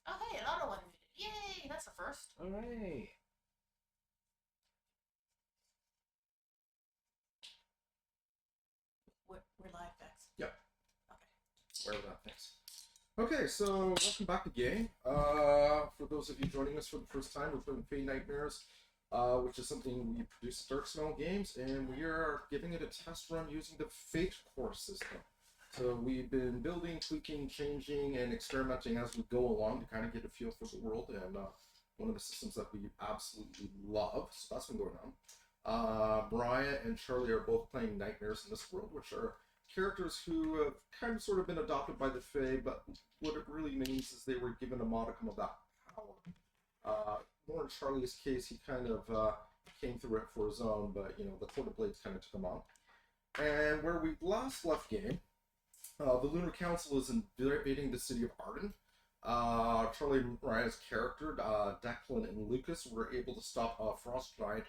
Oh, hey, an auto unmuted. Yay, that's the first. All right. We're live, Bex. Yep. Okay. Where that things. Okay, so welcome back again. For those of you joining us for the first time, we're playing Fey Nightmares, which is something we produce at Dark Smell Games, and we are giving it a test run using the Fate Core system. So we've been building, tweaking, changing, and experimenting as we go along to kind of get a feel for the world, and one of the systems that we absolutely love. So that's been going on. Mariah and Charlie are both playing Nightmares in this world, which are characters who have kind of sort of been adopted by the Fae, but what it really means is they were given a modicum of that power. More in Charlie's case, he kind of came through it for his own, but, you know, the Court of Blades kind of took him on. And where we last left game, the Lunar Council is invading the city of Arden. Charlie and Mariah's character, Declan and Lucas, were able to stop a frost giant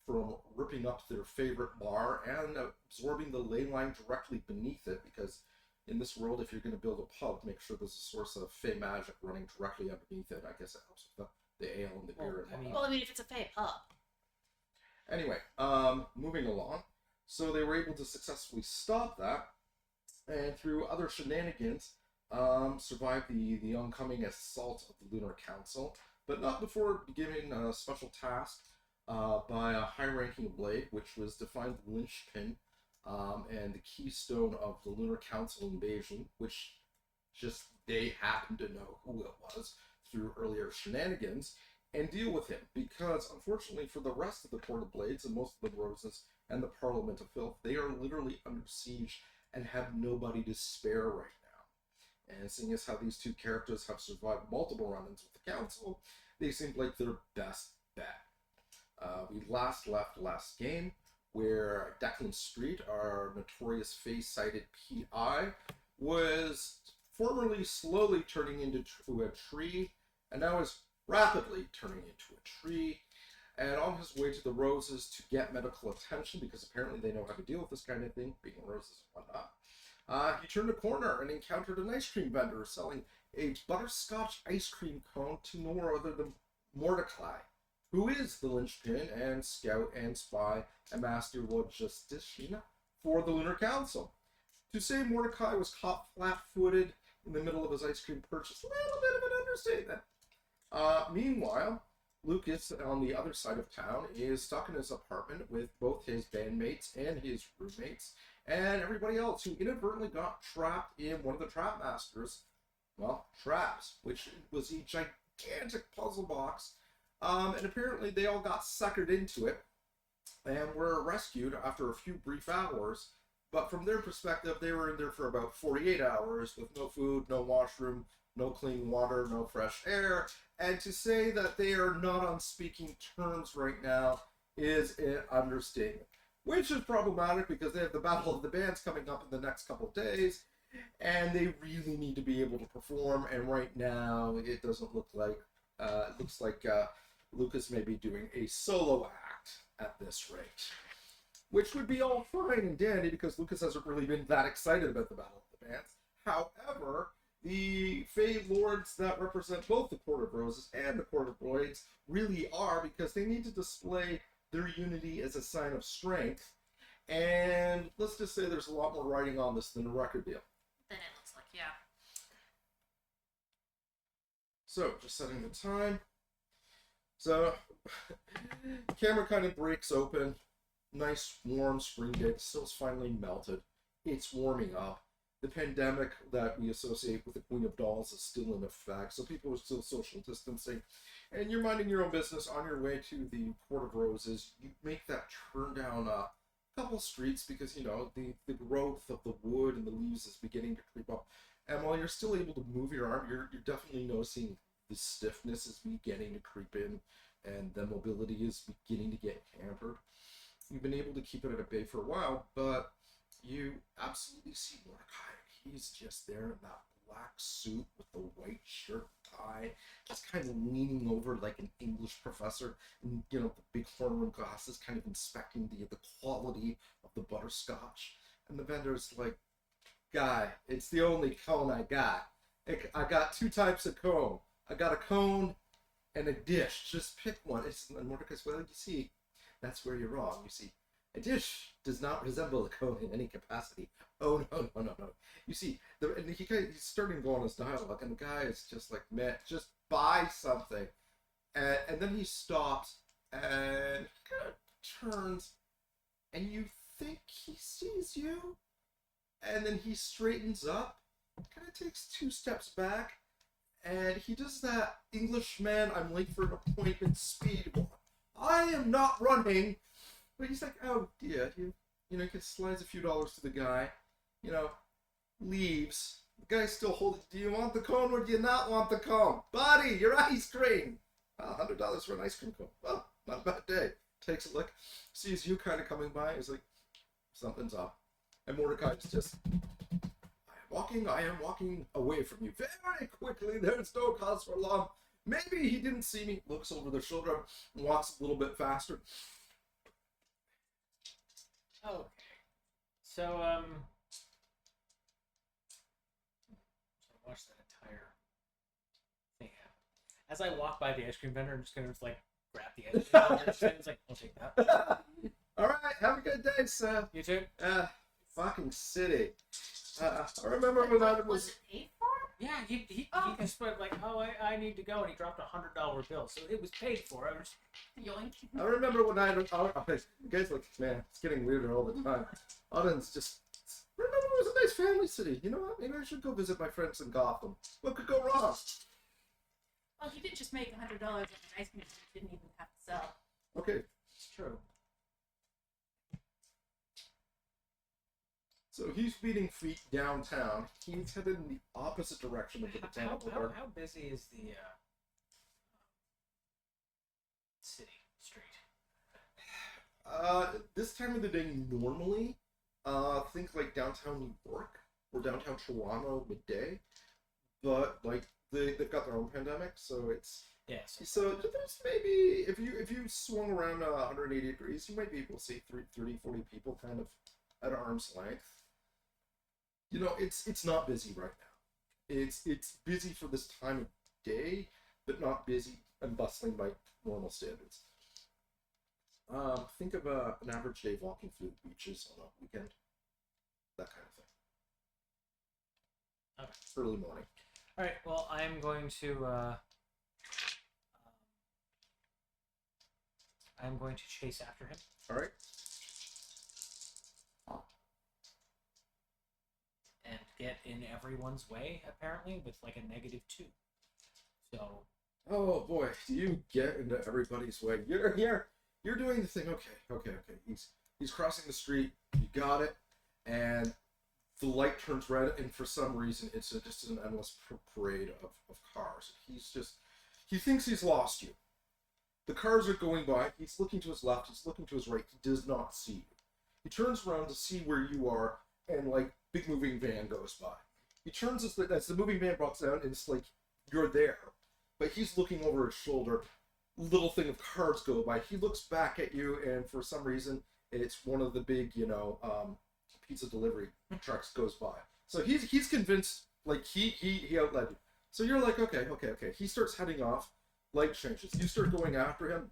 from ripping up their favorite bar and absorbing the ley line directly beneath it, because in this world, if you're going to build a pub, make sure there's a source of Fey magic running directly underneath it. I guess it helps with the ale and the beer and whatnot. Well, I mean, if it's a Fey pub. Anyway, moving along. So they were able to successfully stop that, and through other shenanigans, survive the oncoming assault of the Lunar Council, but not before beginning a special task by a high-ranking blade, which was to find the linchpin and the keystone of the Lunar Council invasion, which just they happened to know who it was through earlier shenanigans, and deal with him, because unfortunately for the rest of the Court of Blades and most of the Roses and the Parliament of Filth, they are literally under siege and have nobody to spare right now. And seeing as how these two characters have survived multiple run-ins with the Council, they seem like their best bet. We last left last game where Declan Street, our notorious face-sided PI, was formerly slowly turning into a tree, and now is rapidly turning into a tree, and on his way to the Roses to get medical attention, because apparently they know how to deal with this kind of thing, being Roses and whatnot. He turned a corner and encountered an ice cream vendor selling a butterscotch ice cream cone to no other than Mordecai, who is the linchpin and scout and spy and master logistician for the Lunar Council. To say Mordecai was caught flat-footed in the middle of his ice cream purchase, a little bit of an understatement. Meanwhile, Lucas, on the other side of town, is stuck in his apartment with both his bandmates and his roommates, and everybody else who inadvertently got trapped in one of the Trap Masters', well, traps, which was a gigantic puzzle box. And apparently they all got suckered into it and were rescued after a few brief hours. But from their perspective, they were in there for about 48 hours with no food, no washroom, no clean water, no fresh air. And to say that they are not on speaking terms right now is an understatement. Which is problematic because they have the Battle of the Bands coming up in the next couple of days. And they really need to be able to perform. And right now, it doesn't look like... it looks like Lucas may be doing a solo act at this rate. Which would be all fine and dandy because Lucas hasn't really been that excited about the Battle of the Bands. However, the Fey Lords that represent both the Court of Roses and the Court of Blades really are, because they need to display their unity as a sign of strength. And let's just say there's a lot more writing on this than a record deal. Then it looks like, yeah. So, just setting the time. So, camera kind of breaks open. Nice, warm spring day. The snow's finally melted. It's warming up. The pandemic that we associate with the Queen of Dolls is still in effect, so people are still social distancing. And you're minding your own business on your way to the Court of Roses. You make that turn down a couple streets because, you know, the growth of the wood and the leaves is beginning to creep up. And while you're still able to move your arm, you're definitely noticing the stiffness is beginning to creep in, and the mobility is beginning to get hampered. You've been able to keep it at bay for a while, but you absolutely see Mordecai. He's just there in that black suit with the white shirt tie, just kind of leaning over like an English professor, and, you know, the big horn glasses, kind of inspecting the quality of the butterscotch. And the vendor's like, "Guy, it's the only cone I got. I got two types of cone. I got a cone and a dish. Just pick one. And Mordecai's, well, you see, that's where you're wrong. You see, a dish does not resemble a cone in any capacity. Oh, no. You see, and he's starting to go on his dialogue, and the guy is just like, man, just buy something. And then he stops and kind of turns, and you think he sees you, and then he straightens up, kind of takes 2 steps back, and he does that Englishman, I'm late for an appointment speed. I am not running. But he's like, oh dear, you know, he slides a few dollars to the guy, you know, leaves. The guy's still holding, do you want the cone or do you not want the cone? Buddy, your ice cream. $100 for an ice cream cone. Well, not a bad day. Takes a look, sees you kind of coming by. He's like, something's up. And Mordecai's just, I am walking away from you very quickly. There's no cause for alarm. Maybe he didn't see me. Looks over their shoulder, walks a little bit faster. Okay. So, watch that entire thing happen. As I walk by the ice cream vendor, I'm just gonna like grab the ice cream. It's like, I'll take that. All right, have a good day, sir. You too. Fucking city. I remember when I was. Was it paid for? Yeah, he just went like, oh, I need to go, and he dropped $100 bill, so it was paid for. I was. Yoink. I remember when I you guys like, man, it's getting weirder all the time. Auden's just. Remember, it was a nice family city. You know what? Maybe I should go visit my friends in Gotham. What could go wrong? Well, he did just make $100 on an ice cream he didn't even have to sell. Okay, It's true. so he's beating feet downtown. He's headed in the opposite direction of the botanical garden. How busy is the city street? This time of the day normally, think like downtown New York or downtown Toronto midday, but like they've got their own pandemic, so it's Yes. so there's maybe if you swung around 180 degrees, you might be able to see 30, 40 people kind of at arm's length. You know, it's not busy right now. It's busy for this time of day, but not busy and bustling by normal standards. Think of an average day walking through the beaches on a weekend. That kind of thing. Okay. Early morning. All right. Well, I'm going to. I'm going to chase after him. All right. And get in everyone's way, apparently, with like a -2. So. Oh boy, do you get into everybody's way? You're doing the thing. Okay. He's crossing the street. You got it, and the light turns red, and for some reason, it's just an endless parade of cars. He thinks he's lost you. The cars are going by. He's looking to his left. He's looking to his right. He does not see you. He turns around to see where you are, and like big moving van goes by. He turns as the moving van walks down, and it's like you're there, but he's looking over his shoulder. Little thing of cars go by. He looks back at you, and for some reason, it's one of the big, pizza delivery trucks goes by. So he's convinced, like he outled you. So you're like, okay. He starts heading off. Light changes. You start going after him.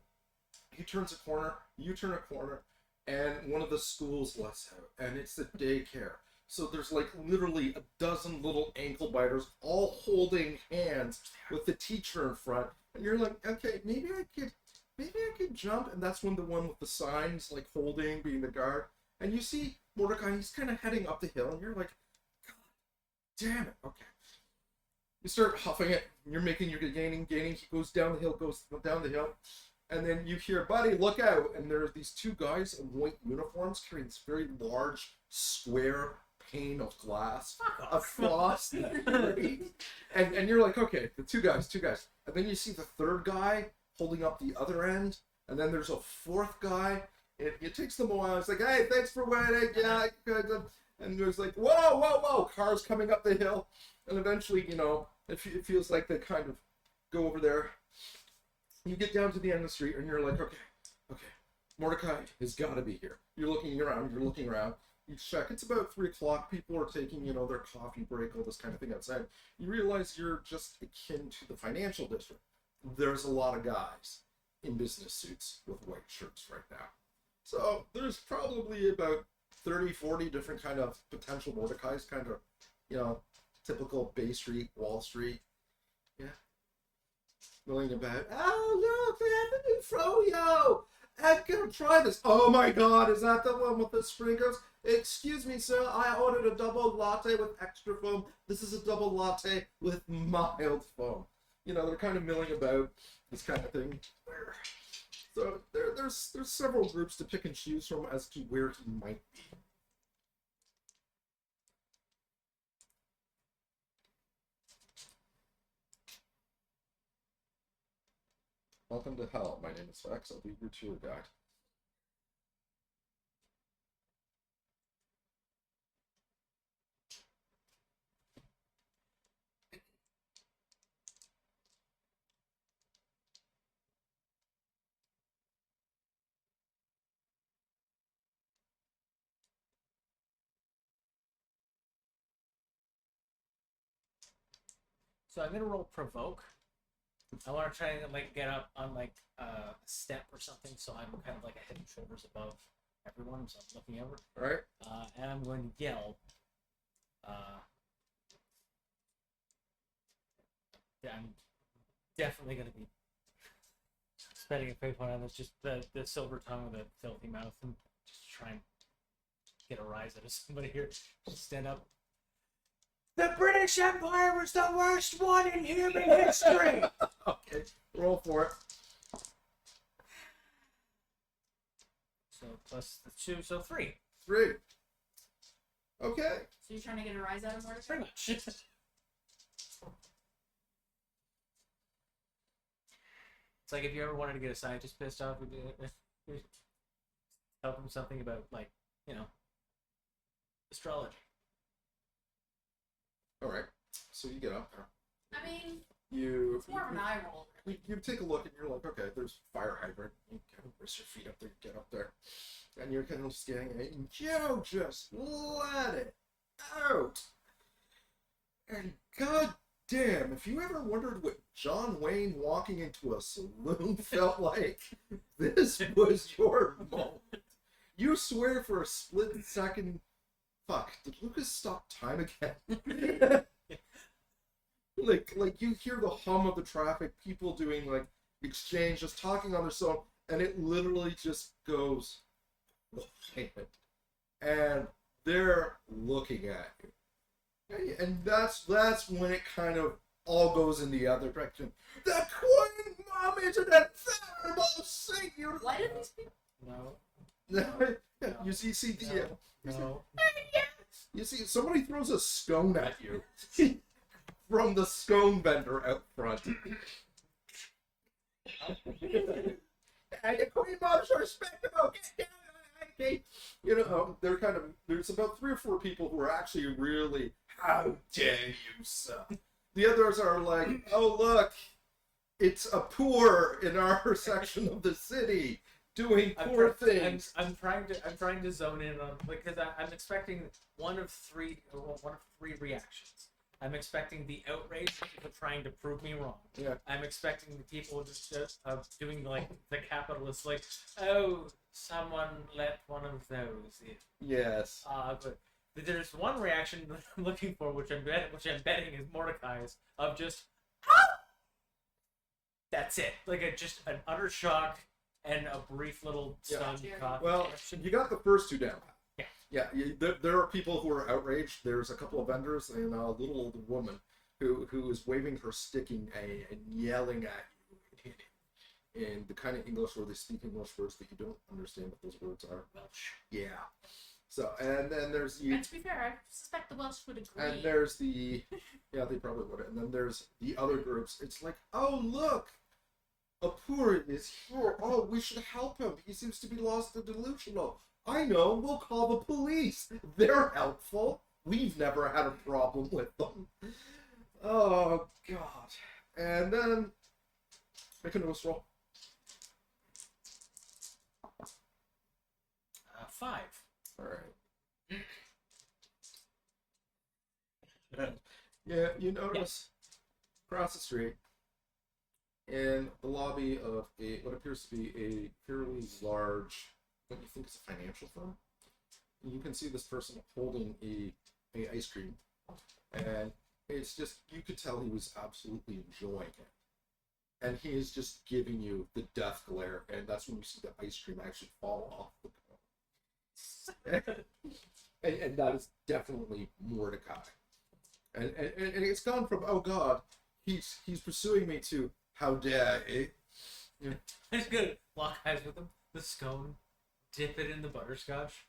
He turns a corner. You turn a corner, and one of the schools lets out, and it's the daycare. So there's like literally a dozen little ankle biters all holding hands with the teacher in front. And you're like, okay, maybe I could jump. And that's when the one with the signs, like holding, being the guard. And you see Mordecai, he's kind of heading up the hill, and you're like, God damn it, okay. You start huffing it, you're gaining, he goes down the hill, and then you hear, buddy, look out, and there's these 2 guys in white uniforms carrying this very large, square pane of glass across the street. And you're like, okay, the two guys. And then you see the 3rd guy holding up the other end, and then there's a 4th guy. It takes them a while. It's like, hey, thanks for waiting. Yeah, good. And there's like, whoa, cars coming up the hill. And eventually, it feels like they kind of go over there. You get down to the end of the street, and you're like, okay, Mordecai has got to be here. You're looking around. you check. It's about 3 o'clock. People are taking, their coffee break, all this kind of thing outside. You realize you're just akin to the financial district. There's a lot of guys in business suits with white shirts right now. So there's probably about 30, 40 different kind of potential Mordecais, kind of, typical Bay Street, Wall Street. Yeah. Milling about, oh, look, they have a new Froyo! I'm gonna try this. Oh my god, is that the one with the sprinkles? Excuse me, sir, I ordered a double latte with extra foam. This is a double latte with mild foam. They're kind of milling about this kind of thing. So there's several groups to pick and choose from as to where he might be. Welcome to hell. My name is Vex. I'll be your tour guide. So I'm gonna roll provoke. I want to try and get up on a step or something, so I'm kind of a head and shoulders above everyone, so I'm looking over. All right. And I'm going to yell. Yeah, I'm definitely going to be spending a pay point on this. Just the silver tongue, the filthy mouth, and just try and get a rise out of somebody here. Just stand up. The British Empire was the worst one in human history! Okay, roll for it. So plus the 2, so 3. 3. Okay. So you're trying to get a rise out of Mordecai? Pretty much. It's like if you ever wanted to get a scientist pissed off, tell them something about, astrology. All right. So you get up there. I mean, You it's more of an eye roll. you take a look and you're like, okay, there's fire hydrant. You kind of rest your feet up there, get up there, and you're kind of scanning it, and Joe just let it out. And god damn, if you ever wondered what John Wayne walking into a saloon felt like, this was your moment. You swear for a split second, fuck, did Lucas stop time again? like you hear the hum of the traffic, people doing exchange, just talking on their phone, and it literally just goes quiet. And they're looking at you. And that's when it kind of all goes in the other direction. The Queen Mom is an infallible savior. Why did these people? No. You see the No. you see somebody throws a scone at you from the scone vendor out front. And the Queen Mom's respectable. Get down. They're kind of, there's about 3 or 4 people who are actually really, how dare you, sir? The others are like, oh look, it's a poor in our section of the city doing poor things. I'm trying to zone in on, because I'm expecting one of three reactions. I'm expecting the outrage of people trying to prove me wrong. Yeah. I'm expecting the people just doing the capitalists, oh, someone let one of those in. Yes. But there's one reaction that I'm looking for, which I'm betting is Mordecai's, of just, ah! That's it. Just an utter shock and a brief little stunned cough. Well, you got the first 2 down. Yeah. There are people who are outraged. There's a couple of vendors and a little older woman who is waving her stick and yelling at you in the kind of English where they speak English words that you don't understand what those words are. Welsh. Yeah. So, and then there's the... And to be fair, I suspect the Welsh would agree. And there's the... Yeah, they probably would. And then there's the other groups. It's like, oh, look! Apur is here. Oh, we should help him. He seems to be lost and delusional. I know, we'll call the police. They're helpful. We've never had a problem with them. Oh, God. And then, make a nose roll. 5. Alright. Yeah, you notice across the street in the lobby of a what appears to be a fairly large, what you think is a financial firm. You can see this person holding a ice cream, and it's just you could tell he was absolutely enjoying it, and he is just giving you the death glare, and that's when you see the ice cream actually fall off the cone. And that is definitely Mordecai. And it's gone from oh god, he's pursuing me to how dare he. I'm just gonna lock eyes with him. The scone, dip it in the butterscotch.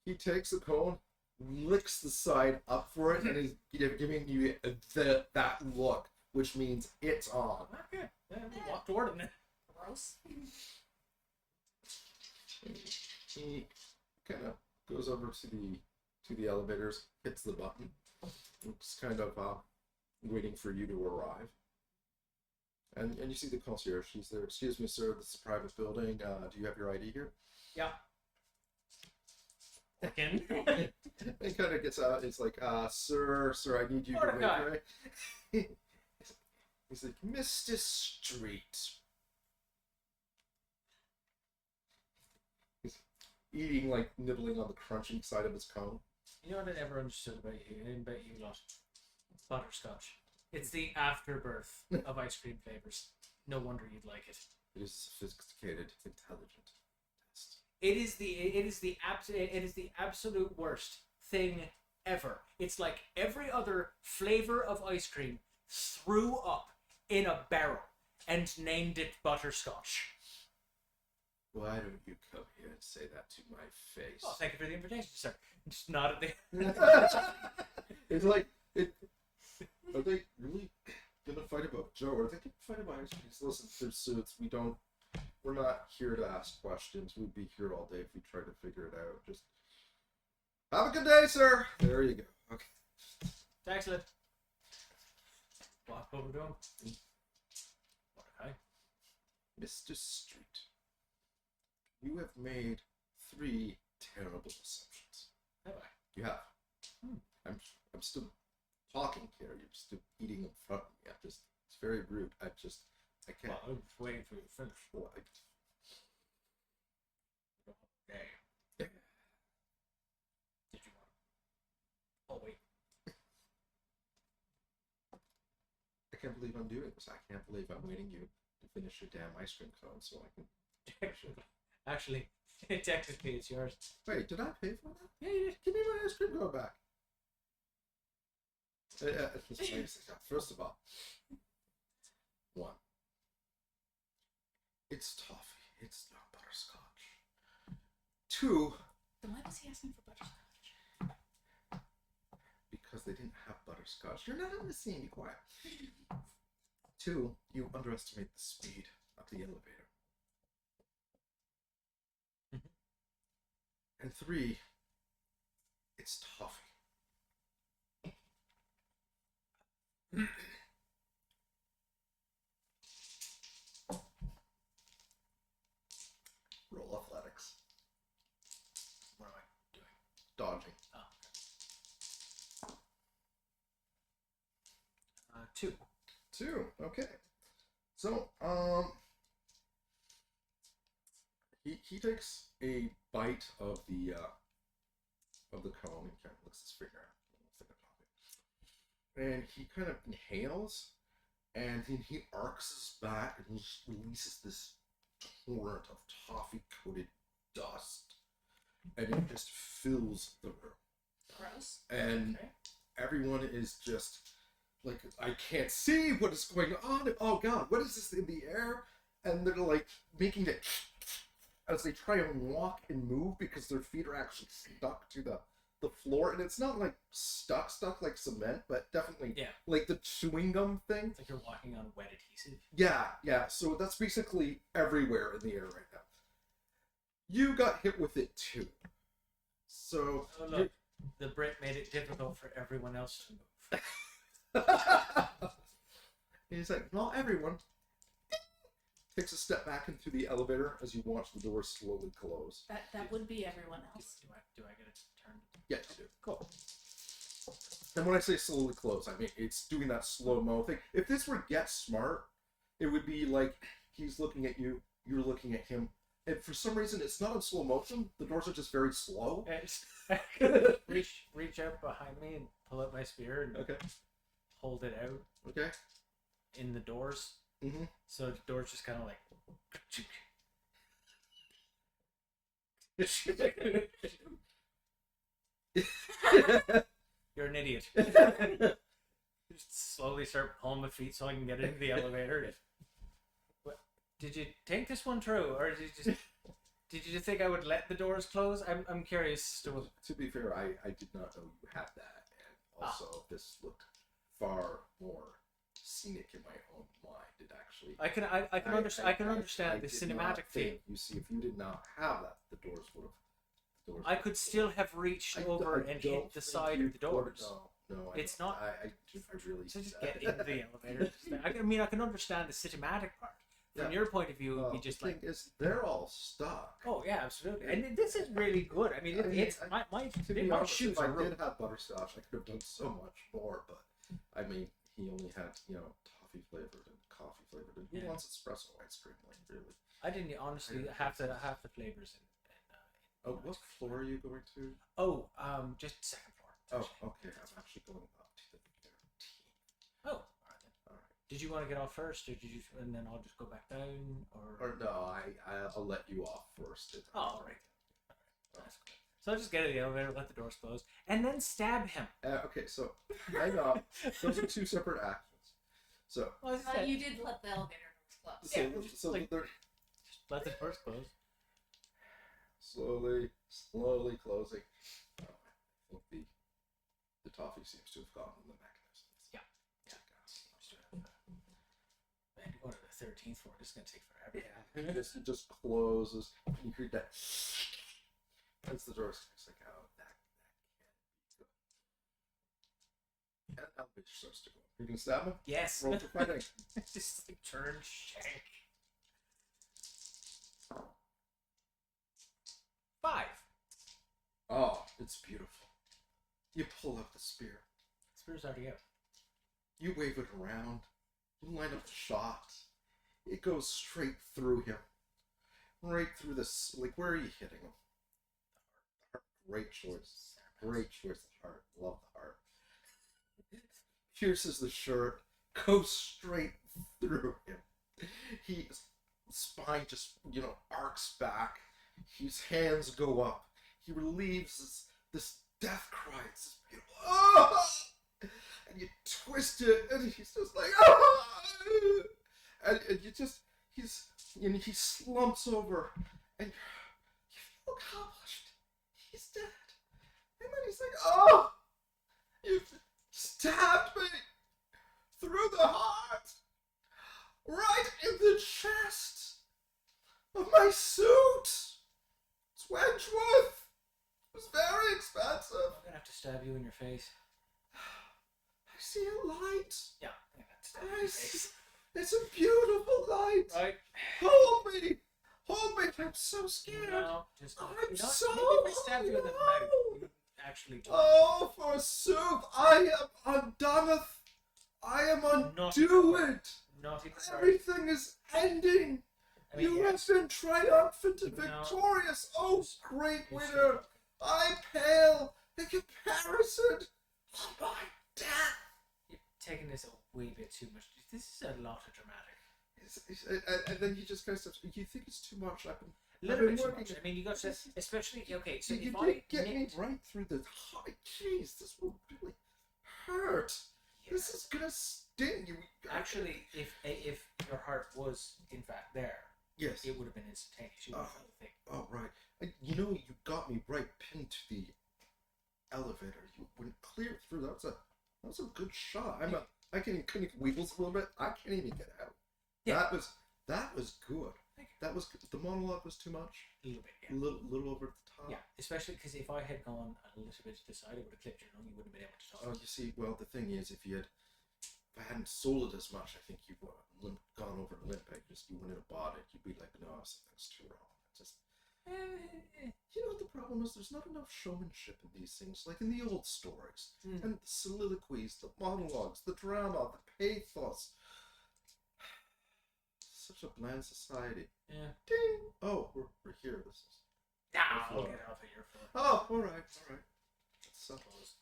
He takes the cone, licks the side up for it, and is giving you that look, which means it's on. Okay, yeah, walk toward him. Gross. He kind of goes over to the elevators, hits the button, just kind of waiting for you to arrive. And you see the concierge. She's there. Excuse me, sir. This is a private building. Do you have your ID here? Yeah. Again. It kind of gets out. It's like, sir, I need you to wait. Right? He's like, Mr. Street. He's eating, like, nibbling on the crunching side of his cone. You know what I never understood about you? I didn't bet you lot. Butterscotch. It's the afterbirth of ice cream flavors. No wonder you'd like it. It is a sophisticated, intelligent test. It is the absolute worst thing ever. It's like every other flavor of ice cream threw up in a barrel and named it butterscotch. Why don't you come here and say that to my face? Oh, thank you for the invitation, sir. Just nod at the. It's like are they really gonna fight about Joe? Or are they gonna fight about ice cream? Listen, there's suits. We're not here to ask questions. We'd be here all day if we tried to figure it out. Just have a good day, sir. There you go. Okay. Excellent. Walk over to him. Okay. Mr. Street, you have made 3 terrible assumptions. Have I? You have. I'm still talking here. You're still eating in front of me. It's very rude. I can't. Well, I was just waiting for you to finish. Well, Okay. Yeah. Did you want? Oh wait. I can't believe I'm doing this. I can't believe I'm waiting you to finish your damn ice cream cone so I can. Actually, technically it's yours. Wait, did I pay for that? Yeah, you did. Give me my ice cream cone back. First of all, 1. It's toffee. It's not butterscotch. 2. Then why was he asking for butterscotch? Because they didn't have butterscotch. You're not listening. Be quiet. 2. You underestimate the speed of the elevator. And 3. It's toffee. Roll athletics. What am I doing? Dodging. Oh. 2. 2. Okay. So, he takes a bite of the cone and kind of licks his finger out. And he kind of inhales, and then he arcs his back and he releases this torrent of toffee-coated dust, and it just fills the room. Gross. And Okay. everyone is just like, I can't see what is going on. Oh god, what is this in the air? And they're like making it as they try and walk and move because their feet are actually stuck to the floor, and it's not like stuck like cement, but definitely like the chewing gum thing. It's like you're walking on wet adhesive. Yeah. So that's basically everywhere in the air right now. You got hit with it too. So Oh look, the Brit made it difficult for everyone else to move. he's like, not everyone. takes a step back into the elevator as you watch the doors slowly close. That would be everyone else. Do I get a turn? Yeah, you do. Cool. And when I say slowly close, I mean it's doing that slow-mo thing. If this were Get Smart, it would be like he's looking at you, you're looking at him, and for some reason it's not in slow motion. The doors are just very slow. reach out behind me and pull out my spear and Okay. hold it out Okay. in the doors. Mm-hmm. So the doors just kind of like. You're an idiot. Just slowly start pulling my feet so I can get into the elevator. What? Did you take this one through, or did you think I would let the doors close? I'm curious as to. To be fair, I did not know you had that, and also this looked far more scenic in my own mind. It actually. I can understand. I can understand the did cinematic not thing. think- You see, if you did not have that, the doors would have. I could still have reached over and hit the side of the doors. No, It's not- I really. So just get into the elevator. I mean, I can understand the cinematic part. From Yeah. your point of view, Well, you just the like. thing is, they're all stuck. Oh yeah, absolutely. And this is really good. I mean, it's my To be my honest, shoes if I are real. did have butterscotch, I could have done so much more. But I mean, he only had toffee flavored and coffee flavored, and who Yeah. wants espresso ice cream? Like really? I didn't honestly have the flavors in. Oh, what floor are you going to? Oh, just second floor. Oh, okay. I'm actually going up to the 13th. Oh, all right then. All right. Did you want to get off first, or did you? And then I'll just go back down, Or no, I'll let you off first. Oh, all right. That's good. So I'll just get in the elevator, let the doors close, and then stab him. Okay, so hang on. Those are two separate actions. So, Well, as I said, You did let the elevator doors close. so like- they're let the doors close. slowly closing. I think the toffee seems to have gotten the mechanism. Yeah. Man, going to the 13th floor. This is gonna take forever. It just closes. And you hear that as the doors. It's like, oh, that can't be good. And elevator starts to go. You're gonna stab him? Yes. Roll for fighting. Just like turn shank. 5. Oh, it's beautiful. You pull up the spear. Spear's already out. You wave it around. You line up the shot. It goes straight through him. Right through this. Like, where are you hitting him? The heart. Great choice. Great choice. The heart. Love the heart. Pierces the shirt. Goes straight through him. His spine just, arcs back. His hands go up. He relieves this death cry. It's this beautiful, "Ah!" And you twist it, and he's just like, "Ah!" and you just, he slumps over, and you feel accomplished. He's dead. And then he's like, "Oh, you've stabbed me through the heart, right in the chest of my suit. It's Wedgwood. It was very expensive. I'm gonna have to stab you in your face. I see a light. Yeah, I'm gonna have to stab you in your face. It's a beautiful light. Right. Hold me. Hold me. I'm so scared. No, just I'm maybe so if I stab you in the mouth, you actually do. Oh, forsooth, I am undoneth. I am undoed. Not even Everything is ending. I mean, You yes. have been triumphant and No. victorious. Oh, great Yes, winner. I pale in comparison to my death. You're taking this a wee bit too much. This is a lot of dramatic. And then you just kind of stuff. You think it's too much? I've been A little bit too working much. I mean, you got to, especially okay. So you if did I get me nicked- right through the heart. Jeez, this will really hurt. Yeah. This is gonna sting you. Actually, if your heart was in fact there, Yes. it would have been instantaneous. You would have felt the thing. Oh, right. You got me right pinned to the elevator. You went clear through. That was a good shot. I can wiggles a little bit. I can't even get out. Yeah. That was good. Thank you. That was good. The monologue was too much. A little bit, A yeah. little over the top. Yeah, especially because if I had gone a little bit to the side, I would have clipped your lung. You wouldn't have been able to talk. Oh, you see, well, the thing is, if I hadn't sold it as much, I think you've gone over to Limp. You wouldn't have bought it. You'd be like, no, something's too wrong. Just, you know what the problem is? There's not enough showmanship in these things, like in the old stories. And the soliloquies, the monologues, the drama, the pathos. Such a bland society. Yeah. Ding! Oh, we're here. This is. I'll get off of your floor. Oh, alright. Suppose.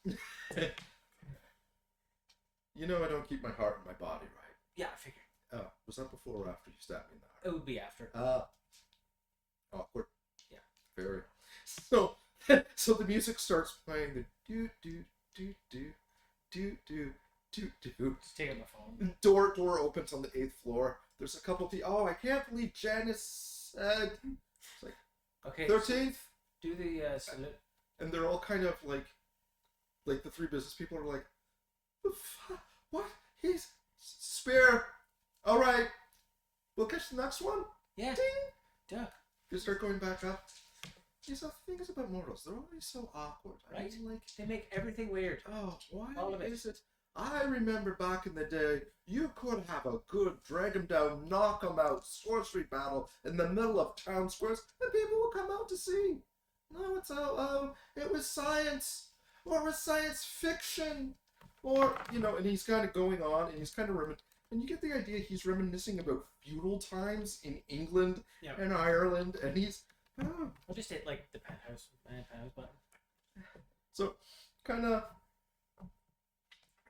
You know I don't keep my heart in my body, right? Yeah, I figured. Oh, was that before or after you stabbed me in the heart? It would be after. Awkward. Yeah. Very. So the music starts playing. The do do do do do do do do. Just take out my phone. Door opens on the 8th floor. There's a couple of people. Oh, I can't believe Janice said. It's like Okay. 13th, Do the salute. and they're all kind of like the 3 business people are like, what? He's Spear. All right, we'll catch the next one. Yeah. Ding. Duh. You start going back up. These are things about mortals. They're always so awkward. I Right? mean, like, They make everything weird. oh, why All of it. is it? I remember back in the day, you could have a good drag 'em down, knock 'em out, sorcery battle in the middle of town squares, and people would come out to see. No, it's it was science, or it was science fiction, or, and he's kind of going on, and he's kind of and you get the idea he's reminiscing about feudal times in England Yeah. and Ireland, and he's, I'll just hit like the penthouse button. so, kind of,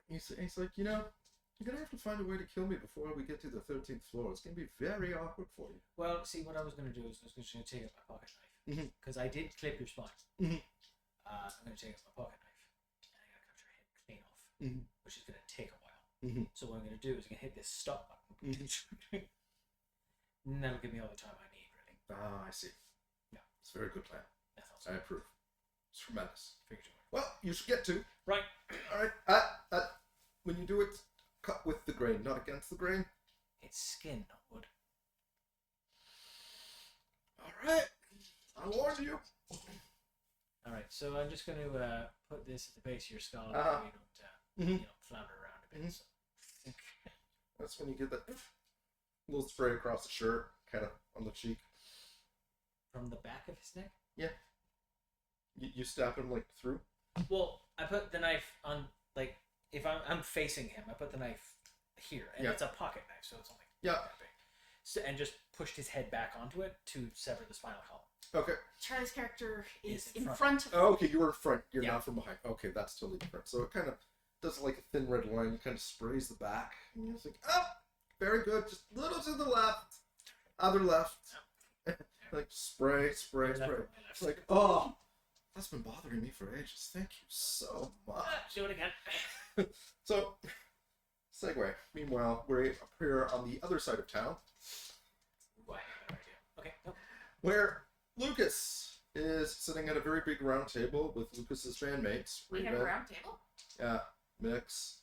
he's like, you're gonna have to find a way to kill me before we get to the 13th floor. It's gonna be very awkward for you. Well, see, what I was going to do is I was just going to take out my pocket knife. Mhm. Because I did clip your spine. Mhm. I'm going to take out my pocket knife. And I got to cut your head clean off. Mhm. Which is going to take a while. Mhm. So what I'm going to do is I'm going to hit this stop button. And that'll give me all the time I need, really. Ah, I see. Yeah. It's a very good plan. That sounds I good. approve. It's tremendous. Figured you Well, you should get to. would. Right. All right. When you do it, cut with the grain, not against the grain. It's skin, not wood. All right. I warned you. All right, so I'm just going to put this at the base of your skull Uh-huh. so you don't, Mhm. flounder around a bit. Mhm. So. That's when you get that little spray across the shirt, kind of on the cheek. From the back of his neck? You stab him like through. Well, I put the knife on, like, if I'm facing him, I put the knife here, and Yeah. it's a pocket knife, so it's only Yeah. that big. So, and just pushed his head back onto it to sever the spinal column. Okay. Charlie's character is Is in in front. front of Oh, okay. You were in front. You're Yeah. not from behind. Okay, that's totally different. So it kind of does like a thin red line. It kind of sprays the back. And you think, very good. Just a little to the left. Other left. Like spray. It's like, oh, that's been bothering me for ages. Thank you so much. Do it again. So, segue. Meanwhile, we're up here on the other side of town, Ooh, I have a better idea. Okay, nope. where Lucas is sitting at a very big round table with Lucas's bandmates. we have a Raven, round table. Mix,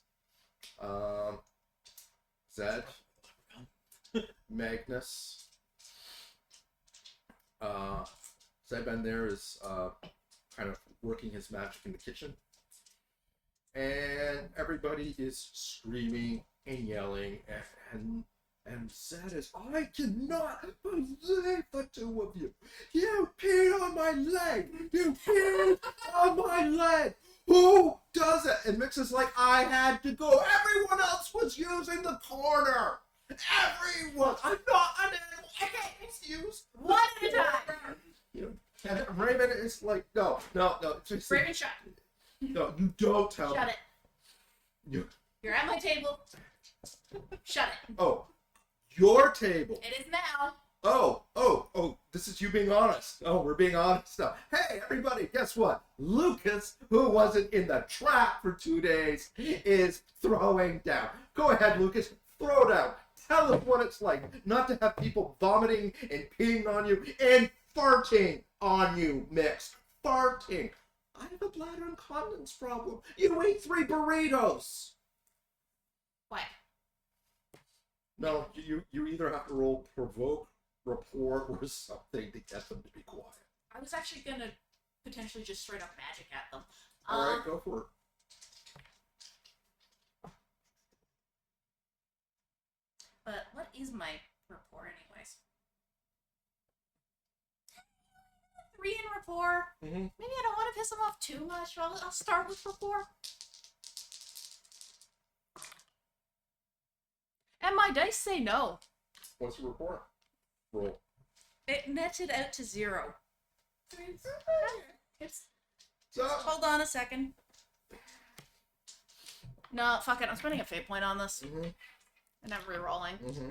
Zed, Magnus. Zedman there is kind of working his magic in the kitchen. And everybody is screaming and yelling, and Zed is, I cannot believe the two of you. You peed on my leg. You peed on my leg. Who does it? And Mix is like, I had to go. Everyone else was using the corner. Everyone. I'm not an animal. I can't excuse. One at a time. And Raven is like, no. Just, Raven, shut. no, you don't tell Shut me. it. You're at my table. Shut it. Oh, your table. It is now. Oh, this is you being honest. Oh, we're being honest now. Hey, everybody, guess what? Lucas, who wasn't in the trap for 2 days, is throwing down. Go ahead, Lucas, throw down. Tell us what it's like not to have people vomiting and peeing on you and farting on you, Mix. Farting. I have a bladder incontinence problem. You ate 3 burritos. What? No, you either have to roll provoke, report, or something to get them to be quiet. I was actually gonna potentially just straight up magic at them. All right, go for it. What is my rapport, anyways? 3 in rapport. Mm-hmm. Maybe I don't want to piss him off too much. I'll start with rapport. And my dice say no. What's your report? Roll. It netted out to 0. It's. So, Hold on a second. No, fuck it. I'm spending a fate point on this. mm-hmm, And I'm re-rolling. mm-hmm.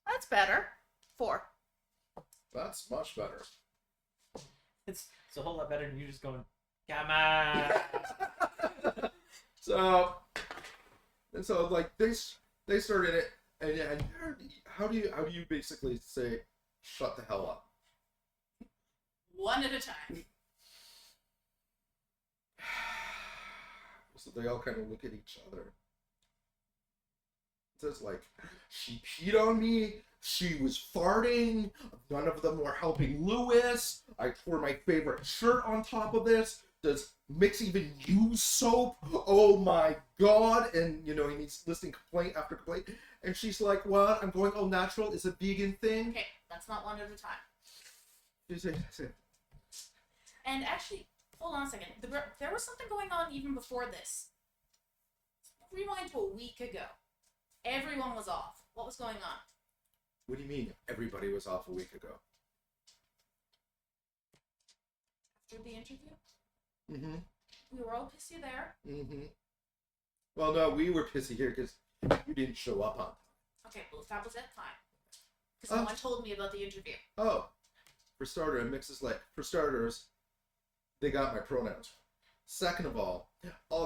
That's better. 4. That's much better. It's a whole lot better than you just going, come on. So like they started it, and how do you basically say shut the hell up? One at a time. So they all kind of look at each other. It says like, she peed on me. She was farting. None of them were helping Lewis. I tore my favorite shirt on top of this. Does Mix even use soap? Oh my god. And, you know, he's listing complaint after complaint. And she's like, what? I'm going all natural. It's a vegan thing. Okay, that's not one at a time. Is it? And actually, hold on a second. There was something going on even before this. Rewind to a week ago. Everyone was off. What was going on? What do you mean everybody was off a week ago? After the interview? Mm-hmm. We were all pissy there. Mm-hmm. Well, no, we were pissy here because you didn't show up on. Okay, well, that was that time. Because someone told me about the interview. Oh, for starter, Mix is like, for starters, they got my pronouns. Second of all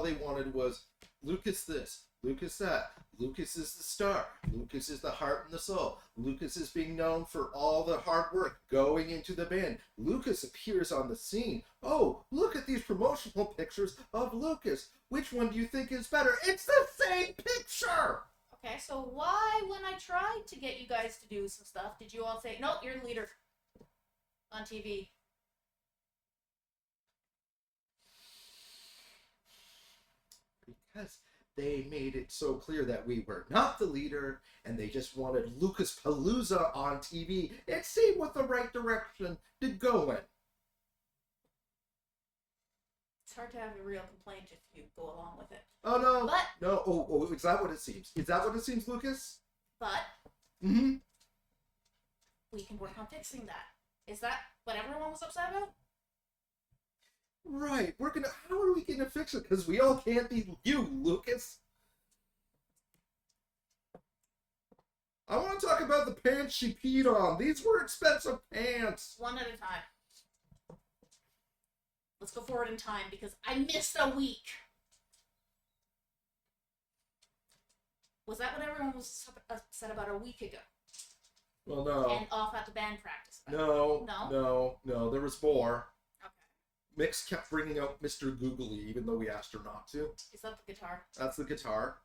they wanted was Lucas this, Lucas that. Lucas is the star. Lucas is the heart and the soul. Lucas is being known for all the hard work going into the band. Lucas appears on the scene. Oh, look at these promotional pictures of Lucas. Which one do you think is better? It's the same picture! Okay, so why, when I tried to get you guys to do some stuff, did you all say, no, you're the leader on TV? Because they made it so clear that we were not the leader, and they just wanted Lucas Palooza on TV. It seemed with the right direction to go in. It's hard to have a real complaint if you go along with it. Oh no, But- no. Oh, is that what it seems? Is that what it seems, Lucas? But Mm-hmm. we can work on fixing that. Is that what everyone was upset about? Right. How are we gonna fix it? Because we all can't be you, Lucas. I want to talk about the pants she peed on. These were expensive pants. One at a time. Let's go forward in time because I missed a week. Was that what everyone was upset about a week ago? Well, no. And off at the band practice? No. No? No. There was more. Okay. Mix kept bringing out Mr. Googly, even though we asked her not to. Is that the guitar? That's the guitar.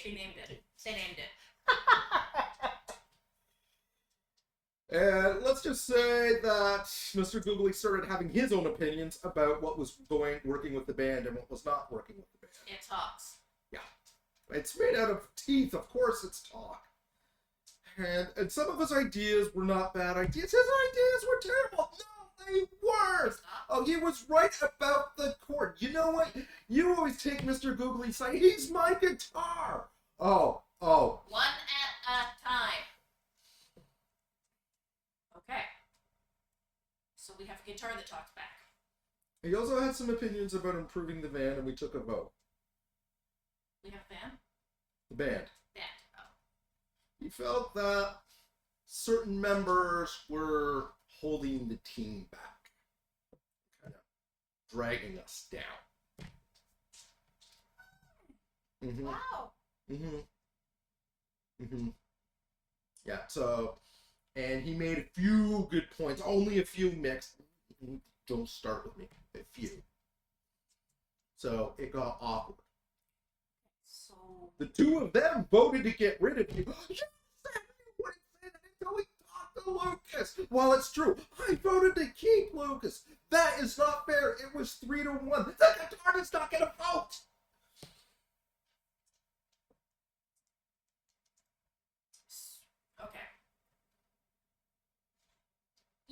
They named it. They named it. And let's just say that Mr. Googly started having his own opinions about what was working with the band and what was not working with the band. It talks. It's made out of teeth, of course it's talk. And some of his ideas were not bad ideas. His ideas were terrible. No, they weren't. Oh, he was right about the chord. You know what? You always take Mr. Googly's side. He's my guitar. Oh. One at a time. Okay. So we have a guitar that talks back. He also had some opinions about improving the band, and we took a vote. We have a band? The band. Band. Oh. He felt that certain members were holding the team back, kind of dragging us down. Mm-hmm. Wow. Yeah, so, and he made a few good points, only a few mixed. Don't start with me, a few. So it got awkward. So The two of them voted to get rid of you. You said you wouldn't say that until we talked to Lucas. Well, it's true. I voted to keep Lucas. That is not fair. It was 3-1. The guitarist's not going to vote.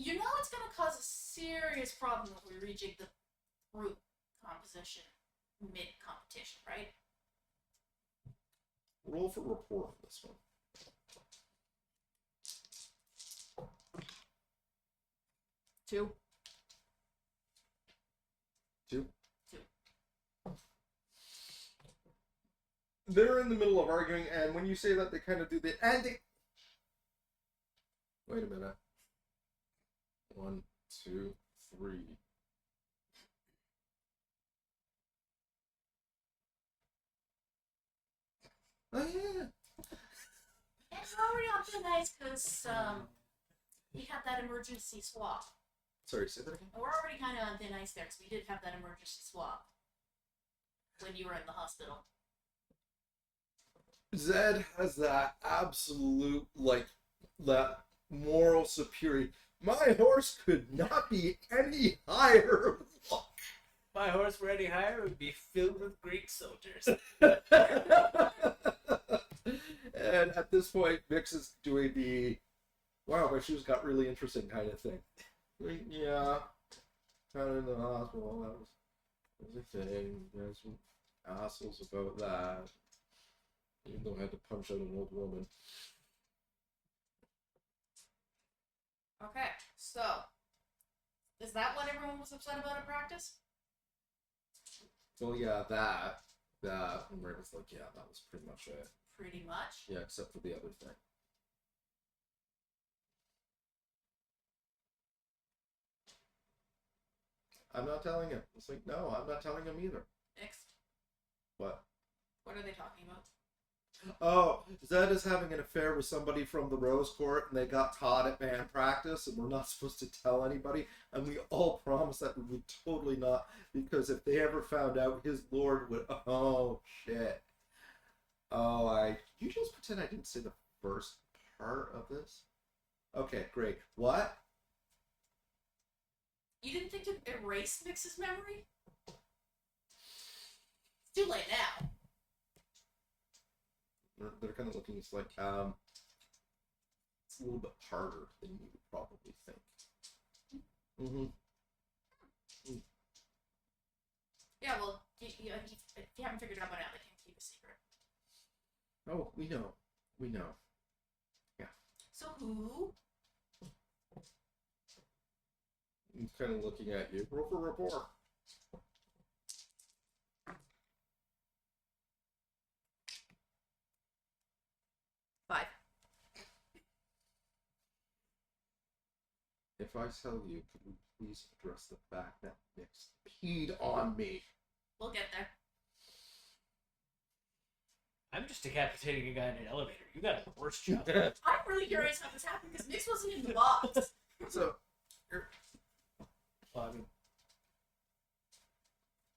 You know it's going to cause a serious problem if we rejig the group composition mid-competition, right? Roll for rapport on this one. Two. They're in the middle of arguing, and when you say that, they kind of do the and they... Wait a minute. 1, 2, 3. Oh yeah. And we're already on thin ice because we had that emergency swap. Sorry, say that again. And we're already kind of on thin ice there because we did have that emergency swap when you were in the hospital. Zed has that absolute, like, that moral superiority. My horse could not be any higher. If my horse were any higher, it would be filled with Greek soldiers. And at this point, Vix is doing the, wow, my shoes got really interesting kind of thing. Like, yeah, kind of in the hospital, that was a thing. There's some assholes about that. Even though I had to punch out an old woman. Okay, so is that what everyone was upset about at practice? Well, yeah, that, and Ray was like, yeah, that was pretty much it. Pretty much. Yeah, except for the other thing. I'm not telling him. It's like, no, I'm not telling him either. Next. What? What are they talking about? Oh, Zed is having an affair with somebody from the Rose Court, and they got caught at band practice, and we're not supposed to tell anybody, and we all promised that we would totally not, because if they ever found out, his lord would, oh, shit. Oh, you just pretend I didn't say the first part of this? Okay, great. What? You didn't think to erase Mix's memory? It's too late now. They're kind of looking, it's like, it's a little bit harder than you would probably think. Yeah, well, if you haven't figured it out by now, they can't keep a secret. Oh, we know. We know. Yeah. So who? He's kind of looking at you. Roll for rapport. Five. If I tell you, could we please address the fact that Mix peed on me? We'll get there. I'm just decapitating a guy in an elevator. You got a worse job. I'm really curious how this happened because Mix wasn't in the box. So, Well, I mean,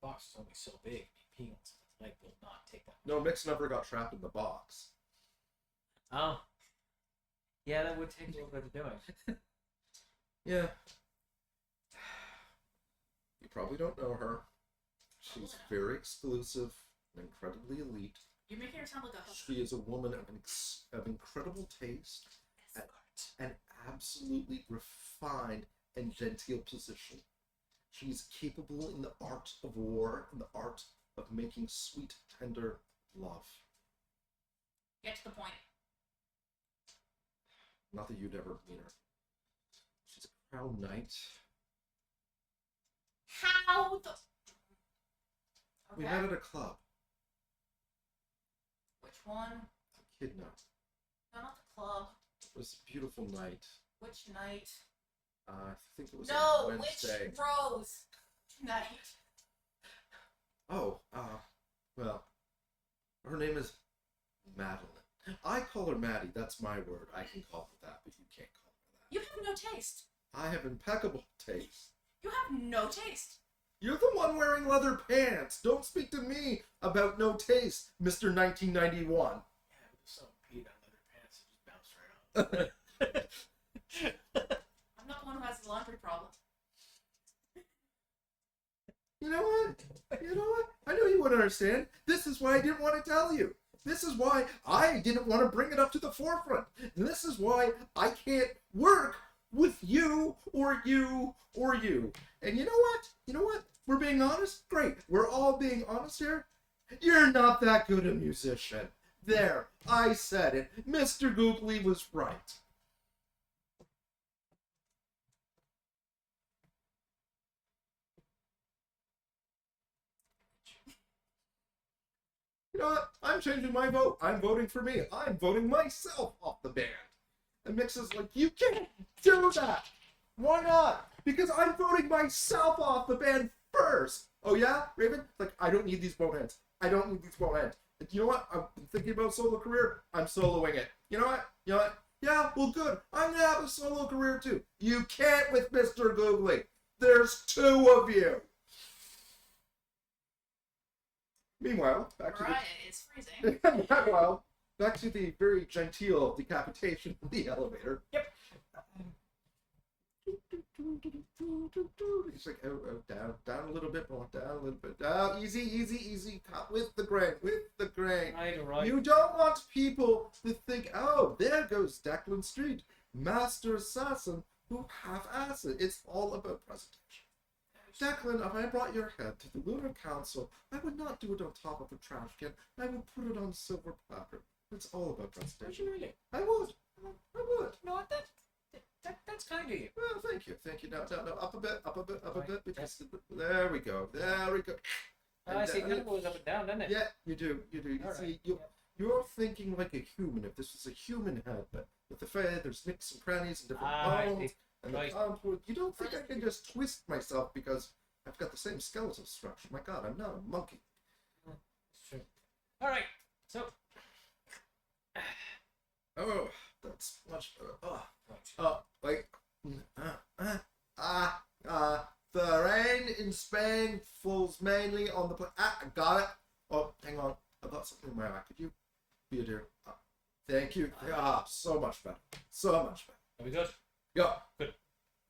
the box is only so big. Peeing on something's leg will not take that. no, Mix never got trapped in the box. Oh. Yeah, that would take a little bit of doing. Yeah. You probably don't know her. She's very exclusive, incredibly elite. You're making her sound like a hooker. She is a woman of incredible taste and absolutely refined and genteel position. She's capable in the art of war, in the art of making sweet, tender love. Get to the point. Not that you'd ever meet her. She's a crown knight. How the... We Okay. met at a club. Which one? Echidna. No, not the club. It was a beautiful night. Which night? I think it was No, a which Wednesday. rose night? Oh, well, her name is Madeline. I call her Maddie. That's my word. I can call her that, but you can't call her that. You have no taste. I have impeccable taste. You have no taste. You're the one wearing leather pants. Don't speak to me about no taste, Mr. 1991. Yeah, if someone peed on leather pants, it just bounced right off. I'm not the one who has the laundry problem. You know what? I know you wouldn't understand. This is why I didn't want to tell you. This is why I didn't want to bring it up to the forefront. And this is why I can't work with you or you or you. And you know what? You know what? We're being honest? Great. We're all being honest here. You're not that good a musician. There, I said it. Mr. Googly was right. You know what? I'm changing my vote. I'm voting for me. I'm voting myself off the band. And Mix is like, you can't do that. Why not? Because I'm voting myself off the band first. Oh yeah, Raven? Like, I don't need these boneheads. I don't need these boneheads. And you know what? I'm thinking about solo career. I'm soloing it. You know what? You know what? Yeah, well, good. I'm gonna have a solo career too. You can't with Mr. Googly. There's two of you. Meanwhile, back to Mariah is freezing. Meanwhile, back to the very genteel decapitation of the elevator. Yep. He's like, oh, down a little bit more, down a little bit. Easy. Cut with the grain, Right. You don't want people to think, oh, there goes Declan Street, master assassin who half-assed it. It's all about presentation. Declan, if I brought your head to the Lunar Council, I would not do it on top of a trash can. I would put it on silver platter. It's all about Would presentation. you really? I would. No, that's kind of you. Well, thank you. No, up a bit, Right. because there we go. I see. It kind of goes up and down, doesn't it? Yeah, you do. You All see, right. you're thinking like a human. If this was a human head, but with the feathers, nicks and crannies, and different I bones, see. and Right. the contours, you don't think I can just twist myself because I've got the same skeletal structure. My God, I'm not a monkey. It's true. All right. So. Oh, that's much better. Right. Like, the rain in Spain falls mainly on the I got it. Oh, hang on. I've got something in my eye. Could you be a dear? Thank you. So much better. So much better. Are we good? Go.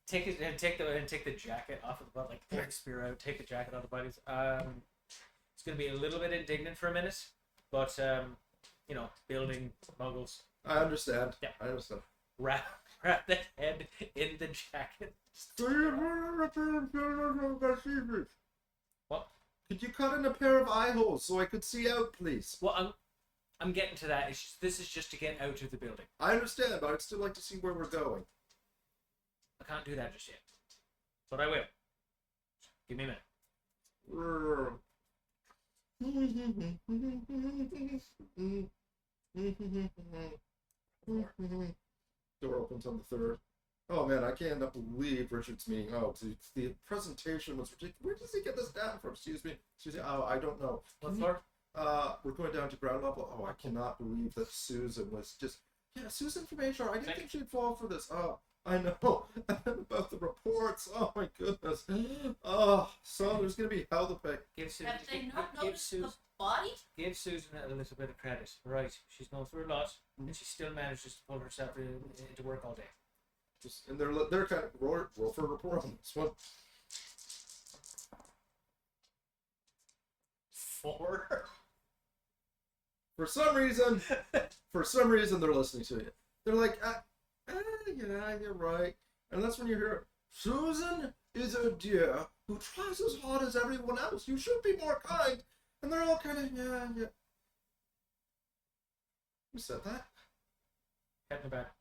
Take it and take the jacket off of the butt, like pull the spear out, take the jacket out of the bodies. It's gonna be a little bit indignant for a minute, but you know, building muggles, I understand. Yeah. I understand. wrap the head in the jacket. What? Could you cut in a pair of eye holes so I could see out, please? Well, I'm getting to that. It's just, this is just to get out of the building. I understand, but I'd still like to see where we're going. I can't do that just yet, but I will. Give me a minute. Door opens on the third. Oh man, I can't believe Richard's meeting. Oh, the presentation was ridiculous. Where does he get this down from? Excuse me. Oh, I don't know. What floor? We're going down to ground level. Oh, I cannot believe that Susan was just. Yeah, Susan from HR. I didn't think she'd fall for this. Oh, I know. About the reports. Oh my goodness. Oh, so there's gonna be hell to pay. Give Susan. Have they not give noticed Susan. the body? Give Susan a little bit of credit. Right, she's going through a lot, and she still manages to pull herself into work all day. And they're kind of roll for a report on this one. 4. For some reason, they're listening to it. They're like, yeah, you're right. And that's when you hear, Susan is a dear who tries as hard as everyone else. You should be more kind. And they're all kind of, yeah. Who said that? Head in the back.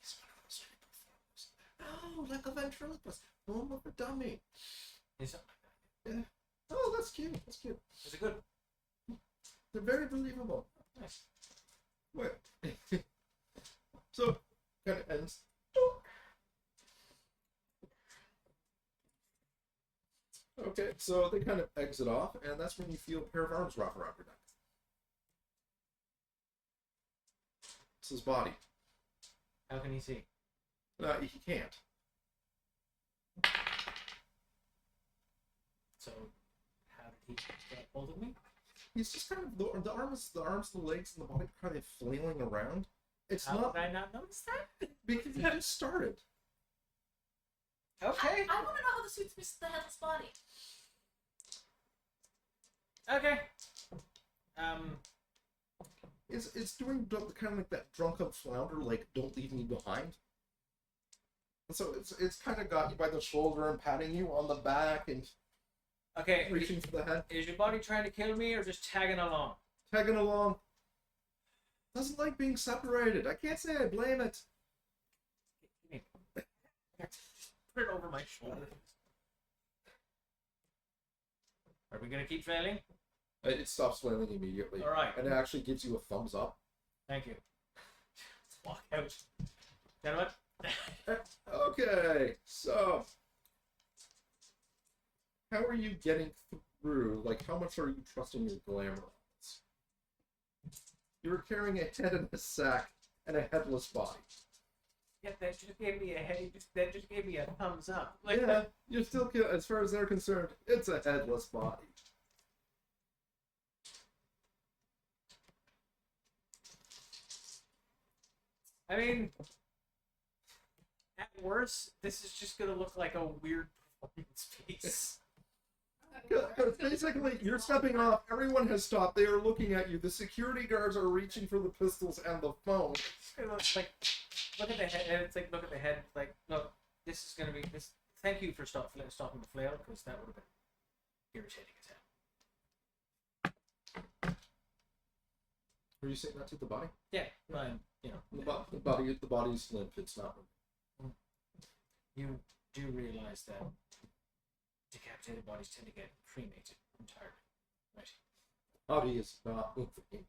He's one of those street performers. Oh, like a ventriloquist. Home of a dummy. Is Yeah. Oh, that's cute. it good? They're very believable. Nice. Wait. So, kind of ends. Okay, so they kind of exit off, and that's when you feel a pair of arms wrap around your neck. It's his body. How can he see? He can't. So, how did he get hold of me? He's just kind of the arms, the legs, and the body kind of flailing around. It's How not did I not notice that? because he just started. Okay. I want to know how the suits missed the headless body. Okay. it's doing kind of like that drunken flounder, like "Don't leave me behind." And so it's kind of got you by the shoulder and patting you on the back and Okay, reaching for the head, is your body trying to kill me or just tagging along? tagging along. Doesn't like being separated. I can't say I blame it. Put it over my shoulder. Are we gonna keep failing? It stops flailing immediately. All right. And it actually gives you a thumbs up. Thank you. Let's walk out. Gentlemen. Okay, so how are you getting through? Like, how much are you trusting your glamour? You're carrying a head in a sack and a headless body. Yeah, that just gave me a head. That just gave me a thumbs up. Like, Yeah, you're still, as far as they're concerned, it's a headless body. I mean, at worst, this is just gonna look like a weird performance piece. Because basically, you're stepping off, everyone has stopped, they are looking at you, the security guards are reaching for the pistols and the phone. It's gonna look like, look at the head. And it's like, look at the head. Like, look, this is gonna be this. Thank you for stopping the flail, because that would have been irritating as hell. Are you saying that to the body? Yeah, you know, The body's limp, it's not. you do realize that decapitated bodies tend to get cremated entirely, right? Body is not moving.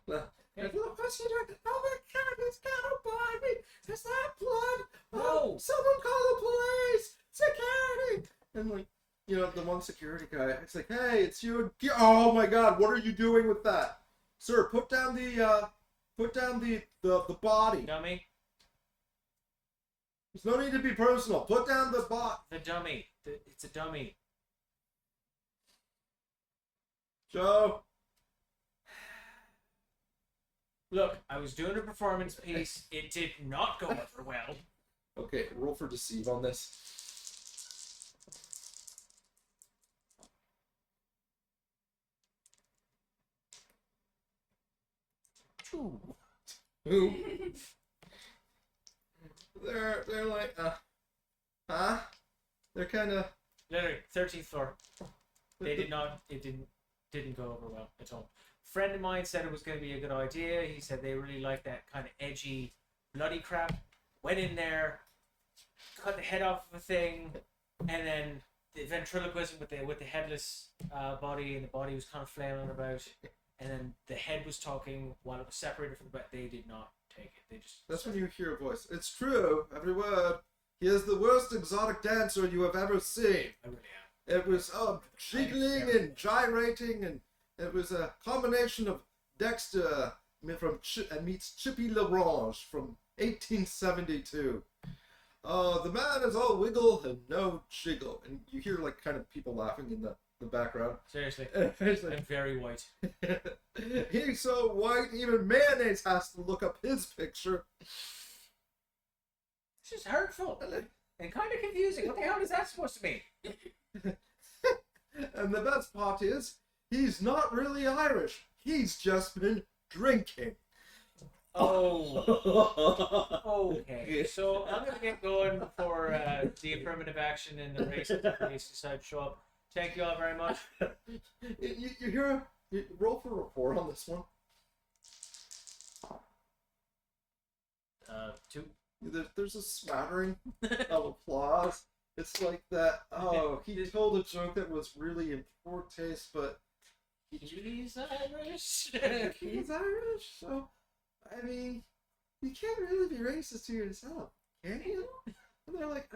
Look, what's he doing? Oh my god, he's gonna buy me! Is that blood? Oh, No! someone call the police! Security! And like, you know, the one security guy, it's like, hey, it's you. Oh my god, what are you doing with that? Sir, put down the body. Dummy, There's no need to be personal. Put down the bot. the dummy. It's a dummy. Joe. Look, I was doing a performance piece. It did not go over well. Okay, roll for deceive on this. Ooh. Who? They're like, huh? They're kind of. Literally, 13th floor. They did not. It didn't go over well at all. Friend of mine said it was going to be a good idea. He said they really like that kind of edgy, bloody crap. Went in there, cut the head off of a thing, and then the ventriloquism with the headless body, and the body was kind of flailing about, and then the head was talking while it was separated from the body. They did not take it. They just. That's when you hear a voice. It's true, every word. He is the worst exotic dancer you have ever seen. I really am. It was jiggling and gyrating, and it was a combination of Dexter meets Chippy LaRange from 1872. The man is all wiggle and no jiggle, and you hear like kind of people laughing in the background. Seriously, It's I'm like, very white. he's so white, even mayonnaise has to look up his picture. It's just hurtful and kind of confusing. What the hell is that supposed to mean? And the best part is, he's not really Irish. He's just been drinking. Oh, okay. So I'm gonna get going before the affirmative action and the race decide to show up. Thank you all very much. You hear you roll for report on this one. 2. There's a smattering of applause. It's like that. Oh, he told a joke that was really in poor taste, but He's Irish. he's Irish, so I mean, you can't really be racist to yourself, can you? And they're like,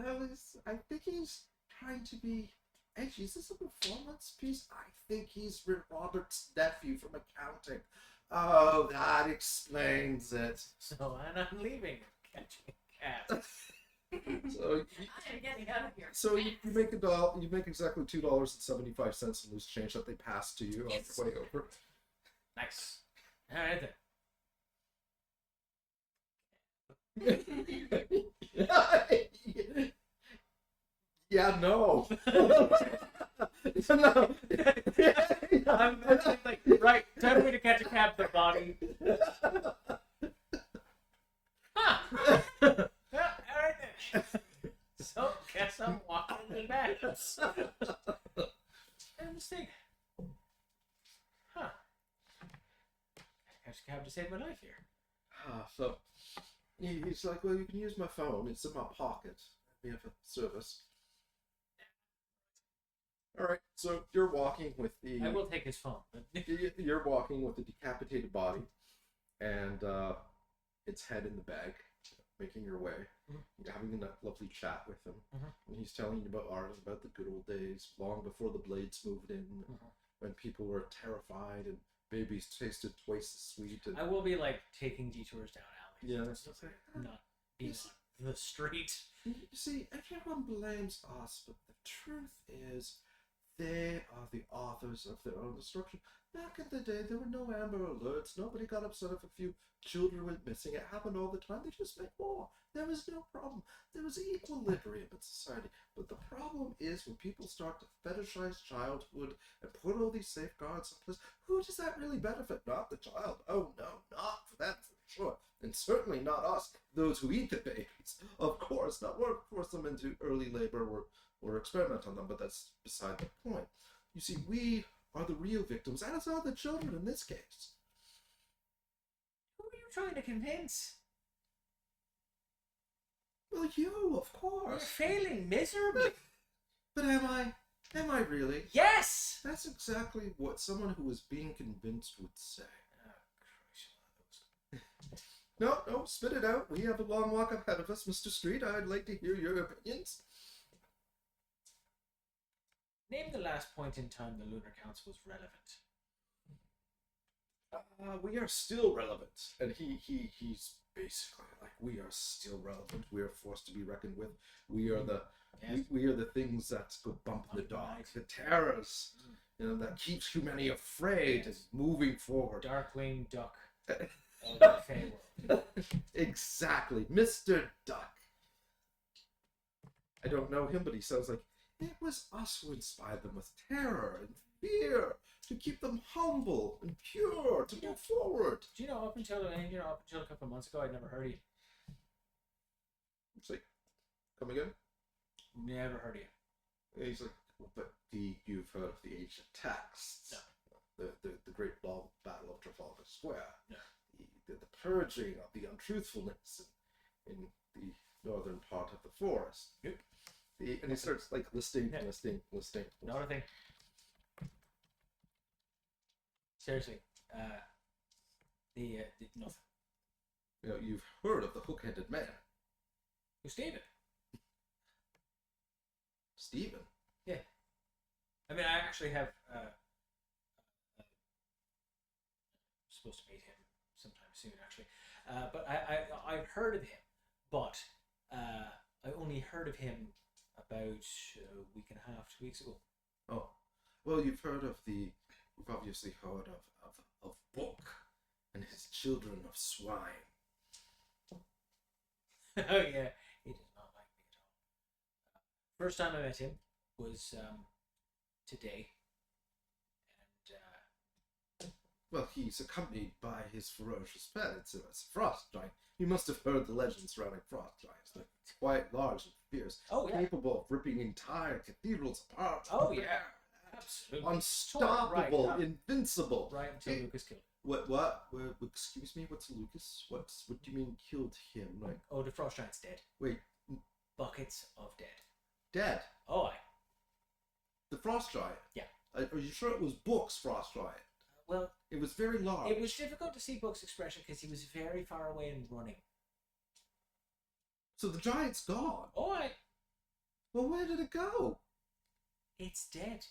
I think he's trying to be edgy. Is this a performance piece? I think he's Robert's nephew from accounting. Oh, that explains it. So and I'm leaving. Catching a cab. So I'm getting out of here. So you make $1. You make exactly $2.75 in loose change that they pass to you Yes. on your way over. Nice. All right then. Yeah, no. no. I'm like, right, time for me to catch a cab to the body. Huh. Well, alright then. So, guess I'm walking in the back. And mistake. Huh. I just have to save my life here. So he's like, well, you can use my phone. It's in my pocket. We have a service. All right. So you're walking with the. I will take his phone. But You're walking with the decapitated body, and its head in the bag, making your way. Mhm. You're having a lovely chat with him, Mhm. and he's telling you about art, about the good old days, long before the blades moved in, Mhm. when people were terrified and babies tasted twice as sweet. And I will be like taking detours down alleys. yeah, Not being on the street. you see, everyone blames us, but the truth is, they are the authors of their own destruction. Back in the day, there were no Amber Alerts. Nobody got upset if a few children went missing. It happened all the time. They just made war. There was no problem. There was equilibrium in society. But the problem is when people start to fetishize childhood and put all these safeguards in place, who does that really benefit? Not the child. Oh no, not for them for sure. And certainly not us, those who eat the babies. Of course not. We'll force them into early labor or experiment on them, but that's beside the point. You see, we are the real victims, as are the children in this case. Who are you trying to convince? Well, you, of You're course. failing miserably. But am I? Am I really? Yes! That's exactly what someone who is being convinced would say. No, spit it out. We have a long walk ahead of us, Mr. Street. I'd like to hear your opinions. Name the last point in time the Lunar Council was relevant. We are still relevant. And he's basically like, we are still relevant. We are forced to be reckoned with. We are the Yes. we are the things that go bump in the dark, the terrors, that keeps humanity afraid and moving forward. Darkwing Duck of the Fey world. Exactly, Mr. Duck. I don't know him, but he sounds like it was us who inspired them with terror and fear to keep them humble and pure to move forward. Do you know up until a couple of months ago, I'd never heard of you. It's like, come again? Never heard of you. And he's like, but you've heard of the ancient texts, the great battle of Trafalgar Square, No. the purging of the untruthfulness in the northern part of the forest. Yep. And he starts like listing. Not a thing. Seriously. Nothing. You've heard of the hook-headed man, Who's David? Stephen. I mean, I actually have. Supposed to meet him sometime soon, actually. But I've heard of him, but I only heard of him about a week and a half, 2 weeks ago. Oh, well, you've obviously heard of Book and his children of swine. Oh yeah, he does not like me at all. First time I met him was today, and Well, he's accompanied by his ferocious pet. It's a frost giant. You must have heard the legends surrounding frost giants. They're quite large and fierce, oh yeah, capable of ripping entire cathedrals apart. oh yeah, absolutely, Unstoppable, Right, invincible. right until Hey. Lucas killed him. What? Excuse me. What's Lucas? What do you mean killed him? Like, Oh, the frost giant's dead. wait, Buckets of dead. dead? Oh, I. The frost giant? Yeah. Are you sure it was Book's frost giant? Well, It was very large. it was difficult to see Book's expression because he was very far away and running. So the giant's gone. Oh, I. Well, where did it go? It's dead.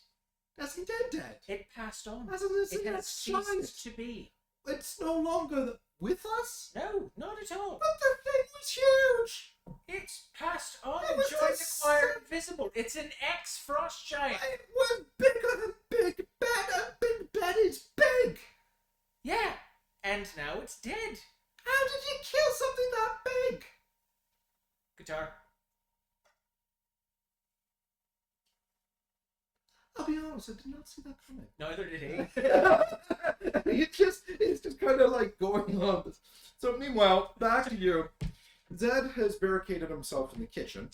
Has he dead? It passed on. Hasn't It has this giant? ceased to be. It's no longer with us? No, not at all. But the thing was huge! It's passed on It and was joined the the choir same- invisible. It's an ex-frost giant. It was bigger than Big Ben, and Big Ben is big! Yeah, and now it's dead. How did you kill something that big? Guitar. I'll be honest, I did not see that coming. Neither did he. It's just kind of like going on this. So meanwhile, back to you. Zed has barricaded himself in the kitchen.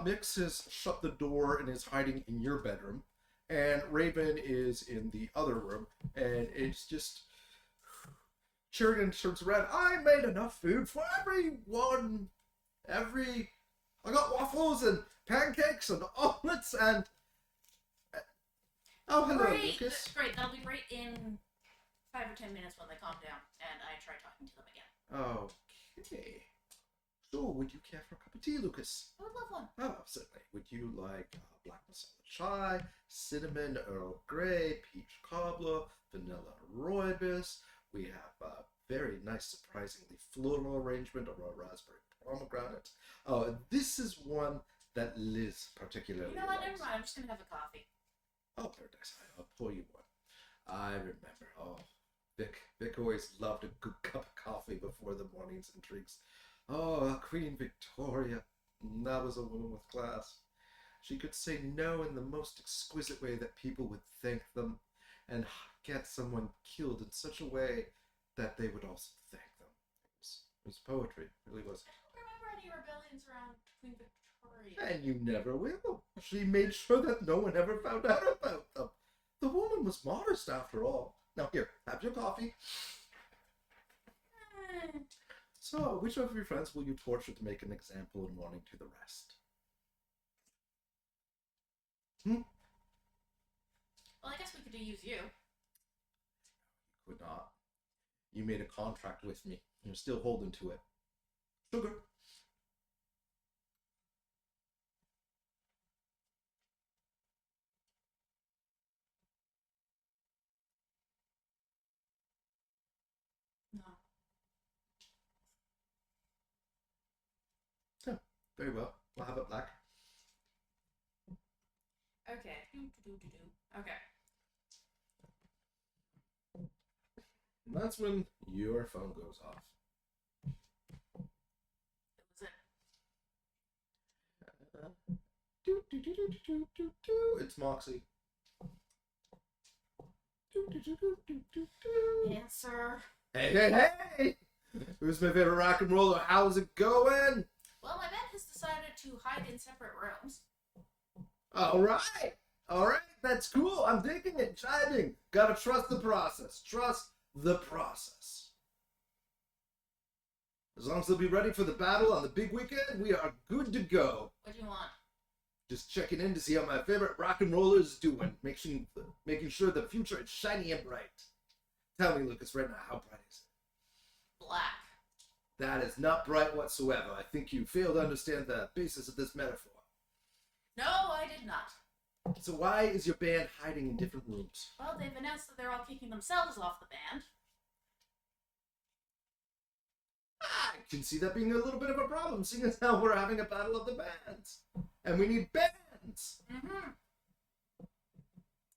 Mix has shut the door and is hiding in your bedroom. And Raven is in the other room. And it's just... Sheridan turns around. I made enough food for everyone. I got waffles and pancakes and omelets and... Oh, hello, Great, Lucas. great. That'll be great in 5 or 10 minutes when they calm down and I try talking to them again. Okay. So, would you care for a cup of tea, Lucas? I would love one. Oh, certainly. Would you like black masala chai, cinnamon Earl Grey, peach cobbler, vanilla rooibos? We have a very nice, surprisingly floral arrangement of a raspberry pomegranate. Oh, this is one that Liz particularly You know what? Never likes. mind. I'm just gonna have a coffee. Oh, very nice. I'll pour you one. I remember. Oh, Vic always loved a good cup of coffee before the morning's intrigues. Oh, Queen Victoria. That was a woman with class. She could say no in the most exquisite way that people would thank them, and get someone killed in such a way that they would also thank them. It was poetry. It really was. I don't remember any rebellions around Queen Victoria. And you never will. She made sure that no one ever found out about them. The woman was modest after all. Now here, have your coffee. So, which of your friends will you torture to make an example and warning to the rest? Well, I guess we could use you. Could not. You made a contract with me. You're still holding to it. Sugar. No. Very well. We'll have it black. Okay. Okay. And that's when your phone goes off. That was it. It's Moxie. Answer. Hey! Who's my favorite rock and roller? How's it going? Well, my man has decided to hide in separate rooms. Alright, that's cool. I'm digging it, chiming. Gotta trust the process. Trust the process. As long as they'll be ready for the battle on the big weekend, we are good to go. What do you want? Just checking in to see how my favorite rock and roller is doing. Making sure the future is shiny and bright. Tell me, Lucas, right now, how bright is it? Black. That is not bright whatsoever. I think you fail to understand the basis of this metaphor. No, I did not. So why is your band hiding in different rooms? Well, they've announced that they're all kicking themselves off the band. I can see that being a little bit of a problem, seeing as how we're having a battle of the bands. And we need bands. Mm-hmm.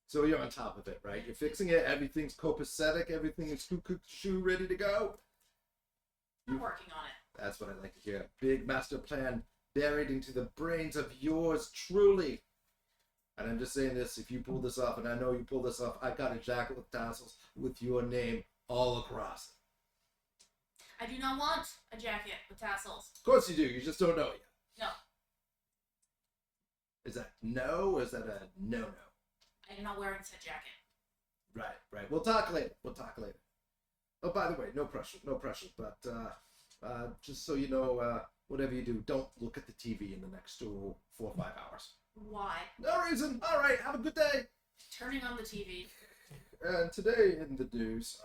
So you're on top of it, right? You're fixing it, everything's copacetic, everything is shoe ready to go. I'm working on it. That's what I like to hear. Big master plan buried into the brains of yours truly. And I'm just saying this, if you pull this off, and I know you pull this off, I got a jacket with tassels with your name all across it. I do not want a jacket with tassels. Of course you do, you just don't know yet. No, Is that no, or is that a no-no? I am not wearing said jacket. Right. We'll talk later. Oh, by the way, no pressure. But just so you know, whatever you do, don't look at the TV in the next 4 or 5 hours. Why? No reason. All right. Have a good day. Turning on the TV. And today in the news,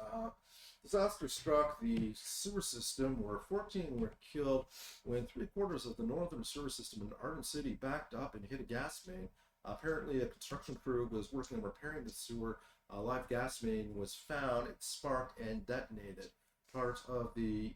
disaster struck the sewer system where 14 were killed when 3/4 of the northern sewer system in Arden City backed up and hit a gas main. Apparently, a construction crew was working on repairing the sewer. A live gas main was found. It sparked and detonated. Part of the,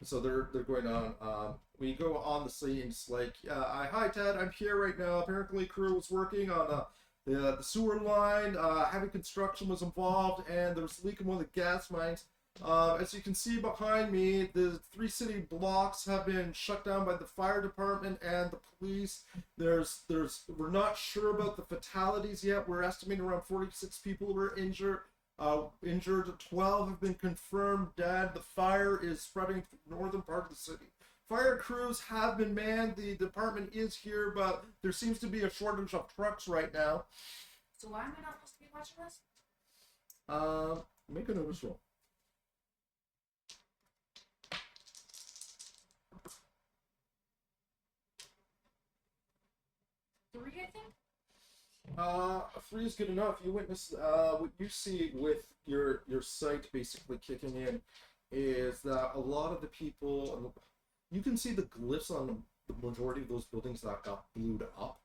so they're going on. When you go on the scene, it's like, hi Ted, I'm here right now. Apparently, crew was working on the sewer line. Heavy construction was involved, and there was a leak in one of the gas lines. As you can see behind me, the 3 city blocks have been shut down by the fire department and the police. We're not sure about the fatalities yet. We're estimating around 46 people were injured. Injured 12 have been confirmed dead. The fire is spreading through the northern part of the city. Fire crews have been manned. The department is here, but there seems to be a shortage of trucks right now. So why am I not supposed to be watching this? Make a notice roll. 3, I think. 3 is good enough. You witness what you see with your sight basically kicking in is that a lot of the people, you can see the glyphs on the majority of those buildings that got blued up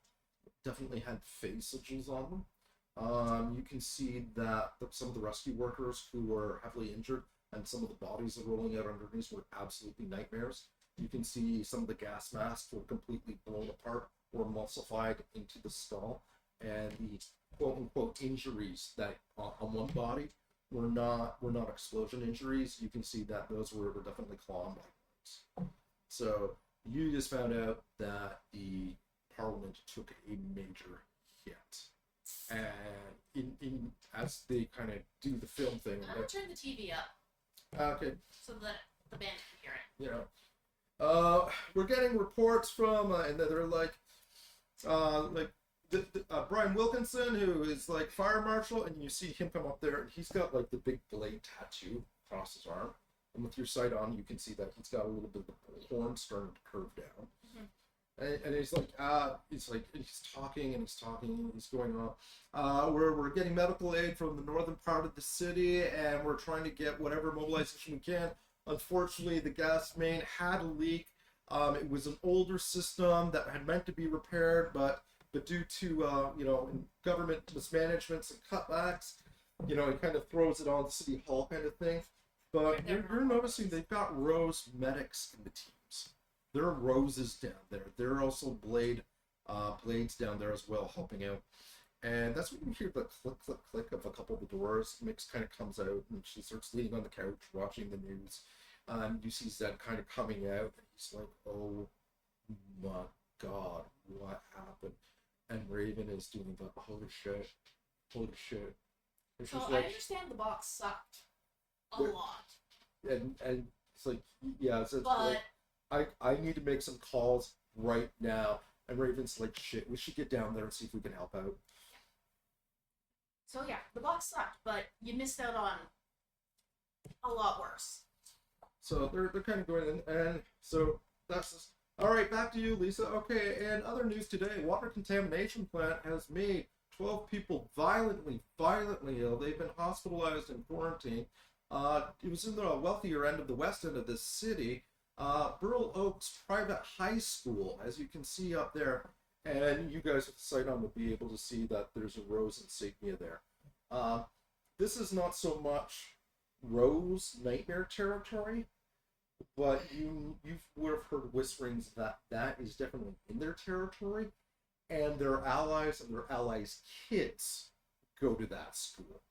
definitely had face sigils on them. You can see that some of the rescue workers who were heavily injured and some of the bodies that were rolling out underneath were absolutely nightmares. You can see some of the gas masks were completely blown apart or emulsified into the skull, and the quote-unquote injuries that on one body were not explosion injuries. You can see that those were definitely claw marks. So you just found out that the Parliament took a major hit, and in as they kind of do the film thing. I'm gonna turn the TV up Okay. so that the band can hear it. You know, we're getting reports from, and they're like Brian Wilkinson, who is like fire marshal, and you see him come up there, and he's got like the big blade tattoo across his arm, and with your sight on, you can see that he's got a little bit of the horn starting to curve down. And he's like, he's talking and he's going on. We're getting medical aid from the northern part of the city, and we're trying to get whatever mobilization we can. Unfortunately, the gas main had a leak. It was an older system that had meant to be repaired, but due to government mismanagements and cutbacks, it kind of throws it on the city hall kind of thing. But you're noticing they've got Rose medics in the teams. There are roses down there. There are also blades down there as well helping out. And that's when you hear the click, click, click of a couple of the doors. Mix kind of comes out, and she starts leaning on the couch watching the news. You see Zed kind of coming out, and he's like, "Oh my God, what happened?" And Raven is doing the holy shit. And So she's I like, understand the box sucked a lot, and it's like, yeah, it's but like, I need to make some calls right now. And Raven's like, shit, we should get down there and see if we can help out. so yeah, the box sucked, but you missed out on a lot worse. So they're kind of going in, and so that's just, all right. Back to you, Lisa. Okay, and other news today: water contamination plant has made 12 people violently ill. They've been hospitalized and quarantined. It was in the wealthier end of the west end of the city, Burl Oaks Private High School, as you can see up there, and you guys with the sight on would be able to see that there's a rose insignia there. This is not so much Rose nightmare territory, but you would have heard whisperings that is definitely in their territory, and their allies and their allies' kids go to that school.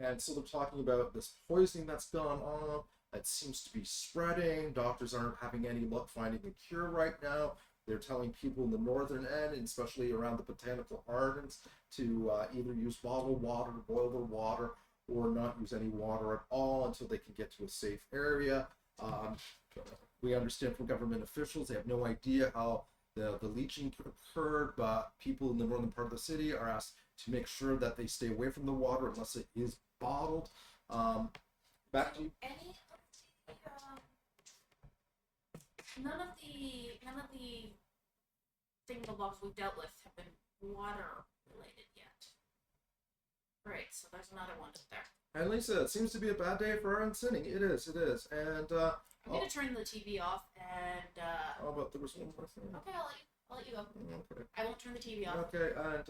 And so they're talking about this poisoning that's gone on that seems to be spreading. Doctors aren't having any luck finding a cure right now. They're telling people in the northern end, and especially around the botanical gardens, to either use bottled water to boil their water, or not use any water at all until they can get to a safe area. We understand from government officials they have no idea how the leaching occurred, but people in the northern part of the city are asked to make sure that they stay away from the water unless it is bottled. Back to you. None of the thingamabobs we've dealt with have been water related yet. Right, so there's another one up there. And Lisa, it seems to be a bad day for our unsinning. It is. And I'm gonna turn the TV off and oh, but there was one more thing. okay, I'll let you go. Okay. I won't turn the TV off. Okay, and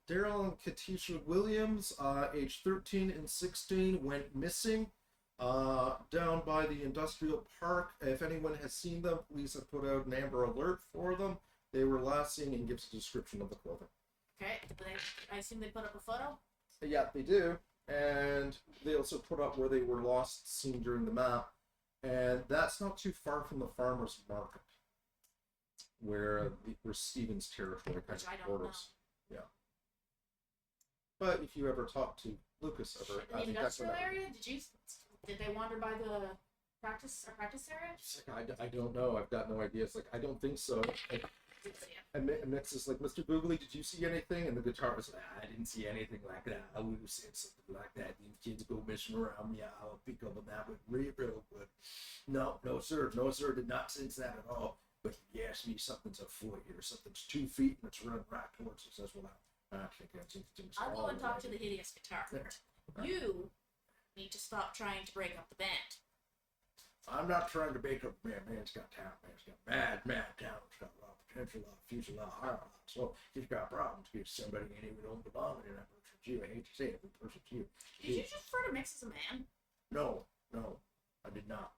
Daryl and Katisha Williams, age 13 and 16, went missing down by the industrial park. If anyone has seen them, police have put out an Amber Alert for them. They were last seen, and gives a description of the clothing. Okay, I assume they put up a photo? Yeah, they do. and they also put up where they were lost seen during the map, and that's not too far from the farmer's market, where Stephen's territory kind Which I of don't know. borders. Yeah. But if you ever talk to Lucas ever, The I think that's industrial what area? Did they wander by the practice area? It's like, I don't know. I've got no idea. It's like, I don't think so. Didn't see it. And Mix is like, Mr. Googly, did you see anything? And the guitarist, I didn't see anything like that. I would have said something like that. These kids go messing around. Yeah, I'll pick up on that one real good. No, sir. No, sir. Did not sense that at all. But if you ask me, something's afoot here. Something's 2 feet and it's running right towards us. That's what I think that's interesting. I'll go and talk to the hideous guitar. You need to stop trying to break up the band. I'm not trying to make up a man. Man's got talent. Man's got mad talent. It's got a lot of potential, a lot of future, a lot of higher. So he's got problems. Get somebody in here who don't belong in that person's you. I hate to say it, but person's you. Did you just refer to Mix as a man? No, I did not.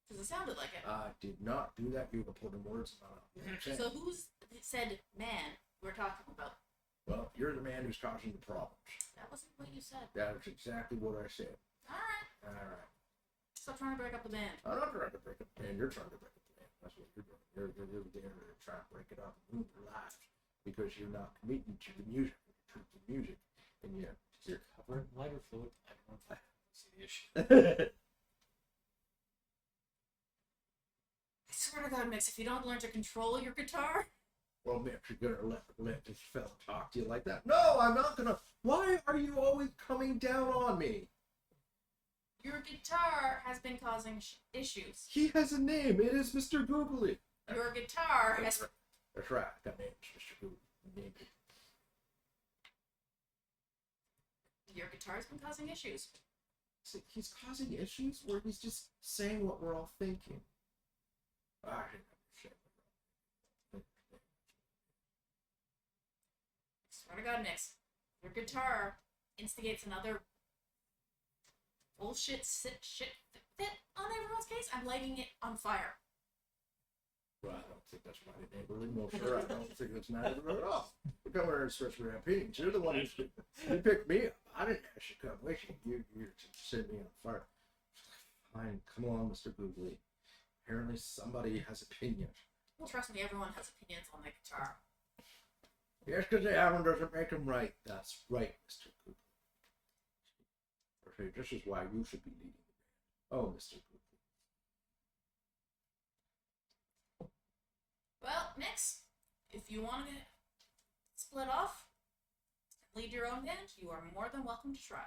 Because it sounded like it. I did not do that. You were putting words in my mouth. So who's said man we're talking about? Well, you're the man who's causing the problems. That wasn't what you said. That's exactly what I said. Alright. All right. Stop trying to break up the band. I'm not trying to break up the band. You're trying to break up the band. That's what you're doing. You're there to try and break it up and ruin your lives because you're not committing to the music, to the music, and you're Covering lighter fluid. I don't know if I see the issue. I swear to God, Mix, if you don't learn to control your guitar, Well, Mitch, you're gonna let this fella talk to you like that? No, I'm not gonna. Why are you always coming down on me? your guitar has been causing issues. He has a name. It is Mr. Googly. Your guitar has. That's right. Got names, Mr. Googly. Name it. Your guitar's been causing issues. See, he's causing issues, or he's just saying what we're all thinking. I didn't understand. Swear to God, Mix, your guitar instigates another bullshit shit fit on everyone's case. I'm lighting it on fire. Well, I don't think that's mighty neighborly. No, sir, I don't think that's neighborly at all. You come here and stretch my opinions. You're the one you picked me up. I didn't ask you to come with you. You set me on fire. Fine, come on, Mr. Googly. Apparently somebody has opinions. Well, trust me, everyone has opinions on the guitar. Just because they have them doesn't make them right. That's right, Mr. Googly. Okay, this is why you should be leading the band. Oh, Mr. Googly. Well, Mix, if you want to split off and lead your own band, you are more than welcome to try.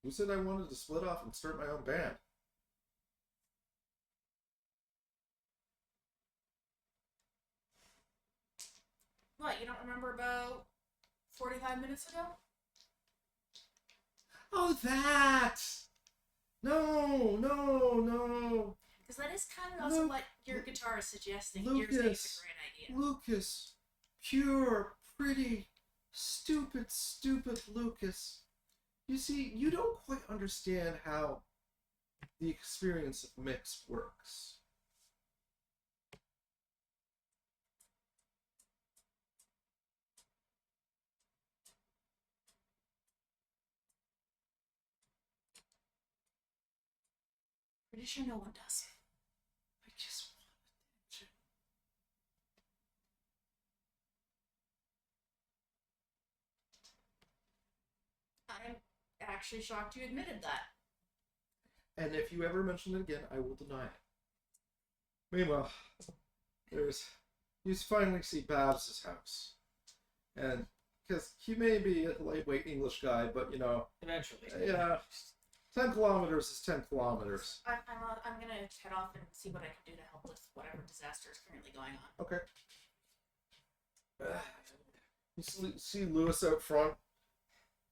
Who said I wanted to split off and start my own band? What, you don't remember about 45 minutes ago? Oh, that! No. Because that is kind of also Luke- what your guitar is suggesting. You're saying it's a great idea. Lucas. Pure, pretty, stupid Lucas. You see, you don't quite understand how the experience of mix works. Pretty sure no one does. I just want attention. I'm actually shocked you admitted that. And if you ever mention it again, I will deny it. Meanwhile, you finally see Babs' house. And, because he may be a lightweight English guy, but, Eventually. yeah, 10 kilometers is 10 kilometers. I'm gonna head off and see what I can do to help with whatever disaster is currently going on. Okay. You see Lewis out front,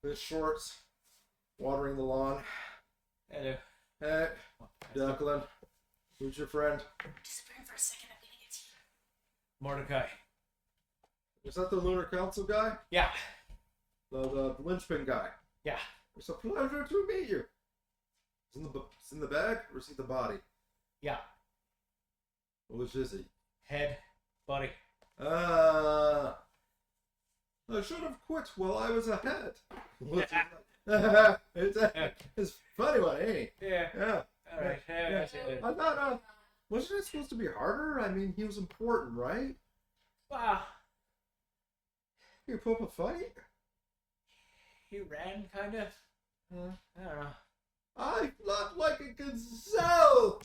in his shorts, watering the lawn. Hello. Hey, Declan, who's your friend? Disappearing for a second, I'm getting it. Mordecai. Is that the Lunar Council guy? Yeah. The linchpin guy? Yeah. It's a pleasure to meet you. It's in the bag, or is he the body? Yeah. Which is he? Head. Body. I should have quit while I was ahead. it's a funny one, ain't he? Yeah. Yeah. All right. Yeah. I see it. I thought, wasn't it supposed to be harder? I mean, he was important, right? Wow. You put up a fight? He ran, kind of. I don't know. I fled like a gazelle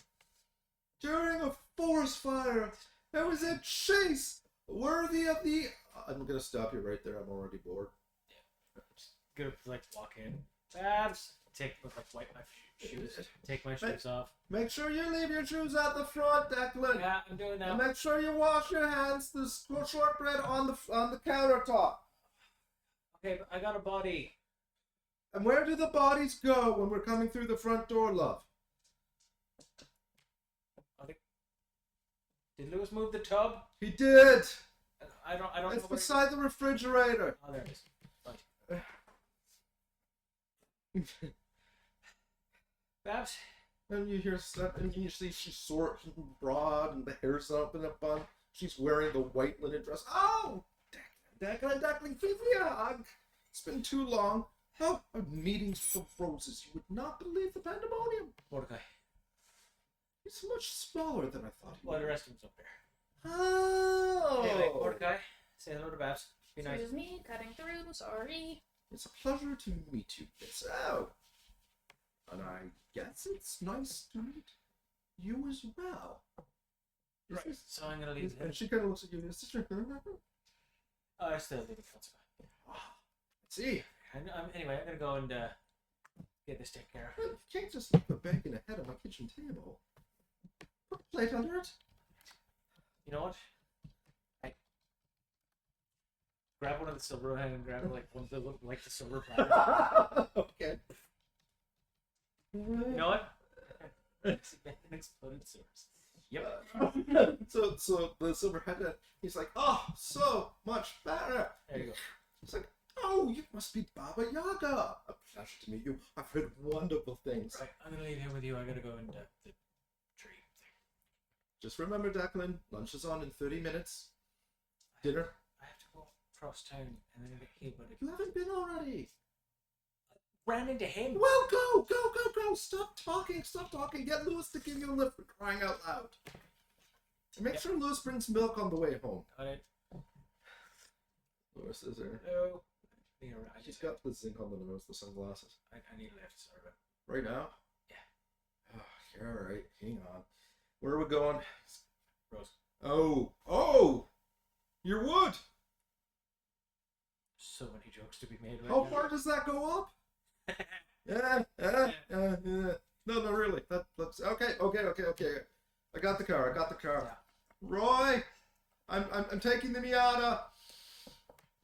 during a forest fire. There was a chase worthy of the. I'm gonna stop you right there. I'm already bored. Gonna like walk in. Babs. Wipe my shoes. Take my shoes off. Make sure you leave your shoes at the front, Declan. Yeah, I'm doing And that. make sure you wash your hands. There's shortbread on the countertop. Okay, but I got a body. And where do the bodies go when we're coming through the front door, love? Did Lewis move the tub? He did. I don't It's know. Where beside the refrigerator. Oh, there it is. Right. Babs. And you hear stuff, and you see she's short and broad, and the hair's up in a bun. She's wearing the white linen dress. Oh, Declan, give me a hug. It's been too long. Oh, meetings with the Roses. You would not believe the pandemonium. Mordecai. He's much smaller than I thought he Well, would. the rest of them's up there. Oh. Anyway, Mordecai. Say hello to Babs. Be nice. Excuse me, cutting through. Sorry. It's a pleasure to meet you, Miss O. And I guess it's nice to meet you as well. Is Right. this- So I'm gonna leave and him. she kind of looks at you. Is this your Oh, I still leave the council. See, Anyway, I'm gonna go and get this taken care of. you can't just leave a bag in the head of my kitchen table. Put a plate under it. You know what? I grab one of the silver and grab like one of the the silver platter. Okay. You know what? An exploded sewers. Yep. So the silverhead, he's like, oh, so much better. There you go. He's like, oh, you must be Baba Yaga. A pleasure to meet you. I've heard wonderful things. Right, I'm gonna leave him with you. I gotta go and the tree thing. Just remember, Declan, lunch is on in 30 minutes. Dinner? I have to go across town and then get healed, but You haven't been already. ran into him. Well, go. Stop talking. Get Lewis to give you a lift for crying out loud. And make sure Lewis brings milk on the way home. Got it. Lewis is there. No. I She's just got the zinc on the nose, the sunglasses. I need a lift. Sorry, but Right now? Yeah. Oh, you're alright. Hang on. Where are we going? Rose. Oh! Your wood! So many jokes to be made right How now. far does that go up? Yeah. No, really. That looks okay. I got the car. Yeah. Roy, I'm taking the Miata.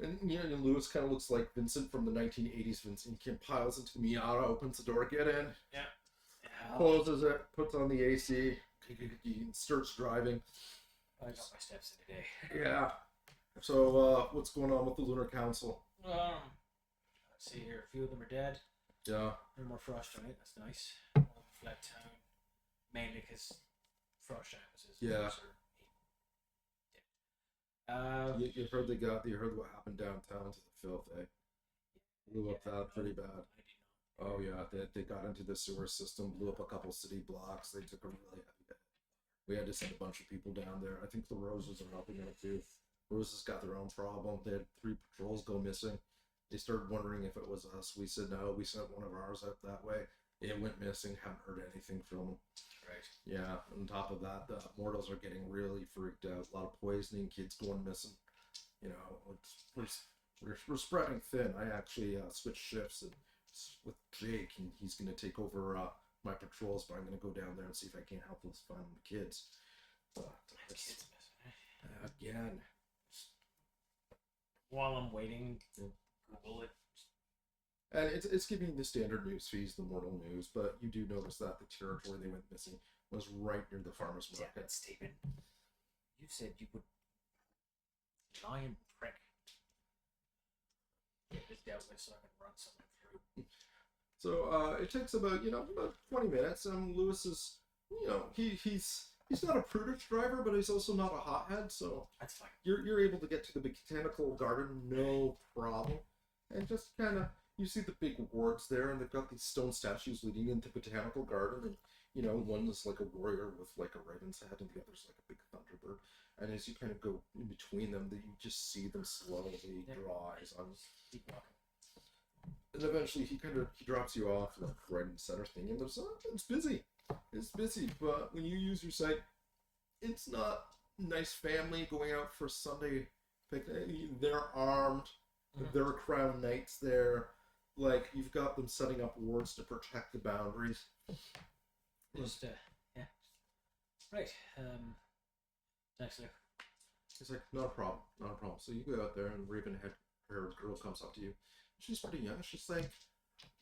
And Lewis kind of looks like Vincent from the 1980s. Vincent piles into the Miata, opens the door, get in, Yeah. closes it, puts on the AC, and starts driving. I got my steps in today. Yeah. So what's going on with the Lunar Council? Let's see here. A few of them are dead. Yeah. No more Frostgiant. That's nice. Flat Town. Mainly because Frostgiant was his. Yeah. Yeah. You heard what happened downtown to the filth, eh? Blew up that pretty bad. I did not. Oh yeah, they got into the sewer system, blew up a couple city blocks. They took a really heavy hit. We had to send a bunch of people down there. I think the Roses are helping out too. Roses got their own problem. They had 3 patrols go missing. They started wondering if it was us. We said no. We sent one of ours out that way. It went missing. Haven't heard anything from them. Right. Yeah. On top of that, the mortals are getting really freaked out. A lot of poisoning. Kids going missing. You know, we're spreading thin. I actually switched shifts with Jake, and he's going to take over my patrols. But I'm going to go down there and see if I can't help us find the kids. Kids missing. Again. While I'm waiting, Yeah. Google it. And it's giving you the standard news feeds, the mortal news, but you do notice that the territory they went missing was right near the farmer's Damn market. it, Stephen. You said you would lie and prick. Get this dealt with so I can run something through. So it takes about 20 minutes. Lewis is he's not a prudish driver, but he's also not a hothead. So That's fine. you're able to get to the botanical garden no problem, and just kind of you see the big wards there, and they've got these stone statues leading into Botanical Garden, and one is like a warrior with like a raven's head, and the other's like a big thunderbird. And as you kind of go in between them, you just see them slowly draw eyes on. Keep walking. And eventually, he drops you off like right in the center thing, and there's it's busy. It's busy, but when you use your sight, it's not nice family going out for Sunday picnic. They're armed. There are crown knights there. Like, you've got them setting up wards to protect the boundaries. Just yeah. Right. Thanks, Luke. He's like, not a problem, not a problem. So you go out there, and Raven-haired girl comes up to you. She's pretty young. She's like,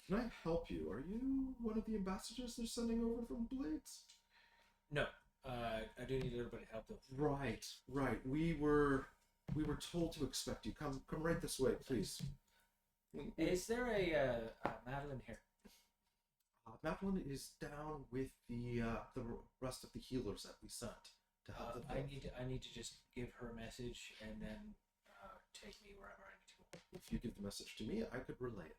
can I help you? Are you one of the ambassadors they're sending over from Blades? No. I do need a little bit of help though. Right. We were told to expect you. Come right this way, please. Is there a Madeline here? Madeline is down with the rest of the healers that we sent to help them. I need to just give her a message and then take me wherever I need to go. If you give the message to me, I could relay it.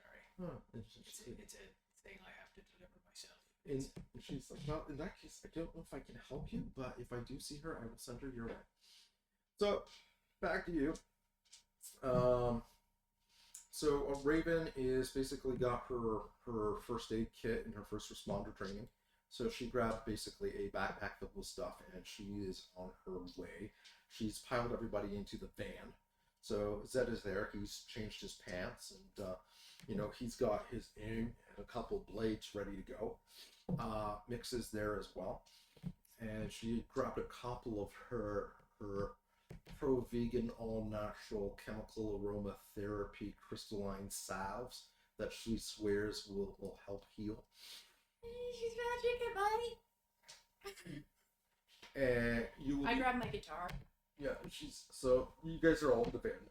Sorry. Huh. It's a thing I have to deliver myself. And she's like, well, in that case, I don't know if I can help you, but if I do see her, I will send her your way. So, back to you. So a Raven is basically got her first aid kit and her first responder training. So she grabbed basically a backpack filled with stuff, and she is on her way. She's piled everybody into the van. So Zed is there. He's changed his pants, and he's got his aim and a couple blades ready to go. Mix is there as well, and she grabbed a couple of her pro-vegan, all-natural chemical aromatherapy crystalline salves that she swears will help heal. She's magic, buddy. And I grabbed my guitar. Yeah, so you guys are all in the van.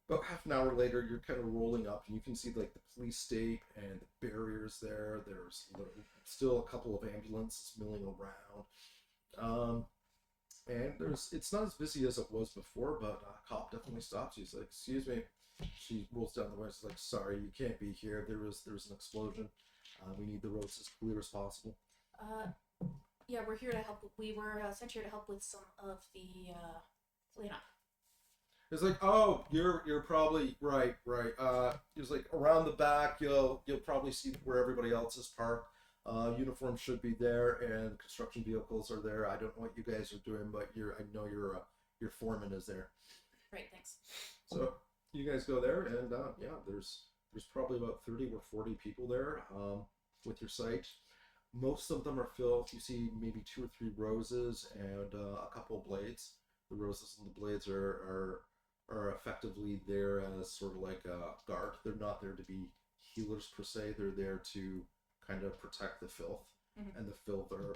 About half an hour later, you're kind of rolling up, and you can see like the police state and the barriers there. There's still a couple of ambulances milling around. And it's not as busy as it was before, but a cop definitely stops you. He's like, "Excuse me." She rolls down the window. She's like, "Sorry, you can't be here. There was an explosion. We need the roads as clear as possible." Yeah, we're here to help. We were sent here to help with some of the cleanup. It's like, "Oh, you're probably right. It's like around the back. You'll probably see where everybody else is parked. Uniforms should be there, and construction vehicles are there. I don't know what you guys are doing, but I know your foreman is there." Great, thanks. So you guys go there, and there's probably about 30 or 40 people there with your sight. Most of them are filled. You see maybe 2 or 3 roses and a couple of blades. The roses and the blades are effectively there as sort of like a guard. They're not there to be healers per se. They're there to kind of protect the filth. Mm-hmm. And the filth are,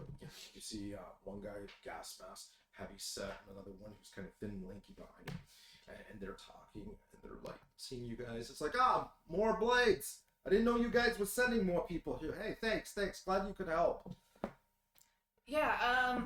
you see one guy with gas mask, heavy set, and another one who's kind of thin and lanky behind him. And they're talking, and they're like seeing you guys. It's like, more blades. I didn't know you guys were sending more people here. Hey, thanks. Glad you could help. Yeah,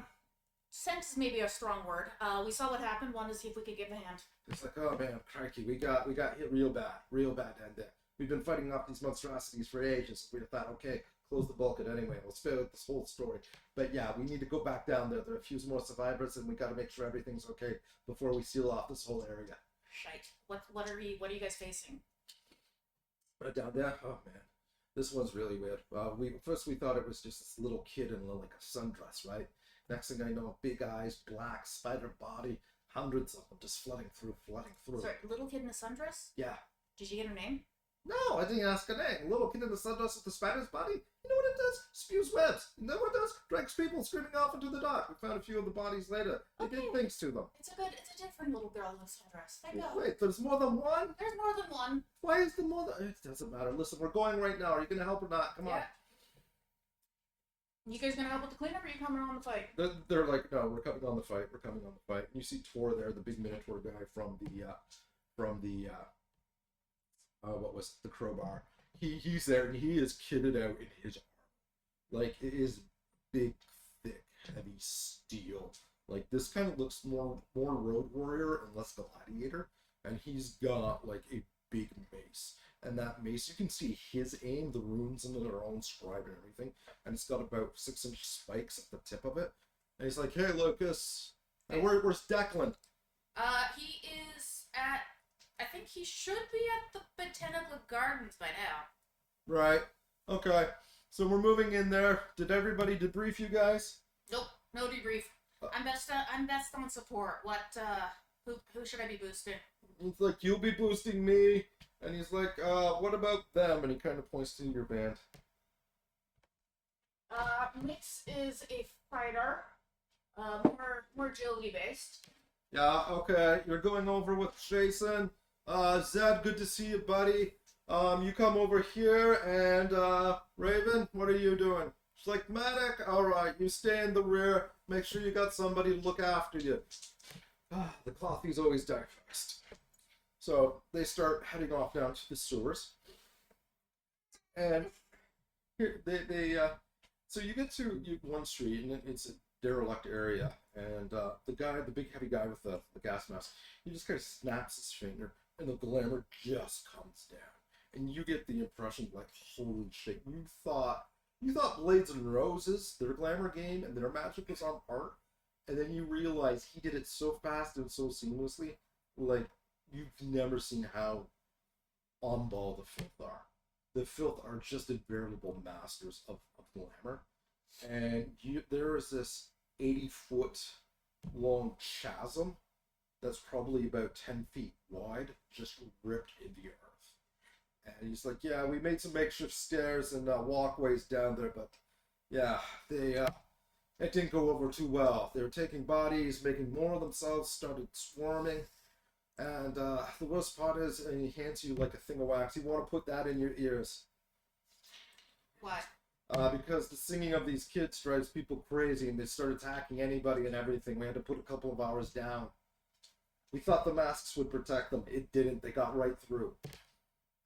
sense is maybe a strong word. We saw what happened. Wanted to see if we could give a hand. It's like, oh man, crikey, we got hit real bad down there. We've been fighting off these monstrosities for ages. We thought, okay, close the bulkhead anyway. Let's fill out this whole story. But yeah, we need to go back down there. There are a few more survivors, and we got to make sure everything's okay before we seal off this whole area. Shite. What are you guys facing? Down there, oh man, this one's really weird. We thought it was just this little kid in like a sundress, right? Next thing I know, big eyes, black, spider body, hundreds of them just flooding through. Sorry, little kid in a sundress? Yeah. Did you get her name? No, I didn't ask her name. Little kid in the sundress with the spider's body. You know what it does? Spews webs. You know what it does? Drags people screaming off into the dark. We found a few of the bodies later. They did things to them. It's a different little girl in a sundress. Thank God. Wait, there's more than one? There's more than one. Why is there more than... It doesn't matter. Listen, we're going right now. Are you going to help or not? Come on. You guys gonna help with the cleanup, or are you coming on the fight? They're like, no, we're coming on the fight. And you see Tor there, the big Minotaur guy from the what was it, the crowbar. He's there, and he is kitted out in his armor. Like, it is big, thick, heavy steel. Like this kind of looks more road warrior and less gladiator, and he's got like a big mace. And that mace, you can see his aim, the runes in it are all inscribed and everything, and it's got about 6-inch spikes at the tip of it. And he's like, "Hey, Lucas, and where's Declan?" He is at. I think he should be at the Botanical Gardens by now. Right. Okay. So we're moving in there. Did everybody debrief you guys? Nope, no debrief. I'm best on support. What? Who should I be boosting? He's like, "You'll be boosting me." And he's like, "What about them?" And he kind of points to your band. Mix is a fighter. More agility based. Yeah, okay. You're going over with Jason. Zed, good to see you, buddy. You come over here, and Raven, what are you doing? She's like, "Medic, alright, you stay in the rear. Make sure you got somebody to look after you." The coffee's always die fast. So they start heading off down to the sewers. And here so you get to one street, and it's a derelict area. And the big heavy guy with the gas mask, he just kind of snaps his finger, and the glamour just comes down. And you get the impression like, holy shit, you thought Blades and Roses, their glamour game and their magic was on par, and then you realize he did it so fast and so seamlessly, like you've never seen how on ball the Filth are. The Filth are just invariable masters of glamour, and there is this 80-foot long chasm that's probably about 10 feet wide, just ripped in the earth. And he's like, "Yeah, we made some makeshift stairs and walkways down there, but yeah, it didn't go over too well. They were taking bodies, making more of themselves, started swarming, and the worst part is," and he hands you like a thing of wax. "You want to put that in your ears." Why? Because the singing of these kids drives people crazy, and they start attacking anybody and everything. We had to put a couple of hours down. We thought the masks would protect them. It didn't. They got right through.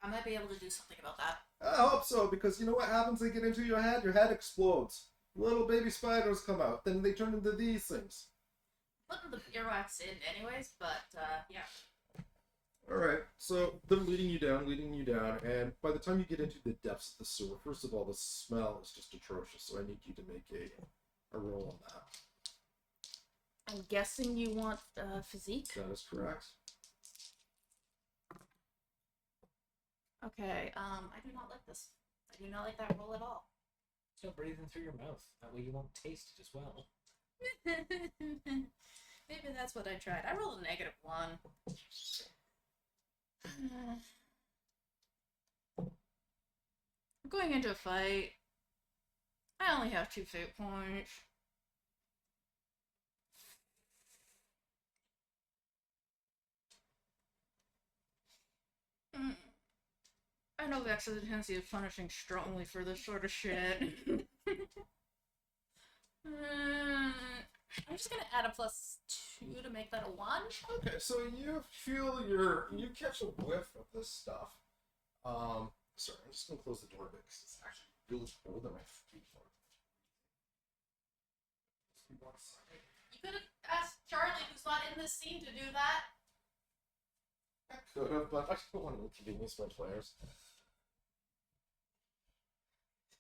I might be able to do something about that. I hope so, because you know what happens? They get into your head explodes. Little baby spiders come out, then they turn into these things. Putting the earwax in anyways, but yeah. Alright, so they're leading you down, and by the time you get into the depths of the sewer, first of all, the smell is just atrocious, so I need you to make a roll on that. I'm guessing you want physique? That is correct. Okay, I do not like this. I do not like that roll at all. Still breathing through your mouth. That way you won't taste it as well. Maybe that's what I tried. I rolled a -1. I'm going into a fight. I only have 2 fate points. I know Vex has a tendency of punishing strongly for this sort of shit. I'm just gonna add a +2 to make that a 1. Okay, so you you catch a whiff of this stuff. Sorry, I'm just gonna close the door a bit because it's actually really cold and my feet are. You could have asked Charlie, who's not in this scene, to do that. I could have, but I don't want to inconvenience my players.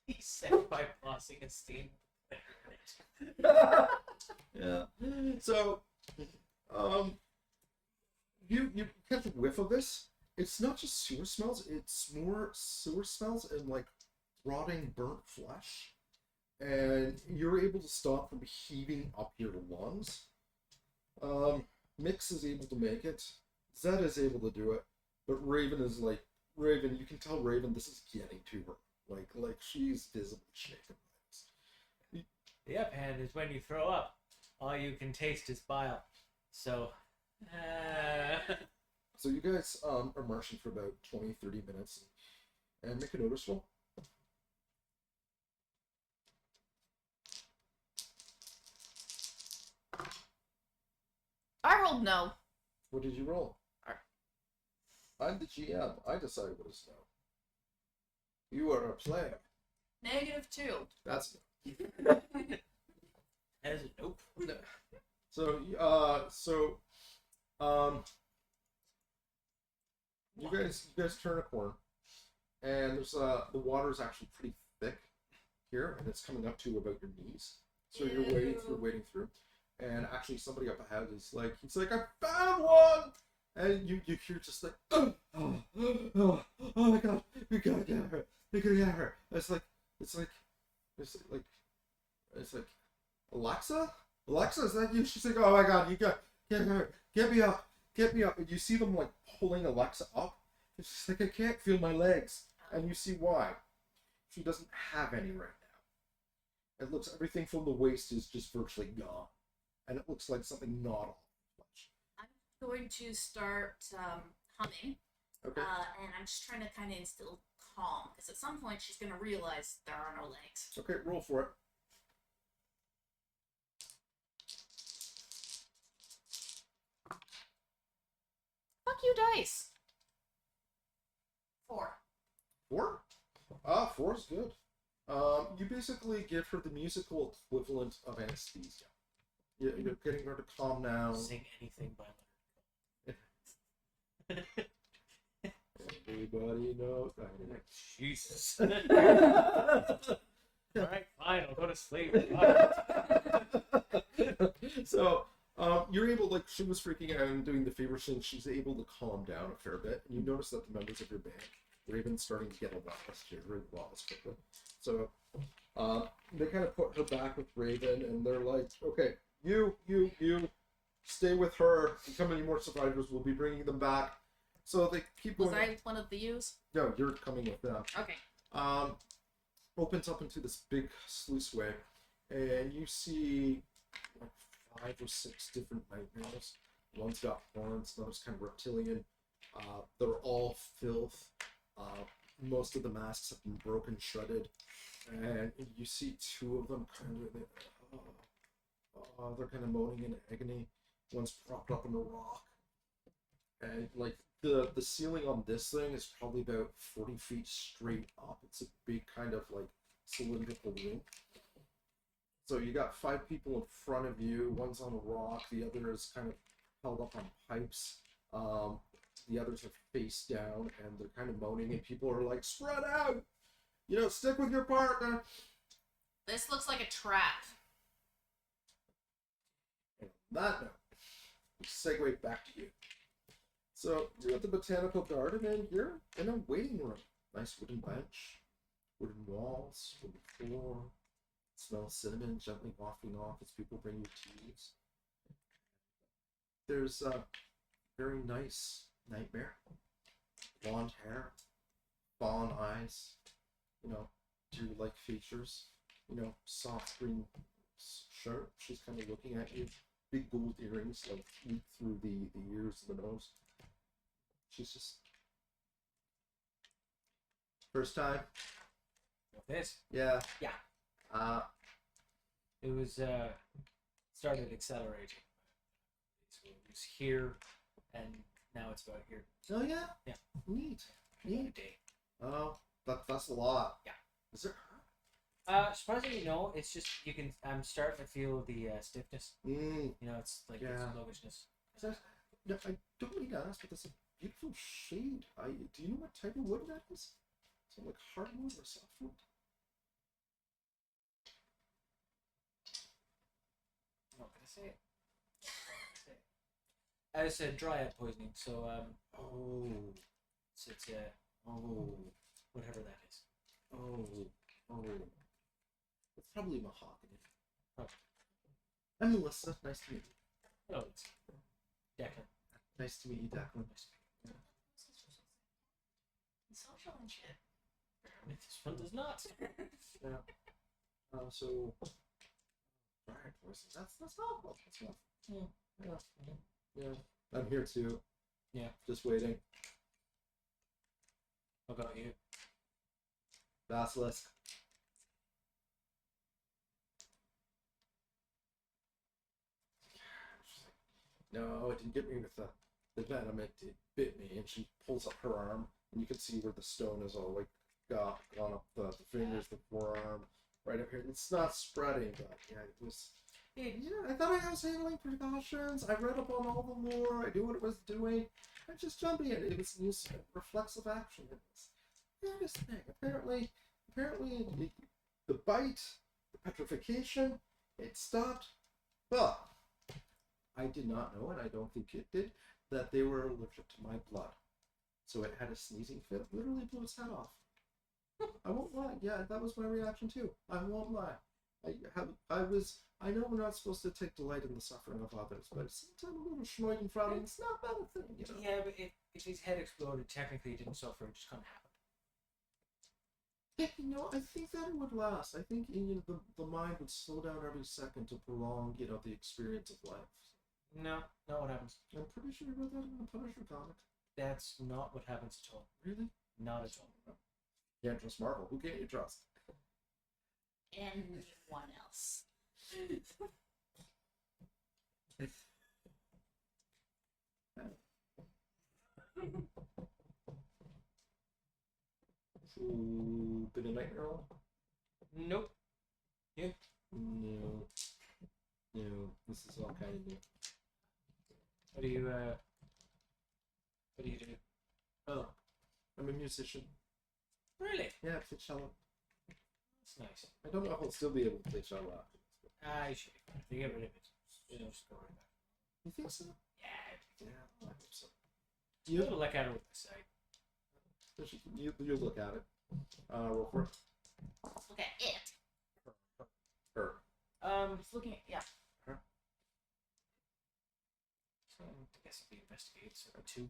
He said by bossing a steam. Yeah. So, you catch a whiff of this. It's not just sewer smells; it's more sewer smells and like rotting, burnt flesh. And you're able to stop from heaving up your lungs. Mix is able to make it. Zed is able to do it, but Raven is like Raven. You can tell Raven this is getting to her. Like she's visibly shaken. The uphand is when you throw up. All you can taste is bile. So, So you guys are marching for about 20-30 minutes, and make a notice roll. I rolled no. What did you roll? I'm the GM. I decide what is no. You are a player. -2. That's as a nope. no. Um, you guys turn a corner, and there's the water is actually pretty thick here, and it's coming up to about your knees. So you're wading through, and actually somebody up ahead is like, he's like, I found one, and you hear just like, oh my god, we gotta get her, we gotta get her. It's like Alexa, is that you? She's like, oh my god, you got get her, get me up, and you see them like pulling Alexa up. It's just like, I can't feel my legs, and you see why. She doesn't have any right now. It looks, everything from the waist is just virtually gone, and it looks like something not all much. I'm going to start humming, Okay. and I'm just trying to kind of instill calm because at some point she's going to realize there are no legs. Okay, roll for it. Fuck you, dice. 4. 4? 4's good. You basically give her the musical equivalent of anesthesia. You're getting her to calm down. Sing anything by Leonard Cohen. Everybody knows. Jesus. All right, fine. I'll go to sleep. So, you're able, like, she was freaking out and doing the fever thing. She's able to calm down a fair bit. And you notice that the members of your band, Raven's starting to get a lot less quickly. So, they kind of put her back with Raven, and they're like, okay, you, stay with her. If you come any more survivors, we'll be bringing them back. So they keep going. Was I one of the U's? No, you're coming with them. Okay. Opens up into this big sluiceway, and you see like 5 or 6 different nightmares. One's got horns, another's kind of reptilian. They're all filth. Most of the masks have been broken, shredded, and you see 2 of them kind of they're kind of moaning in agony. One's propped up in a rock, and like the ceiling on this thing is probably about 40 feet straight up. It's a big kind of like cylindrical room. So you got 5 people in front of you. One's on a rock. The other is kind of held up on pipes. The others are face down, and they're kind of moaning, and people are like, spread out! Stick with your partner! This looks like a trap. And on that note, we segue back to you. So, you're at the Botanical Garden, and you're in a waiting room. Nice wooden bench, wooden walls, wooden floor. It smells cinnamon gently wafting off as people bring you teas. There's a very nice nightmare. Blonde hair, fawn eyes, deer-like features, soft green shirt. She's kind of looking at you. Big gold earrings, like, leak through the ears and the nose. She's just... First time? This? Yeah. Yeah. It was started accelerating. So it was here, and now it's about here. Oh yeah? Yeah. Neat. Neat day. Oh, that's a lot. Yeah. Is there... Surprisingly, no. It's just I'm starting to feel the stiffness. It's like Yeah. it's sluggishness. No, I don't need to ask, but that's a beautiful shade. Do you know what type of wood that is? Is it like hardwood or softwood? I'm not gonna say it. I said dryad poisoning, so Oh. it's Oh. whatever that is. Oh. It's probably mahogany. Probably. I'm Melissa. Nice to meet you. Oh, it's Declan. Nice to meet you, Declan. Social and shit. This one does not. Yeah. So. Alright, that's not. That's not. Yeah. I'm here too. Yeah. Just waiting. How about you? Basilisk. No, it didn't get me with the venom. It bit me, and she pulls up her arm, and you can see where the stone is all like gone up the fingers, the forearm, right up here. It's not spreading, but yeah, it was I thought I was handling precautions. I read up on all the lore. I knew what it was doing. I just jumping in. It was use reflexive action. It was this thing. Apparently, the bite, the petrification, it stopped. But I did not know, and I don't think it did, that they were allergic to my blood. So it had a sneezing fit. Literally blew its head off. I won't lie. Yeah, that was my reaction too. I won't lie. I know we're not supposed to take delight in the suffering of others, but sometimes a little Schneuden it's not a bad thing, you know. Yeah, but if his head exploded, technically he didn't suffer. It just kind of happened. Yeah, I think that it would last. I think the mind would slow down every second to prolong, the experience of life. No, not what happens. I'm pretty sure you read that in the Punisher comic. That's not what happens at all. Really? Not at all. Can't trust Marvel. Who can't you trust? Anyone else? Been a nightmare roll? Nope. No. This is all kind of new. What do you do? Oh, I'm a musician. Really? Yeah, I play cello. That's nice. I don't know if I'll still be able to play cello after this. I should be fine. If you get rid of it, it'll just go right back. You think so? Yeah. Yeah, I hope so. You have to look at it with the side. You look at it. Roll for it. Look at it. Her. Just looking at So I guess it'd be investigate. So 2.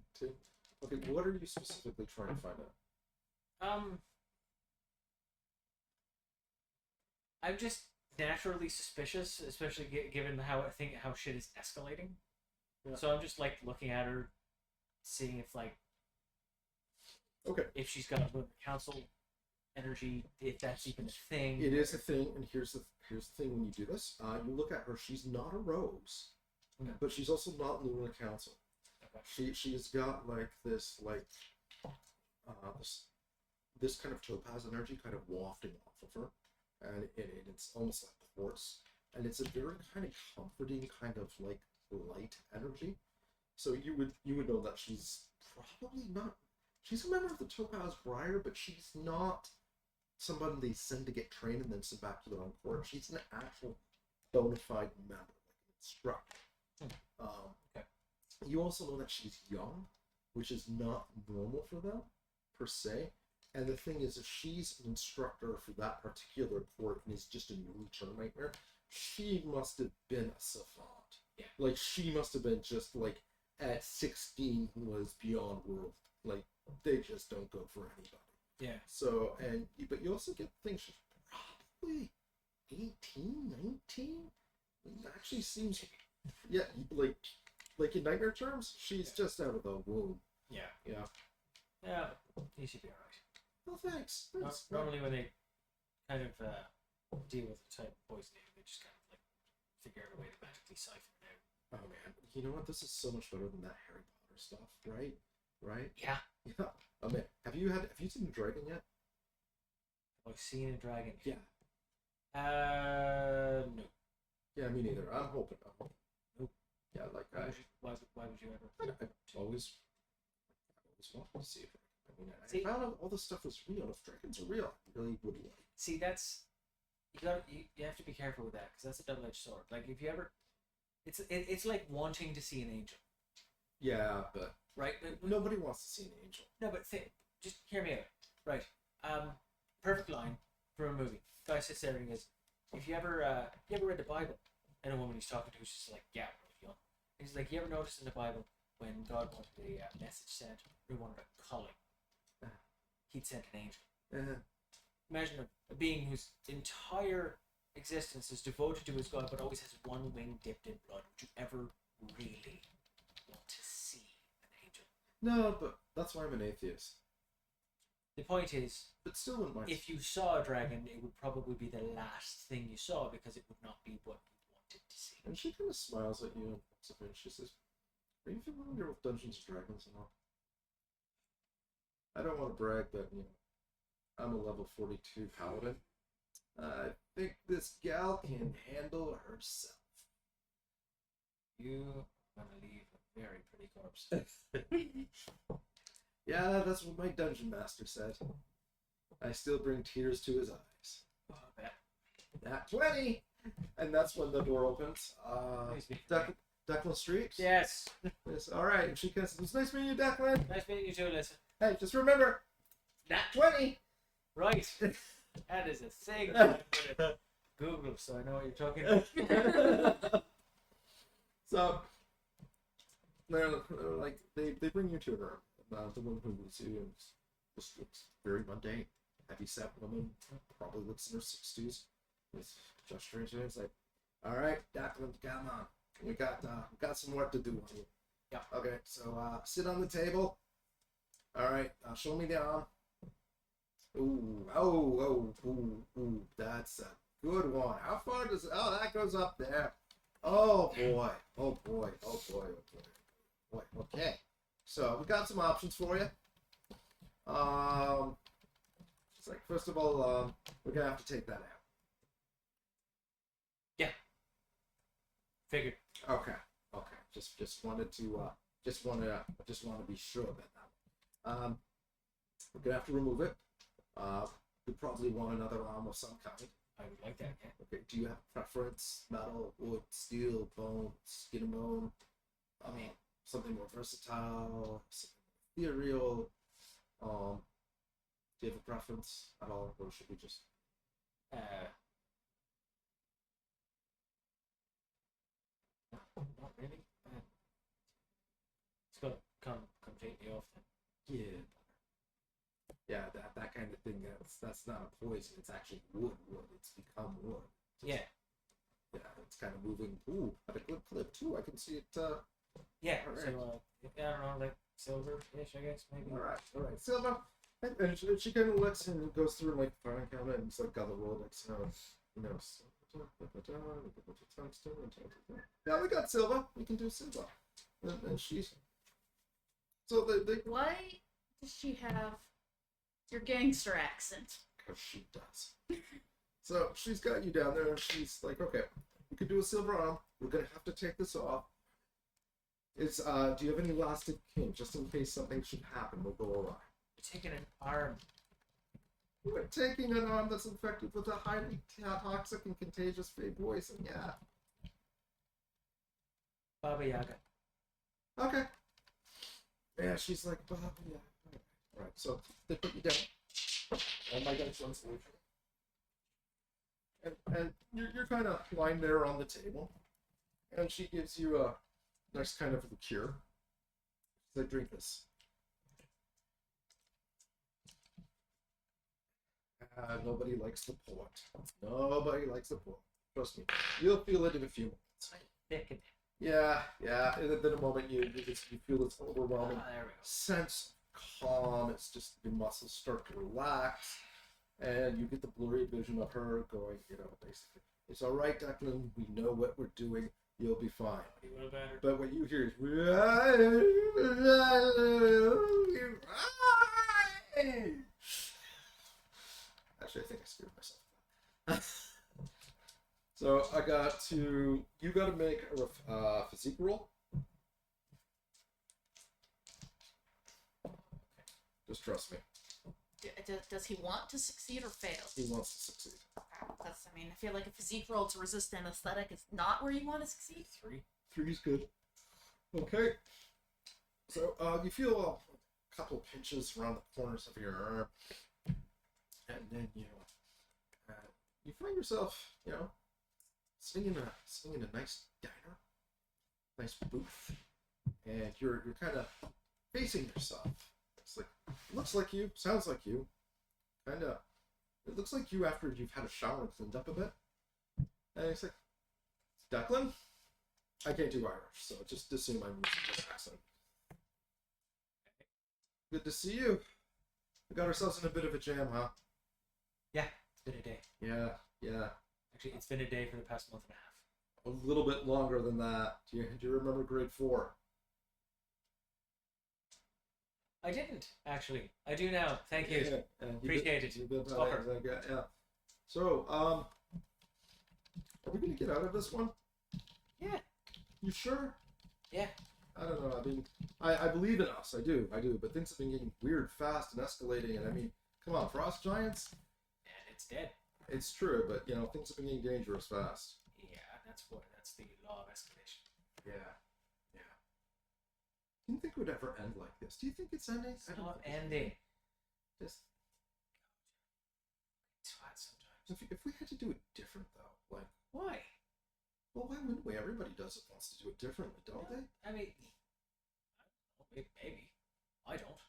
Okay, what are you specifically trying to find out? I'm just naturally suspicious, especially given how shit is escalating. Yeah. So I'm just like looking at her, seeing if Okay. if she's got a council energy, if that's even a thing. It is a thing, and here's the thing when you do this. You look at her, she's not a rose, but she's also not Luna Council. Okay. She's got this this kind of topaz energy kind of wafting off of her, and it's almost like quartz, and it's a very kind of comforting, kind of like light energy. So you would know that she's probably not. She's a member of the Topaz Briar, but she's not somebody they send to get trained and then send back to their own court. She's an actual bona fide member, like an instructor. Okay. You also know that she's young, which is not normal for them, per se. And the thing is, if she's an instructor for that particular court and is just a newly turned nightmare, she must have been a savant. Yeah. Like, she must have been just, like, at 16 was beyond world. Like, they just don't go for anybody. Yeah. So, but you also get things she's probably 18, 19? It actually seems, yeah, like in nightmare terms, she's just out of the womb. Yeah. Yeah. You should be alright. Well, thanks. Normally when they kind of deal with the type of poisoning, they just kind of like figure out a way to magically siphon it out. Oh man, you know what? This is so much better than that Harry Potter stuff, right? Right? Yeah. Yeah. Oh man, have you seen the dragon yet? Have I seen a dragon? Yeah. No. Yeah, me neither. I'm hoping. Nope. Yeah, like Why would you ever? I always wanted to see it. I mean, See- I found out all this stuff was real. If dragons are real, I really would like. See, that's you have to be careful with that because that's a double-edged sword. Like if you ever, it's like wanting to see an angel, Yeah, but right? nobody wants to see an angel. No, but just hear me out. Right. Perfect line from a movie. Guy sits there and goes, if you ever read the Bible, and a woman he's talking to is just like, yeah, really young. He's like, you ever notice in the Bible when God wanted a message sent, or he wanted a calling, he'd sent an angel. Imagine a being whose entire existence is devoted to his God, but always has one wing dipped in blood. Would you ever really want to see an angel? No, but that's why I'm an atheist. The point is, But still, wouldn't mind. if you saw a dragon, it would probably be the last thing you saw because it would not be what you wanted to see. And she kind of smiles at you and she says, "Are you familiar with Dungeons and Dragons and all?" I don't want to brag, but I'm a level 42 paladin. I think this gal can handle herself. You want to leave a very pretty corpse. Yeah, that's what my dungeon master said. I still bring tears to his eyes. Oh, I bet. Nat 20! And that's when the door opens. Nice meeting Declan Street? Yes. Yes, alright. And she says, it's nice meeting you, Declan. Nice meeting you too, listen. Hey, just remember, Nat 20! Right. That is a thing. I'm gonna Google so I know what you're talking about. So, they're like, they bring you to her. The woman who was you just looks very mundane. Heavy set woman, probably looks in her 60s. With gesturing to her, it's like, alright, Declan, come on. We got some work to do on you. Yeah. Okay, so sit on the table. Alright, show me the arm. Ooh, that's a good one. How far does that goes up there. Oh boy. Boy, okay. So we got some options for you. It's like, first of all, we're gonna have to take that out. Figured. Okay. Just wanted to be sure about that. We're gonna have to remove it. We probably want another arm of some kind. I would like that, yeah. Okay. Do you have a preference? Metal, wood, steel, bone, skin and bone. Something more versatile, something more ethereal. Do you have a preference at all, or should we just? Not really. It's gonna come completely off then. Yeah, that kind of thing. That's not a poison. It's actually wood. It's become wood. Yeah. Yeah, it's kind of moving. Ooh, at a good clip too. I can see it. Yeah. Alright. So I don't know, like silver-ish, I guess maybe. All right, Silva. And she kind of lets him goes through like the filing cabinet and it's like got the Rolodex, Yeah, we got Silva. We can do Silva. And she's so they Why does she have your gangster accent? because she does. So she's got you down there and she's like, okay, we could do a silver arm. We're gonna have to take this off. It's do you have any elastic king just in case something should happen? We'll go awry. You're taking an arm. We're taking an arm that's infected with a highly toxic and contagious fey poison. Yeah. Baba Yaga. Okay. Yeah, she's like, Baba Yaga. All right. So they put you down. Oh my God, one solution. And you're kind of lying there on the table, and she gives you a nice kind of liqueur. She's like, drink this. Nobody likes the port. Nobody likes the port. Trust me. You'll feel it in a few moments. Thick. Yeah. And then a moment you feel this overwhelming There we go. sense of calm. It's just your muscles start to relax, and you get the blurry vision of her going, basically, it's all right, Declan. We know what we're doing. You'll be fine. What about her? But what you hear is, actually, I think I scared myself. So you got to make a physique roll. Just trust me. Does he want to succeed or fail? He wants to succeed. I feel like a physique roll to resist anesthetic is not where you want to succeed. 3. 3's good. Okay. So you feel a couple pinches around the corners of your arm, and then you find yourself sitting in a nice diner, nice booth, and you're kind of facing yourself. It's like looks like you, sounds like you, kind of. It looks like you after you've had a shower and cleaned up a bit. And it's like, Declan? I can't do Irish, so just assume I'm using this accent. Good to see you. We got ourselves in a bit of a jam, huh? Yeah, it's been a day. Yeah. Actually, it's been a day for the past month and a half. A little bit longer than that. Do you remember grade 4? I didn't, actually. I do now. Thank you. Yeah, Appreciate it. Fucker. Yeah. So, are we gonna get out of this one? Yeah. You sure? Yeah. I don't know. I mean, I believe in us. I do. But things have been getting weird, fast, and escalating. And I mean, come on, frost giants. And it's dead. It's true, but things have been getting dangerous fast. Yeah, that's the law of escalation. Yeah. Do you think it would ever end like this? Do you think it's ending? It's not ending. Just It's hot sometimes. if we had to do it different though, like, Why? well, why wouldn't we? Everybody does it wants to do it differently, don't they? I mean, maybe. I don't.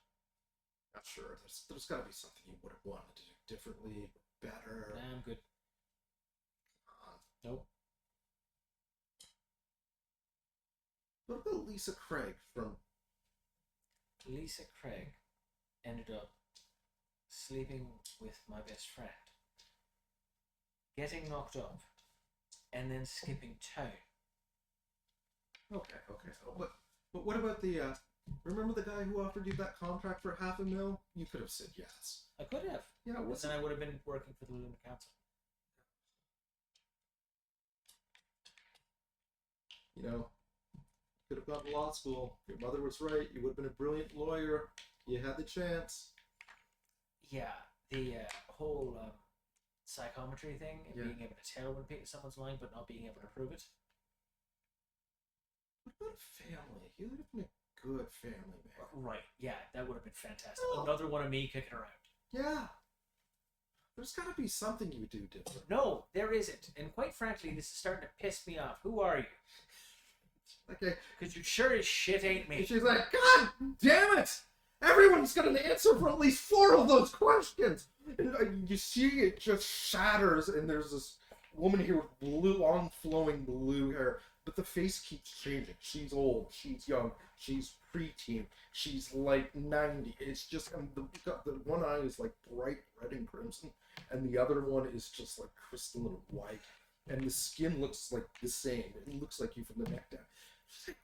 Not sure. There's got to be something you would have wanted to do differently, better. Nah, I'm good. Nope. What about Lisa Craig from? Lisa Craig ended up sleeping with my best friend, getting knocked up, and then skipping town. Okay. But what about the? Remember the guy who offered you that contract for $500,000? You could have said yes. I could have. Yeah, But then I would have been working for the Luna Council. Could have gone to law school. Your mother was right. You would have been a brilliant lawyer. You had the chance. Yeah, the whole psychometry thing and Yeah. being able to tell when someone's lying but not being able to prove it. What about a family? You would have been a good family man. Right, yeah, that would have been fantastic. Oh. Another one of me kicking around. Yeah. There's got to be something you would do different. No, there isn't. And quite frankly, this is starting to piss me off. Who are you? Okay. Because you sure as shit ain't me. And she's like, God damn it! Everyone's got an answer for at least 4 of those questions. And you see it just shatters, and there's this woman here with long flowing blue hair, but the face keeps changing. She's old, she's young, she's preteen, she's like 90. It's just, and the one eye is like bright red and crimson, and the other one is just like crystalline white, and the skin looks like the same. It looks like you from the neck down. She's like,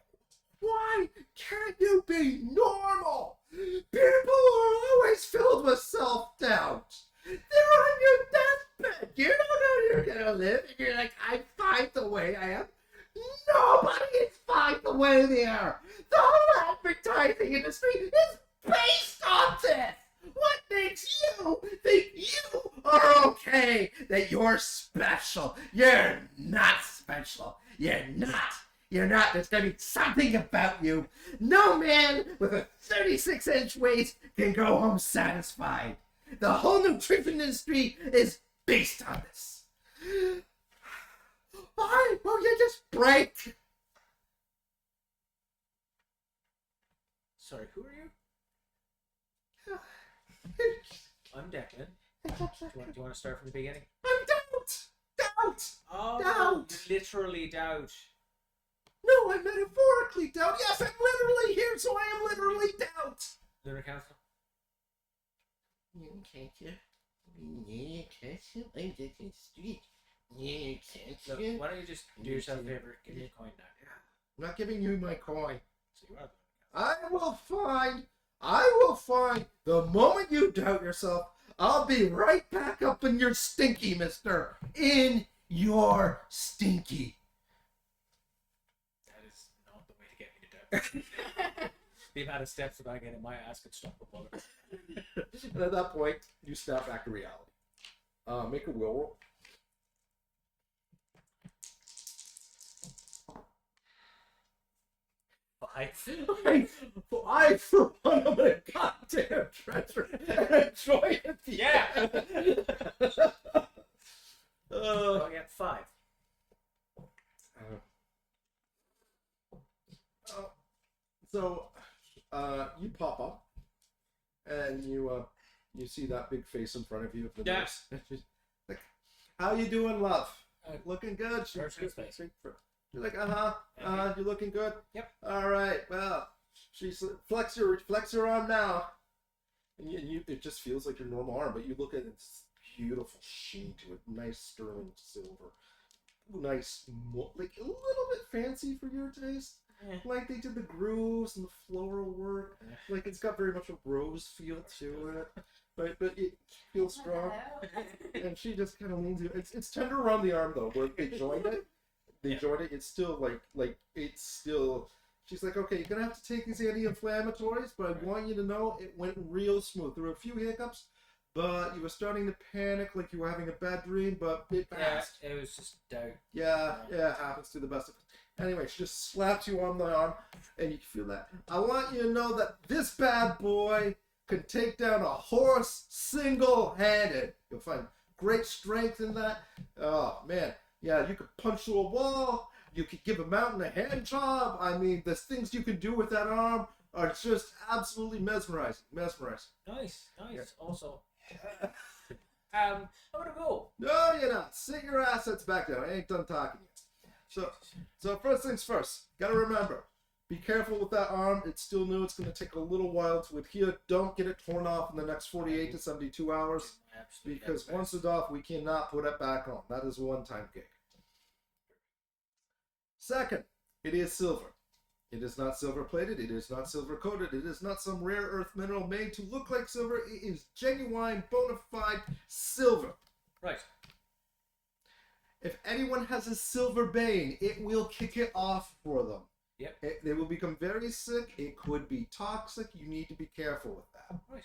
why can't you be normal? People are always filled with self-doubt. They're on your deathbed. You don't know you're gonna live, and you're like, I'm fine the way I am. Nobody is fine the way they are. The whole advertising industry is based on this. What makes you think you are okay? That you're special? You're not special. You're not. You're not. There's gonna be something about you. No man with a 36-inch waist can go home satisfied. The whole nutrition industry is based on this. Why won't you just break? Sorry, who are you? I'm Declan. Do you want to start from the beginning? I'm Doubt! Doubt! Oh, Doubt. you literally doubt. No, I'm metaphorically Doubt. Yes, I'm literally here, so I am literally Doubt. Lunar Council? You can't you? You can't you? I'm just in the street. You can't Look, you? why don't you just do yourself a favor? Give me a coin now. I'm not giving you my coin. So you are the Lunar Council. I will find, the moment you doubt yourself, I'll be right back up in your stinky, mister. In your stinky. That is not the way to get me to doubt. The amount of steps that I get in my ass could stop a bullet. And at that point, you snap back to reality. Make a will roll. 5. I for one, am a goddamn treasure and enjoy it. Yeah. Uh, Oh, yeah, 5. So, you pop up, and you see that big face in front of you. Of the Yeah. nurse. She's like, "How you doing, love? Uh, Looking good." Nurse in face. You're like, you're looking good. Yep. All right. Well, she's flex your arm now, and you it just feels like your normal arm, but you look at this beautiful sheen to it, nice sterling silver, nice, like a little bit fancy for your taste. Yeah. Like they did the grooves and the floral work. Yeah. Like it's got very much a rose feel to it, but it feels strong. And she just kind of leans you. It's tender around the arm though, where they joined it. they Yeah. joined it. It's still it's still. She's like, okay, you're gonna have to take these anti-inflammatories, but I Right. want you to know it went real smooth. There were a few hiccups, but you were starting to panic, like you were having a bad dream, but it Yeah, passed. it was just doubt. Yeah, it happens to the best of us. Anyway, she just slaps you on the arm, and you can feel that. I want you to know that this bad boy can take down a horse single-handed. You'll find great strength in that. Oh, man. Yeah, you could punch through a wall. You could give a mountain a hand job. I mean, the things you can do with that arm are just absolutely mesmerizing. Mesmerizing. Nice. Yeah. Also, I'm gonna go. No, you're not. Sit your assets back down. I ain't done talking yet. So first things first. Gotta remember, be careful with that arm. It's still new. It's gonna take a little while to adhere. Don't get it torn off in the next 48 to 72 hours, Absolutely. because once it's off, we cannot put it back on. That is a one-time gig. Second, it is silver. It is not silver plated. It is not silver coated. It is not some rare earth mineral made to look like silver. It is genuine, bona fide silver. Right. If anyone has a silver bane, it will kick it off for them. Yep. They will become very sick. It could be toxic. You need to be careful with that. Right.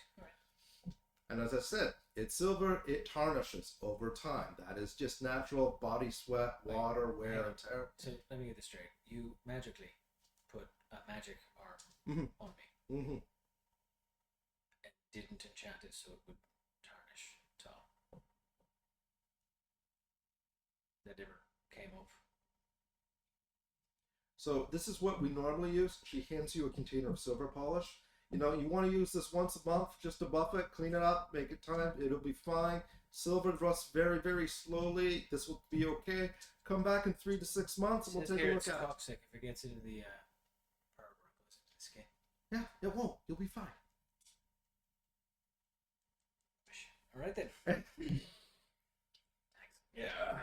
And as I said, it's silver. It tarnishes over time. That is just natural body sweat, water, wear and tear. So let me get this straight. You magically put a magic arm Mhm. on me Mm-hmm. and didn't enchant it so it would tarnish at all. That never came off. So this is what we normally use. She hands you a container of silver polish. You know, you want to use this once a month just to buff it, clean it up, make it time. It'll be fine. Silver rusts very, very slowly. This will be okay. Come back in 3 to 6 months and we'll Says take here a it's look at it. toxic if it gets into the power brook goes into the skin. Yeah, it won't. You'll be fine. All right then. Yeah.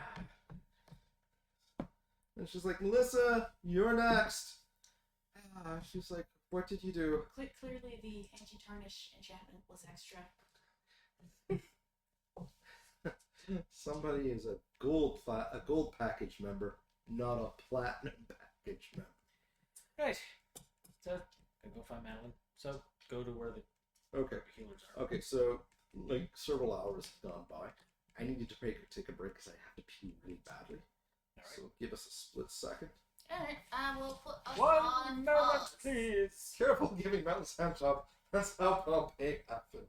And she's like, Melissa, you're next. She's like, what did you do? Clearly, the anti-tarnish enchantment was extra. Somebody is a gold package member, not a platinum package member. Right. So go find Madeline. So go to where the Okay. healers are. Okay, so like several hours have gone by. I needed to take a break because I have to pee really badly. All right. So give us a split second. Alright, I will put us 1 on moment, pause. please. Careful giving Metal Hand Job. That's how Pompeii happened.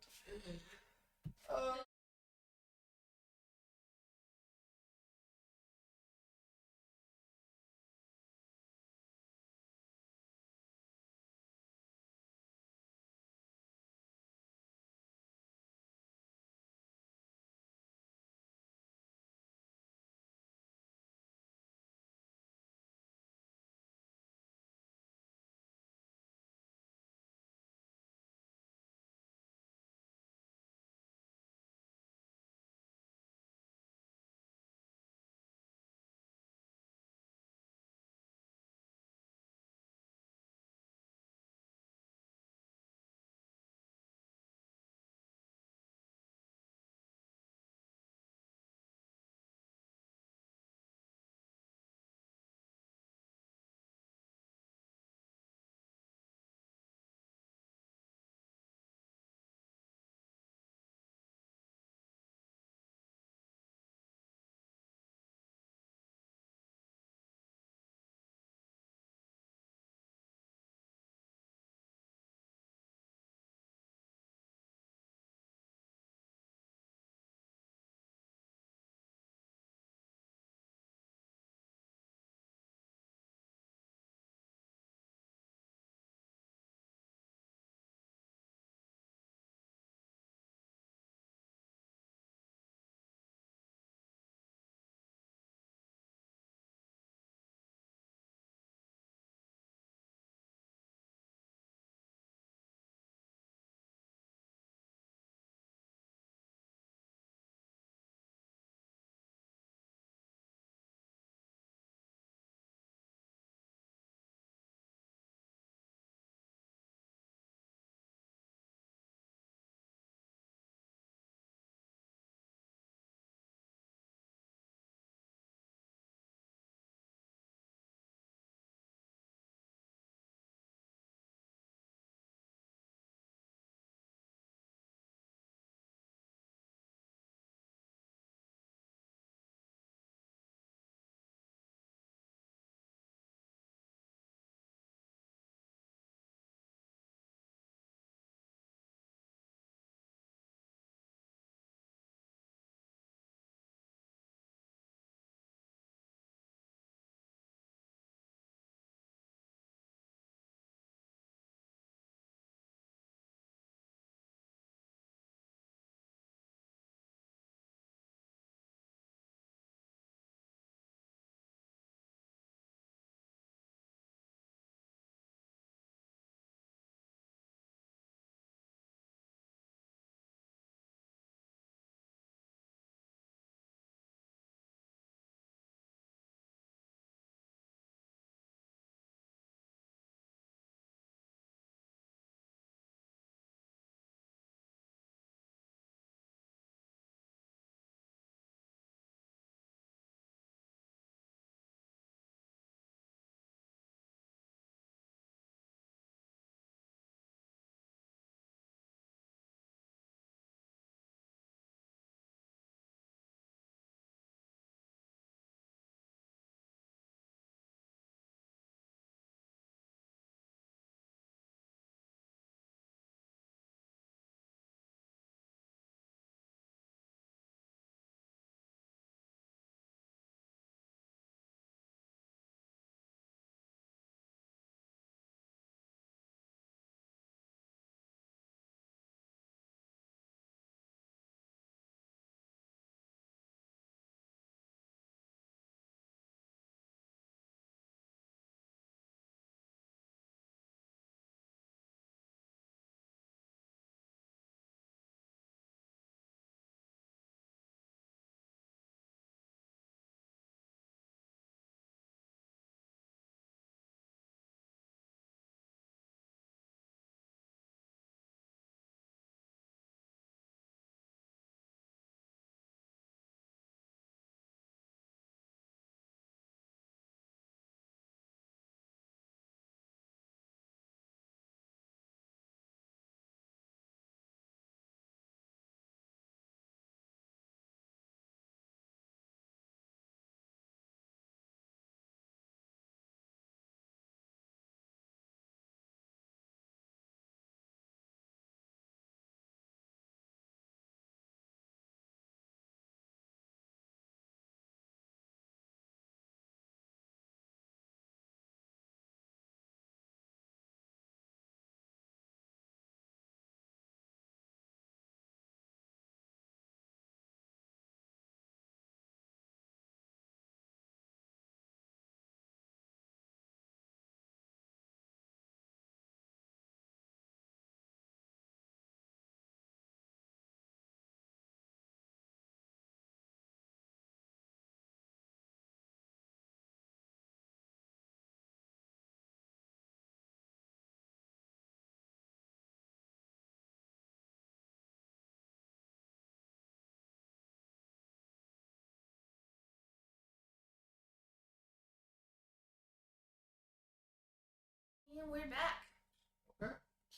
Yeah, we're back.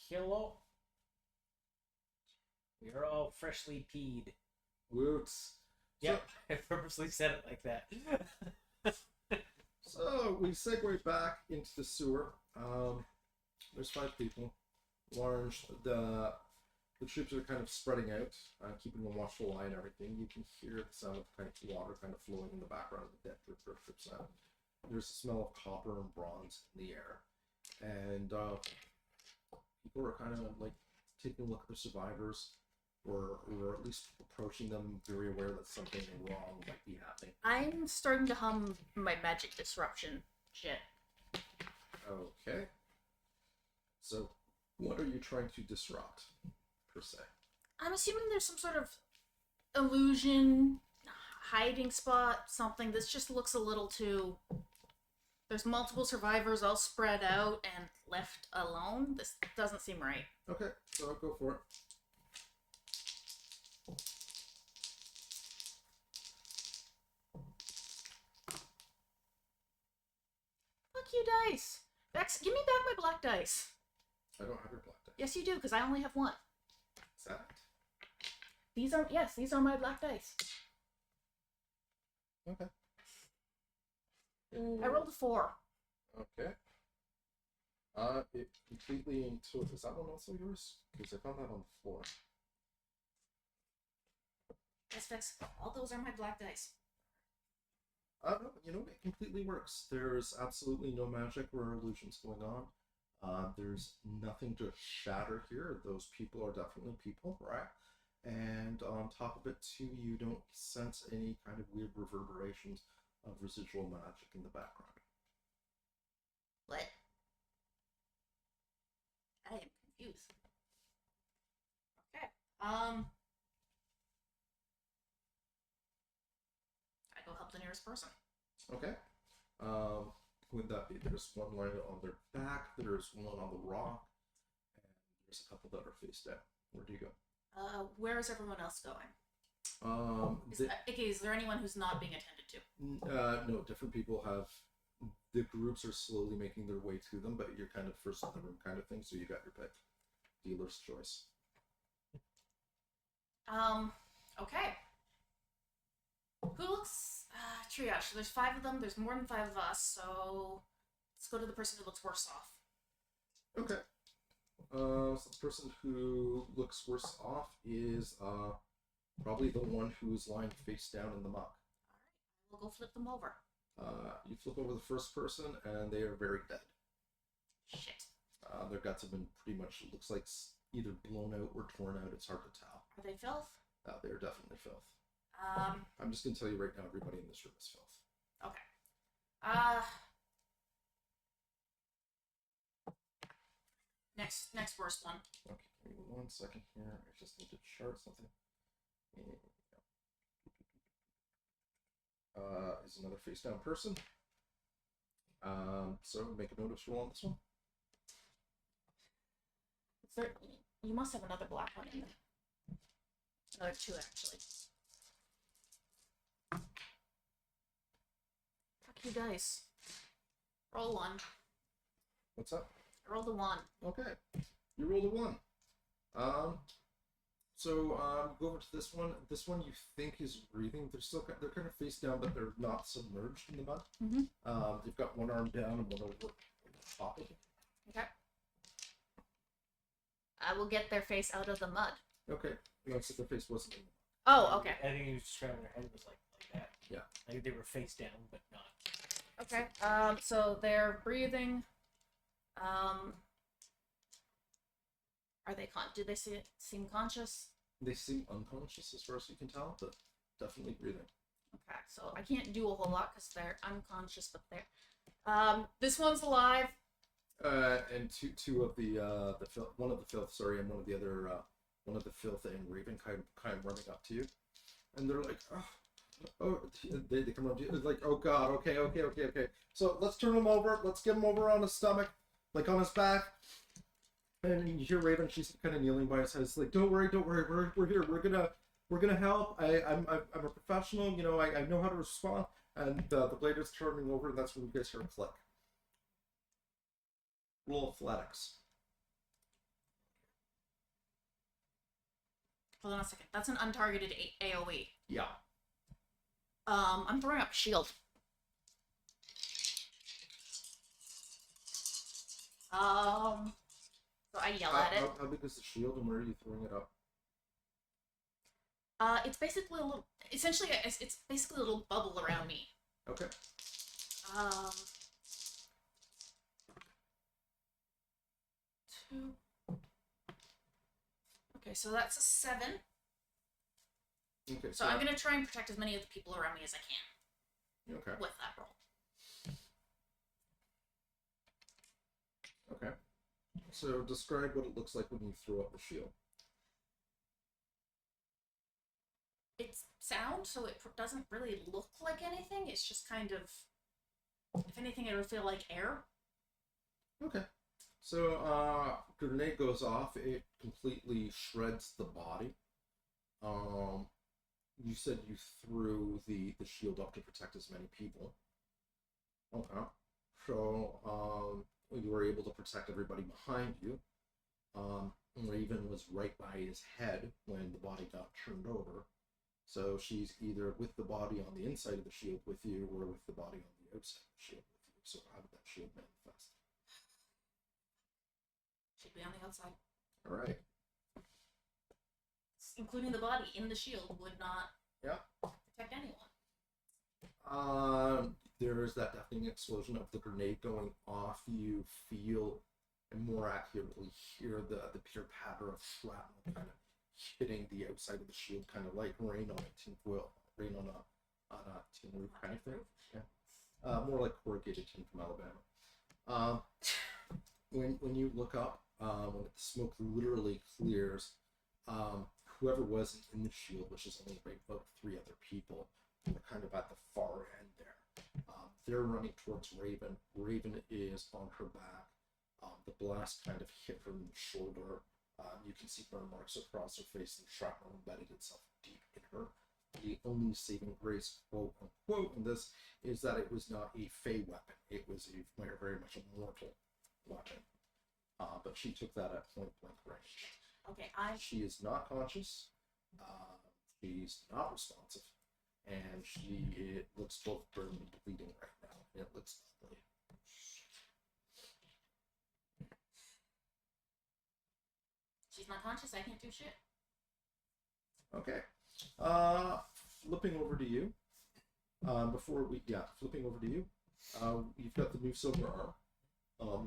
Hello. We are all freshly peed. Woots. Yep, I purposely said it like that. So we segue back into the sewer. There's 5 people. Large. The troops are kind of spreading out, keeping a watchful eye and everything. You can hear the sound of kind of water kind of flowing in the background of the dead drip, drip, drip sound. There's a smell of copper and bronze in the air, and people are kind of like taking a look at the survivors, or at least approaching them, very aware that something wrong might be happening. I'm starting to hum my magic disruption shit. Okay. So, what are you trying to disrupt, per se? I'm assuming there's some sort of illusion, hiding spot, something. This just looks a little too... There's multiple survivors all spread out and left alone. This doesn't seem right. Okay, so I'll go for it. Fuck you, dice. Vex, give me back my black dice. I don't have your black dice. Yes, you do, because I only have one. Is that These are my black dice. it? Okay. I rolled a 4. Okay. It completely into... Is that one also yours? Because I found that on the floor. Yes, Vex, all those are my black dice. No, you know, it completely works. There's absolutely no magic or illusions going on. There's nothing to shatter here. Those people are definitely people, right? And on top of it, too, you don't sense any kind of weird reverberations of residual magic in the background. What? I am confused. Okay. I go help the nearest person. Okay. Would that be? There's one lying on their back, there's one on the rock, and there's a couple that are face down. Where do you go? Where is everyone else going? Is there anyone who's not being attended to? No, different people have... The groups are slowly making their way to them, but you're kind of first in the room kind of thing, so you got your pick. Dealer's choice. Okay. Who looks... triage. There's 5 of them, there's more than 5 of us, so... Let's go to the person who looks worse off. Okay. So the person who looks worse off is probably the one who's lying face down in the muck. Alright, we'll go flip them over. You flip over the first person, and they are very dead. Shit. Their guts have been pretty much, looks like either blown out or torn out. It's hard to tell. Are they filth? They're definitely filth. Um, I'm just going to tell you right now, everybody in this room is filth. okay. Next worst one. Okay, give me 1 second here. I just need to chart something. Is another face down person. So make a notice roll on this one. Is there, you must have another black one in there. Another 2, actually. Fuck you, dice. Roll 1. What's up? I rolled a 1. Okay, you rolled a 1. So go over to this one. This one you think is breathing. They're kind of face down, but they're not submerged in the mud. Mm-hmm. They've got one arm down and one over top of it. Okay. I will get their face out of the mud. Okay, no, so their face wasn't in the Oh, okay. I think he was describing their head was like that. Yeah. Like they were face down, but not. Okay. So they're breathing. Are they do they seem conscious? They seem unconscious as far as you can tell, but definitely breathing. Okay, so I can't do a whole lot because they're unconscious, but they're... this one's alive. And two of the one of the filth, sorry, and one of the other, one of the filth and Raven kind of running up to you, and they're like, oh, they come up to you, like, oh god, okay. So let's turn him over. Let's get him over on his stomach, like on his back. And you hear Raven, she's kind of kneeling by his head. It's like, don't worry, we're here. We're gonna help. I'm a professional. You know, I know how to respond. And the blade is turning over, and that's when you guys hear a click. Roll athletics. Hold on a second. That's an untargeted AoE. Yeah. I'm throwing up shield. So I yell at it. How big is the shield, and where are you throwing it up? It's basically a little. Essentially, it's basically a little bubble around me. Okay. Two. Okay, so that's a 7. Okay. So I'm gonna try and protect as many of the people around me as I can Okay. with that roll. Okay. So describe what it looks like when you throw up the shield. It's sound, so it doesn't really look like anything. It's just kind of, if anything, it would feel like air. Okay. So grenade goes off. It completely shreds the body. You said you threw the shield up to protect as many people. Okay. So you were able to protect everybody behind you. Raven was right by his head when the body got turned over. So she's either with the body on the inside of the shield with you, or with the body on the outside of the shield with you. So how did that shield manifest? Should be on the outside. All right. Including the body in the shield would not protect anyone. There is that deafening explosion of the grenade going off. You feel, and more accurately hear the pitter patter of shrapnel kind of hitting the outside of the shield, kind of like rain on a tin foil, rain on a tin roof kind of thing. Yeah. More like corrugated tin from Alabama. When you look up, when the smoke literally clears, whoever was in the shield, which is only about 3 other people, and they're kind of at the far end there. They're running towards Raven. Raven is on her back. The blast kind of hit her in the shoulder. You can see burn marks across her face, and shrapnel embedded itself deep in her. The only saving grace, quote unquote, in this is that it was not a fey weapon. It was very much a mortal weapon. But she took that at point blank range. Okay, She is not conscious. She's not responsive, and it looks both burned and bleeding right now. And it looks ugly. She's not conscious. I can't do shit. Okay. Flipping over to you. Flipping over to you. You've got the new silver arm.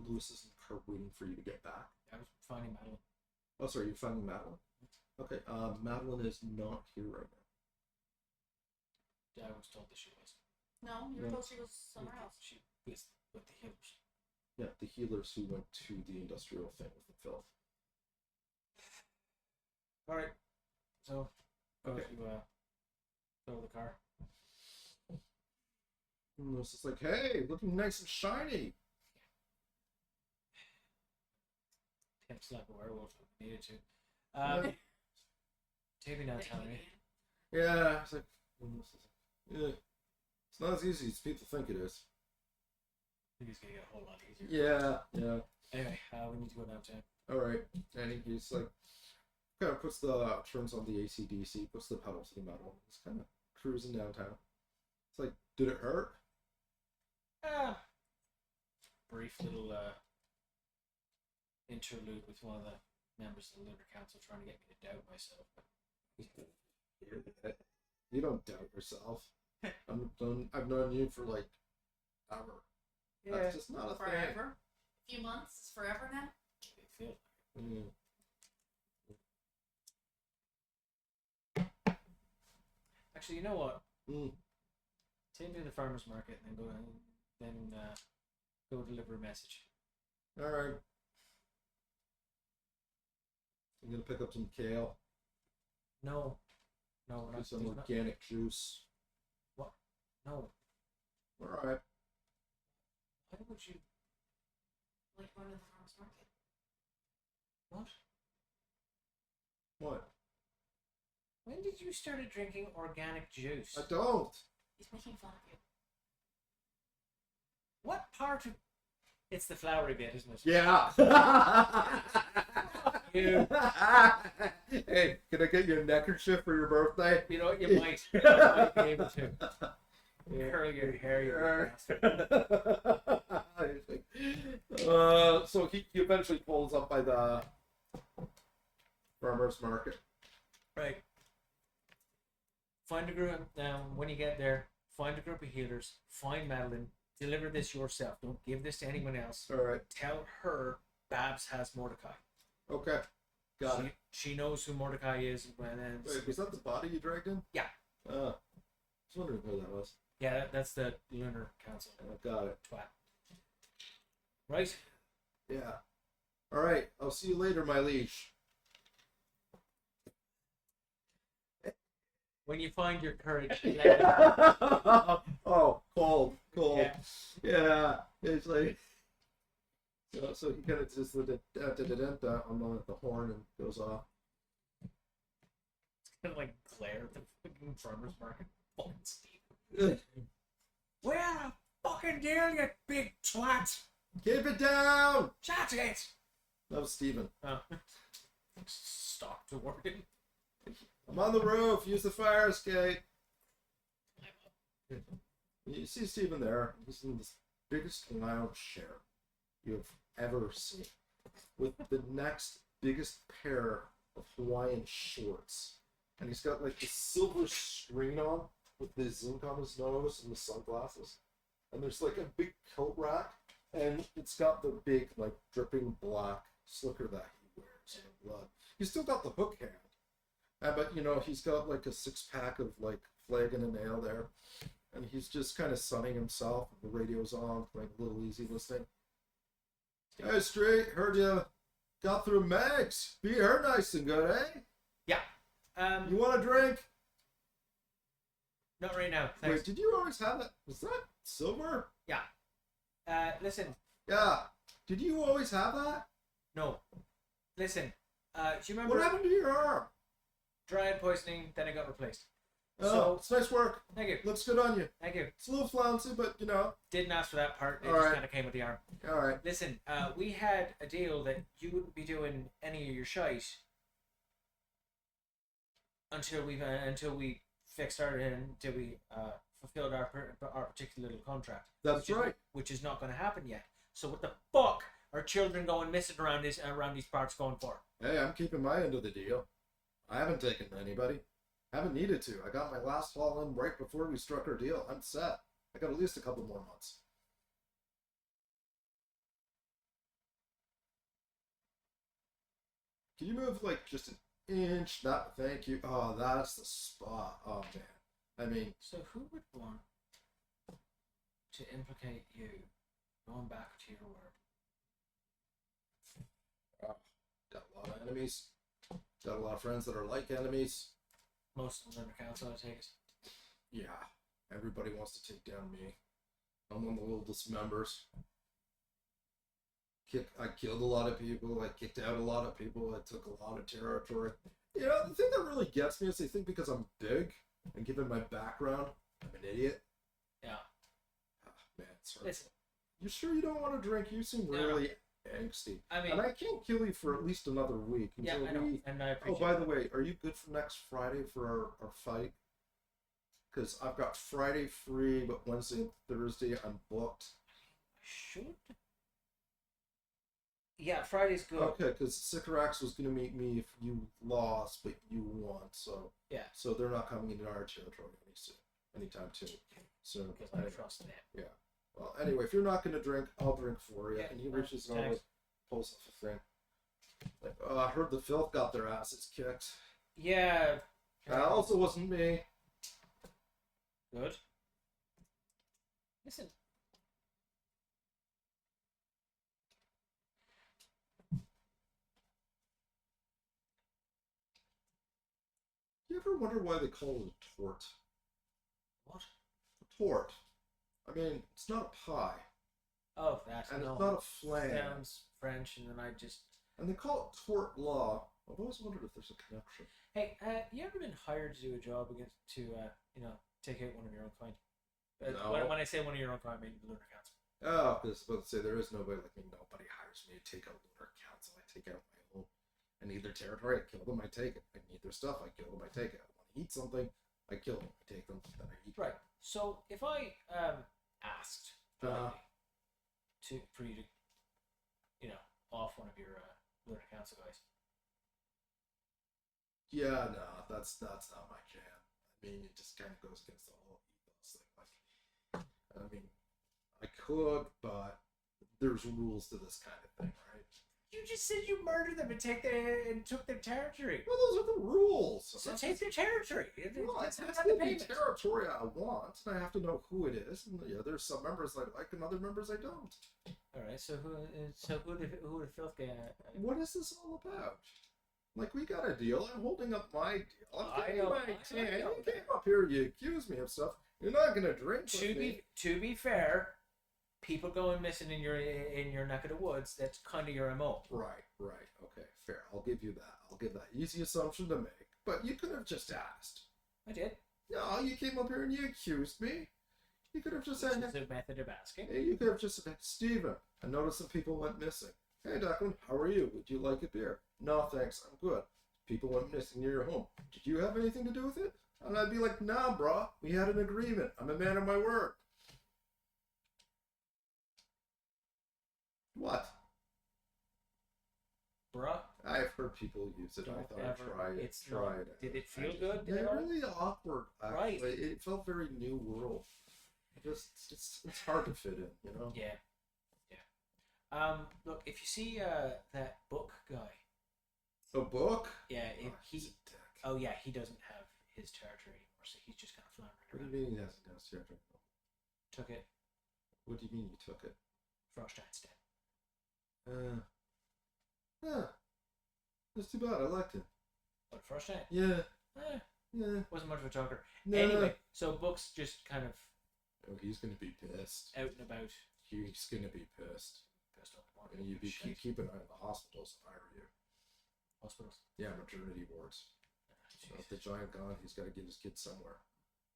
Lewis is in the car waiting for you to get back. I was finding Madeline. Oh, sorry, you're finding Madeline? Okay, Madeline is not here right now. I was told that she was. No, you were told she was somewhere else. She was with the healers. Yeah, the healers who went to the industrial thing with the filth. Alright. So, go Okay. to go to the car. And Lewis is like, hey, looking nice and shiny. Can't slap a werewolf if we needed to. Yeah. Maybe not tell me. Yeah, it's like, yeah, it's not as easy as people think it is. I think it's gonna get a whole lot easier. Yeah. Anyway, we need to go downtown. All right, and he's like, kind of turns on the AC/DC, puts the pedal to the metal. He's kind of cruising downtown. It's like, did it hurt? Brief little interlude with one of the members of the Lunar Council trying to get me to doubt myself. You don't doubt yourself. I've known you for like ever. Yeah. That's just not a thing. Forever. A few months is forever now. It feels Actually, you know what? Take me to the farmer's market and then go deliver a message. All right. I'm gonna pick up some kale, No, we're not. some there's organic juice. No. All right. Why would you? Like going to the farmer's market. What? What? When did you start drinking organic juice? I don't. He's making fun of you. What part of It's the flowery bit, isn't it? Yeah. You. Hey, can I get you a neckerchief for your birthday? You know what? You might. You might be able to. Curl your hair, you bastard. So he eventually pulls up by the farmer's market. Right. Find a group. Now, when you get there, find a group of healers. Find Madeline. Deliver this yourself. Don't give this to anyone else. All right. Tell her Babs has Mordecai. Okay. Got it. She knows who Mordecai is. And then, Wait, was that the body you dragged in? Yeah. I was wondering who that was. yeah, that's the Lunar Council. Got it. Twat. Right? Yeah. All right. I'll see you later, my liege. When you find your courage, let it out. Oh, cold. Yeah. Yeah. It's like. So he kind of just did on the horn and goes off. Kind of like glare at the fucking farmer's market. Fucking Steve. Where the fucking deal, you big twat? Keep it down! Shut it! That was Steven. Oh. Stalk toward him. I'm on the roof. Use the fire escape. You see Steven there. He's in the biggest lounge chair you've ever seen, with the next biggest pair of Hawaiian shorts. And he's got like the silver screen on with the zinc on his nose and the sunglasses. And there's like a big coat rack, and it's got the big like dripping black slicker that he wears in blood. He's still got the hook hand. But you know, he's got like a 6-pack of like flagon and ale there. And he's just kind of sunning himself. The radio's on, like a little easy listening. Hey, Street, heard you got through Meg's. Beat her nice and good, eh? Yeah. You want a drink? Not right now. Thanks. Wait, did you always have that? Was that silver? Listen. Yeah. Did you always have that? No. Listen. Do you remember What happened to your arm? dry poisoning? Then it got replaced. Oh, So it's nice work. thank you. Looks good on you. Thank you. It's a little flouncy, but you know. Didn't ask for that part. It All just right. kind of came with the arm. All right. Listen, we had a deal that you wouldn't be doing any of your shite until we fixed our until we fulfilled our particular little contract. That's right. Which is not going to happen yet. So what the fuck are children going missing around these parts going for? Hey, I'm keeping my end of the deal. I haven't taken anybody. Haven't needed to. I got my last haul in right before we struck our deal. I'm set. I got at least a couple more months. Can you move like just an inch? Not thank you. Oh, that's the spot. Oh man. I mean, So who would want to implicate you going back to your word? got a lot of enemies. Got a lot of friends that are like enemies. Most of them are council, I take it. Yeah, everybody wants to take down me. I'm one of the little dismembers. I killed a lot of people. I kicked out a lot of people. I took a lot of territory. You know, the thing that really gets me is they think because I'm big and given my background, I'm an idiot. Yeah. Ah, man, sorry. Listen, You sure you don't want to drink? You seem No. really angsty. I mean, And I can't kill you for at least another week yeah, until I know, we. and I Oh, appreciate by it. the way, are you good for next Friday for our fight? Because I've got Friday free, but Wednesday and Thursday I'm booked. Should? Yeah, Friday's good. Okay, because Sycorax was going to meet me if you lost, but you won, so Yeah. So they're not coming into our territory anytime soon. So Because I trust them. well, anyway, if you're not going to drink, I'll drink for you. Yeah, And he reaches thanks. over, pulls off a thing. Like, oh, I heard the filth got their asses kicked. Yeah. That also wasn't me. Good. Listen. You ever wonder why they call it a tort? What? A tort. I mean, it's not a pie, Oh, that. and no. it's not a flan. Sounds French, and then I just. And they call it tort law. I've always wondered if there's a connection. Hey, you ever been hired to do a job against to take out one of your own kind? No. When I say one of your own kind, I mean the Lunar Council. Oh, I was about to say, there is nobody like me. Nobody hires me to take out Lunar Council. I take out my own. I need their territory, I kill them, I take it. I need their stuff, I kill them, I take it. I want to eat something, I kill them, I take them, then I eat Right. So if I asked for you to, off one of your Lunar Council guys. Yeah, no, that's not my jam. I mean, it just kind of goes against the whole ethos thing. Like, I mean, I could, but there's rules to this kind of thing, right? You just said you murdered them and took their territory. Well, those are the rules. So take their territory. Well, it That's has not to the be payment. territory I want, and I have to know who it is. And yeah, there's some members I like, and other members I don't. All right. So who the filth guy? What is this all about? Like, we got a deal. I'm holding up my deal. I'm I getting know, my I tan. know. You came up here, you accuse me of stuff. You're not gonna drink with me. To be fair, people going missing in your neck of the woods. That's kind of your MO. Right. Okay, fair. I'll give you that. I'll give that easy assumption to make. But you could have just asked. I did. No, you came up here and you accused me. You could have just This said, is a method of asking. hey, you could have just said, Steven, I noticed some people went missing. Hey, Declan, how are you? Would you like a beer? No, thanks. I'm good. People went missing near your home. Did you have anything to do with it? And I'd be like, nah, brah. We had an agreement. I'm a man of my word. What? Bruh. I've heard people use it. I Don't thought ever- I'd try it. it's Try not- it. did it I feel just- good? Yeah, Did it? really awkward. Actually. Right. It felt very new world. It's hard to fit in, you know. Yeah. Look, if you see that book guy, A book? yeah, Oh, he's a dick. oh yeah, he doesn't have his territory anymore, so he's just kind of floundering What do around. you mean he hasn't got his territory? Took it. What do you mean you took it? Frostein's dead. Yeah. That's too bad. I liked him. But Frostein, Yeah. eh, Yeah. wasn't much of a talker. No. Anyway, so Book's just kind of Oh, he's gonna be pissed. out and about. He's gonna be pissed. Pissed off the market. And you'd be Shit. keep an eye on the hospitals if I were you. Hospitals. Yeah, maternity wards. So if the giant gone, he's got to get his kids somewhere.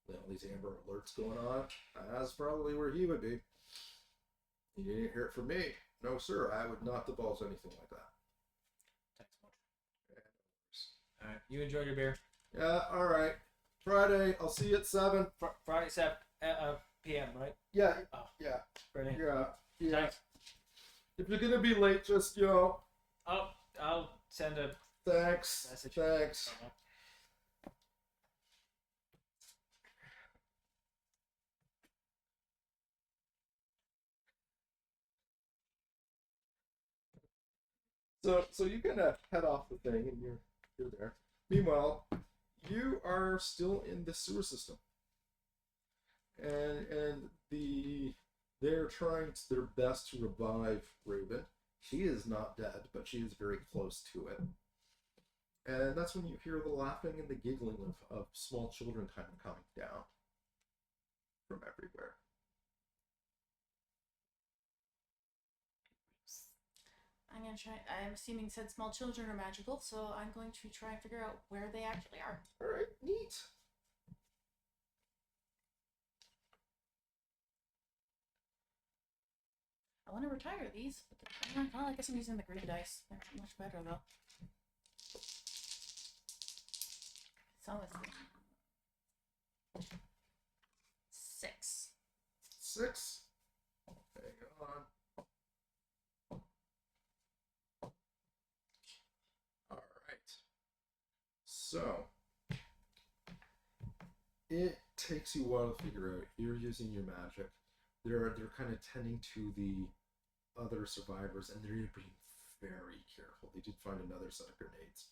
Then all these Amber Alerts going on. That's probably where he would be. You didn't hear it from me. No, sir. I would not divulge anything like that. Thanks much. All right, you enjoy your beer. Yeah. All right. Friday. I'll see you at 7. Friday 7 p.m. Right? Yeah. Oh. Yeah. Brilliant. Yeah. Thanks. If you're gonna be late, just I'll send a thanks. message. Thanks. So you kind of head off the thing, and you're there. Meanwhile, you are still in the sewer system, and they're trying their best to revive Raven. She is not dead, but she is very close to it. And that's when you hear the laughing and the giggling of small children kind of coming down from everywhere. I'm gonna try. I'm assuming said small children are magical, so I'm going to try and figure out where they actually are. All right, neat. I want to retire these, but I guess I'm using the green dice. They're much better though. So it's 6. 6. Hang on. All right. So it takes you a while to figure out. You're using your magic. They're kind of tending to the other survivors, and they're being very careful. They did find another set of grenades.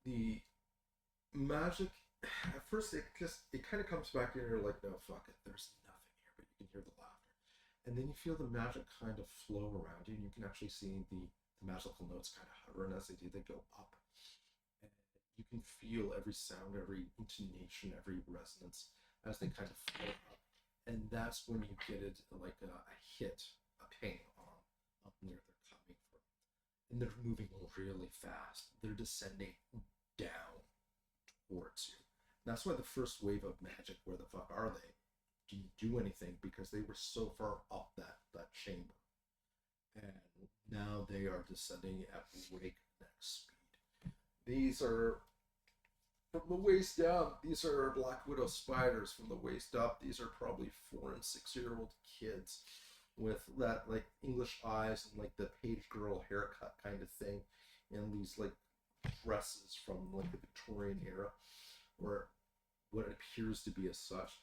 The magic, at first it kind of comes back and you're like, no, fuck it, there's nothing here, but you can hear the laughter. And then you feel the magic kind of flow around you, and you can actually see the magical notes kind of hover, and as they do, they go up. And you can feel every sound, every intonation, every resonance as they kind of flow up. And that's when you get it like a hit, a ping on where they're coming from. And they're moving really fast. They're descending down towards you. And that's why the first wave of magic, where the fuck are they? do anything because they were so far up that chamber. And now they are descending at breakneck speed. These are, from the waist down, these are Black Widow spiders. From the waist up, these are probably 4 and 6-year-old kids with that like English eyes and like the page girl haircut kind of thing, and these like dresses from like the Victorian era, or what appears to be as such.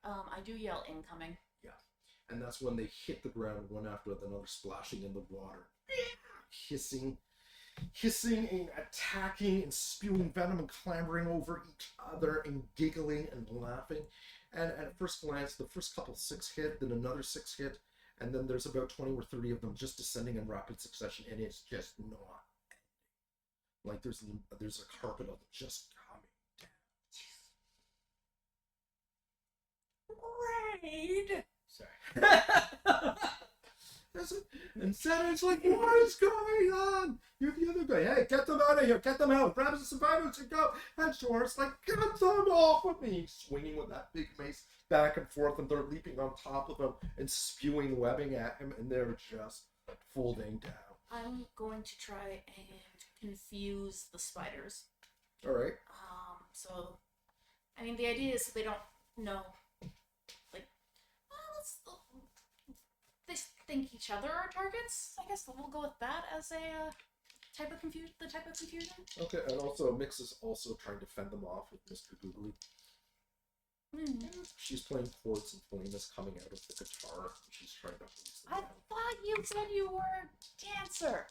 I do yell incoming. And that's when they hit the ground one after another, splashing in the water, hissing and attacking and spewing venom and clambering over each other and giggling and laughing. And at first glance, the first couple 6 hit, then another 6 hit, and then there's about 20 or 30 of them just descending in rapid succession, and it's just not like there's a carpet of them just coming down. Raid! Sorry. And Saturn's like, what is going on? You're the other guy. Hey, get them out of here. Get them out. Grab the survivors and go. And Short's like, get them off of me. Swinging with that big mace back and forth, and they're leaping on top of him and spewing webbing at him, and they're just folding down. I'm going to try and confuse the spiders. All right. So, I mean, the idea is so they don't know. Like, they think each other are targets. I guess we'll go with that as a type of confusion. The type of confusion. Okay, and also Mix is also trying to fend them off with Mr. Googly. She's playing chords and flame is coming out of the guitar. She's trying to hold them I down. thought you said you were a dancer.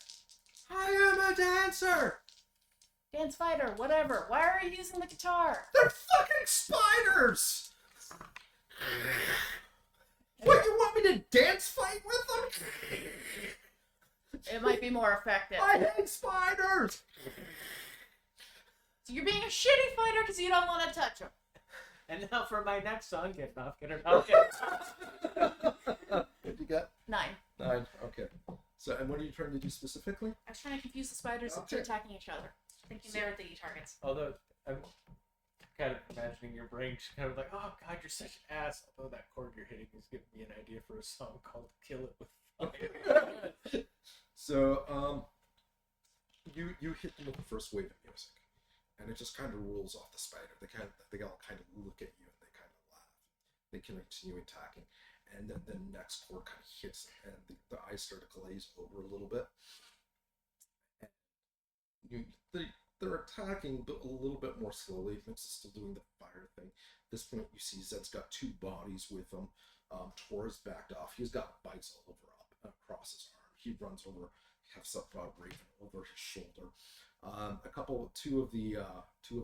I am a dancer! Dance fighter, whatever. Why are you using the guitar? They're fucking spiders! What, you want me to dance fight with them? It might be more effective. I hate spiders! So you're being a shitty fighter because you don't want to touch them. And now for my next song, Get Off, Get Her Off, Get What'd you get? 9. 9, okay. So, and what are you trying to do specifically? I was trying to confuse the spiders into Okay. attacking each other, thinking they're the targets. Although, I'm kind of imagining your brain just kind of like, oh god, you're such an ass. Although that chord you're hitting is giving me an idea for a song called Kill It With Fire. So, you hit them with the first wave of music, and it just kind of rolls off the spider. They all kind of look at you and they kind of laugh. They continue attacking, and then the next chord kind of hits, and the eyes start to glaze over a little bit. And they're attacking, but a little bit more slowly. Mix is still doing the fire thing. At this point, you see Zed's got 2 bodies with him. Tor's backed off. He's got bites all over across his arm. He runs over, hefts up Raven over his shoulder. Two of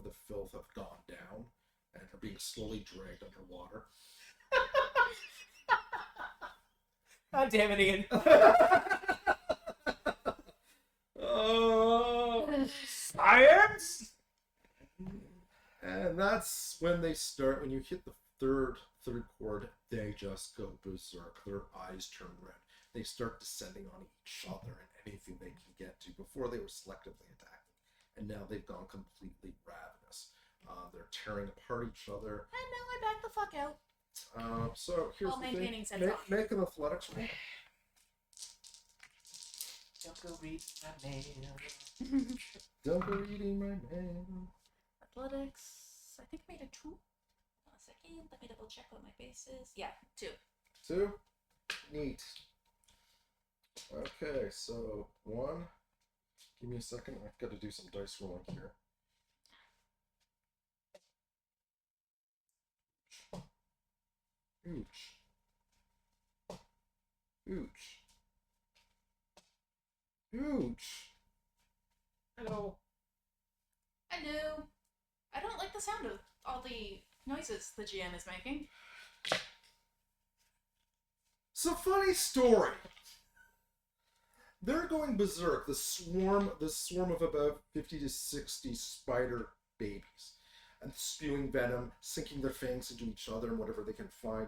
the filth have gone down and are being slowly dragged underwater. God damn it, Ian. Oh, Science? and that's when they start. When you hit the third chord, they just go berserk. Their eyes turn red. They start descending on each other and anything they can get to. Before they were selectively attacking, and now they've gone completely ravenous. They're tearing apart each other. And now I back the fuck out. So here's While the maintaining thing. sense off. Make an athletics roll. Don't go read my mail. Don't go eating my man. Athletics. I think I made a 2. Hold on a second. Let me double check what my base is. Yeah, 2. 2. Neat. Okay, so 1. Give me a second. I've got to do some dice rolling here. Ooch. Ooch. Ooch. Hello. Hello. I don't like the sound of all the noises the GM is making. It's a funny story. They're going berserk. The swarm of about 50 to 60 spider babies, and spewing venom, sinking their fangs into each other and whatever they can find.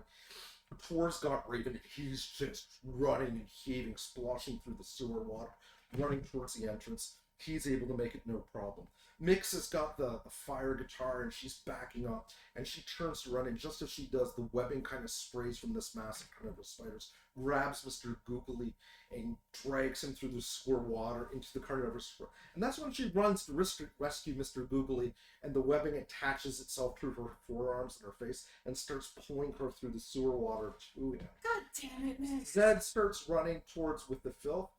Tor's got Raven. He's just running and heaving, splashing through the sewer water, running towards the entrance. he's able to make it no problem. Mix has got the fire guitar and she's backing up, and she turns to run, and just as she does, the webbing kind of sprays from this massive carnivorous spiders, grabs Mr. Googly and drags him through the sewer water into the carnivorous sewer. And that's when she runs to rescue Mr. Googly, and the webbing attaches itself through her forearms and her face and starts pulling her through the sewer water to him. God damn it, Mix. Zed starts running towards with the filth.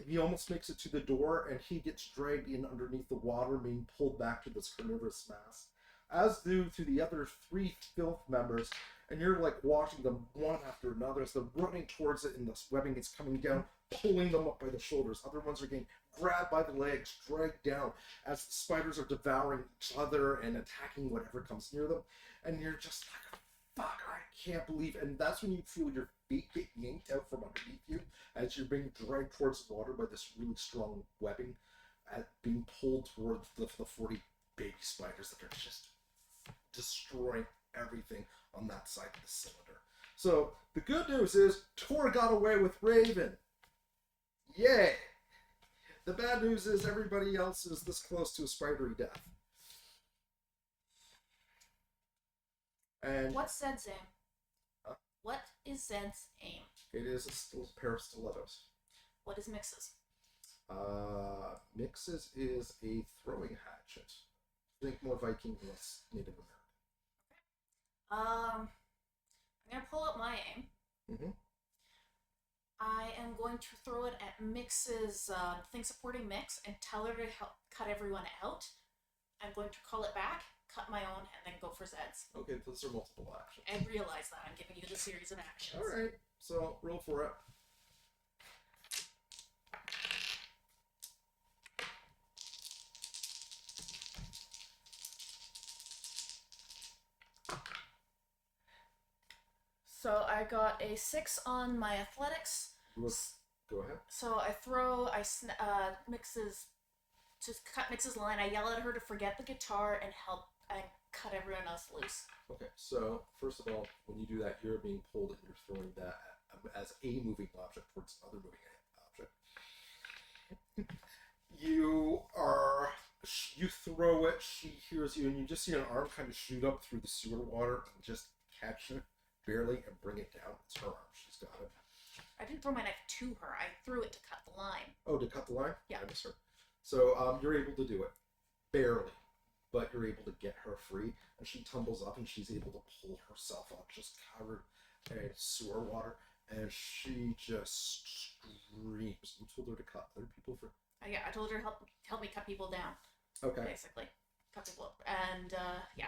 He almost makes it to the door, and he gets dragged in underneath the water, being pulled back to this carnivorous mass. As do to the other 3 filth members, and you're like watching them one after another as they're running towards it, and the webbing is coming down, pulling them up by the shoulders. Other ones are getting grabbed by the legs, dragged down as the spiders are devouring each other and attacking whatever comes near them. And you're just like, fuck, I can't believe. And that's when you feel your feet get yanked out from underneath you as you're being dragged towards the water by this really strong webbing, being pulled towards the 40 baby spiders that are just destroying everything on that side of the cylinder. So the good news is Tor got away with Raven. Yay! The bad news is everybody else is this close to a spidery death. And What's Zed's aim? Huh? What is Zed's aim? it is a pair of stilettos. What is Mix's? Mix's is a throwing hatchet. Think more Viking, less Native American. I'm gonna pull up my aim. Mm-hmm. I am going to throw it at Mix's thing supporting Mix and tell her to help cut everyone out. I'm going to call it back, cut my own, and then go for Zed's. Okay, those are multiple actions. I realize that I'm giving you the series of actions. Alright, so roll for it. So I got a 6 on my athletics. Go ahead. So I Mix's, just cut Mix's line. I yell at her to forget the guitar and help and cut everyone else loose. Okay, so first of all, when you do that, you're being pulled and you're throwing that as a moving object towards another moving object. You throw it, she hears you, and you just see an arm kind of shoot up through the sewer water and just catch it barely and bring it down. It's her arm, she's got it. I didn't throw my knife to her. I threw it to cut the line. Oh, to cut the line? Yeah. I missed her. So you're able to do it. Barely. But you're able to get her free, and she tumbles up and she's able to pull herself up, just covered in sewer water, and she just screams. You told her to cut other people for... Yeah, I told her to help me cut people down. Okay. Basically. Cut people up. And, yeah.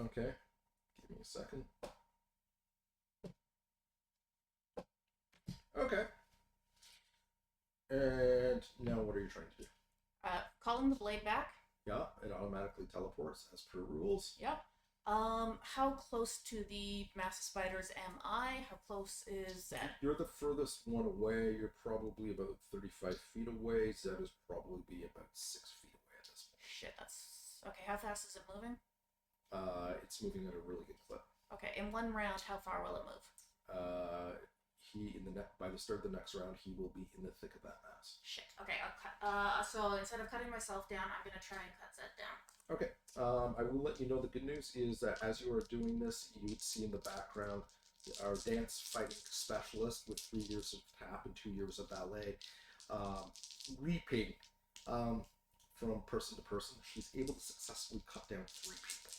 Okay. Give me a second. Okay. And now what are you trying to do? Calling the blade back. Yeah, it automatically teleports as per rules. Yep. How close to the massive spiders am I? How close is Zed? You're the furthest one away. You're probably about 35 feet away. Zed is probably be about 6 feet away at this point. Shit, that's... Okay, how fast is it moving? It's moving at a really good clip. Okay, in one round, how far will it move? By the start of the next round, he will be in the thick of that mass. Shit. Okay, I'll cut. So instead of cutting myself down, I'm gonna try and cut Zed down. Okay. I will let you know the good news is that as you are doing this, you would see in the background our dance fighting specialist with 3 years of tap and 2 years of ballet, leaping from person to person. She's able to successfully cut down 3 people.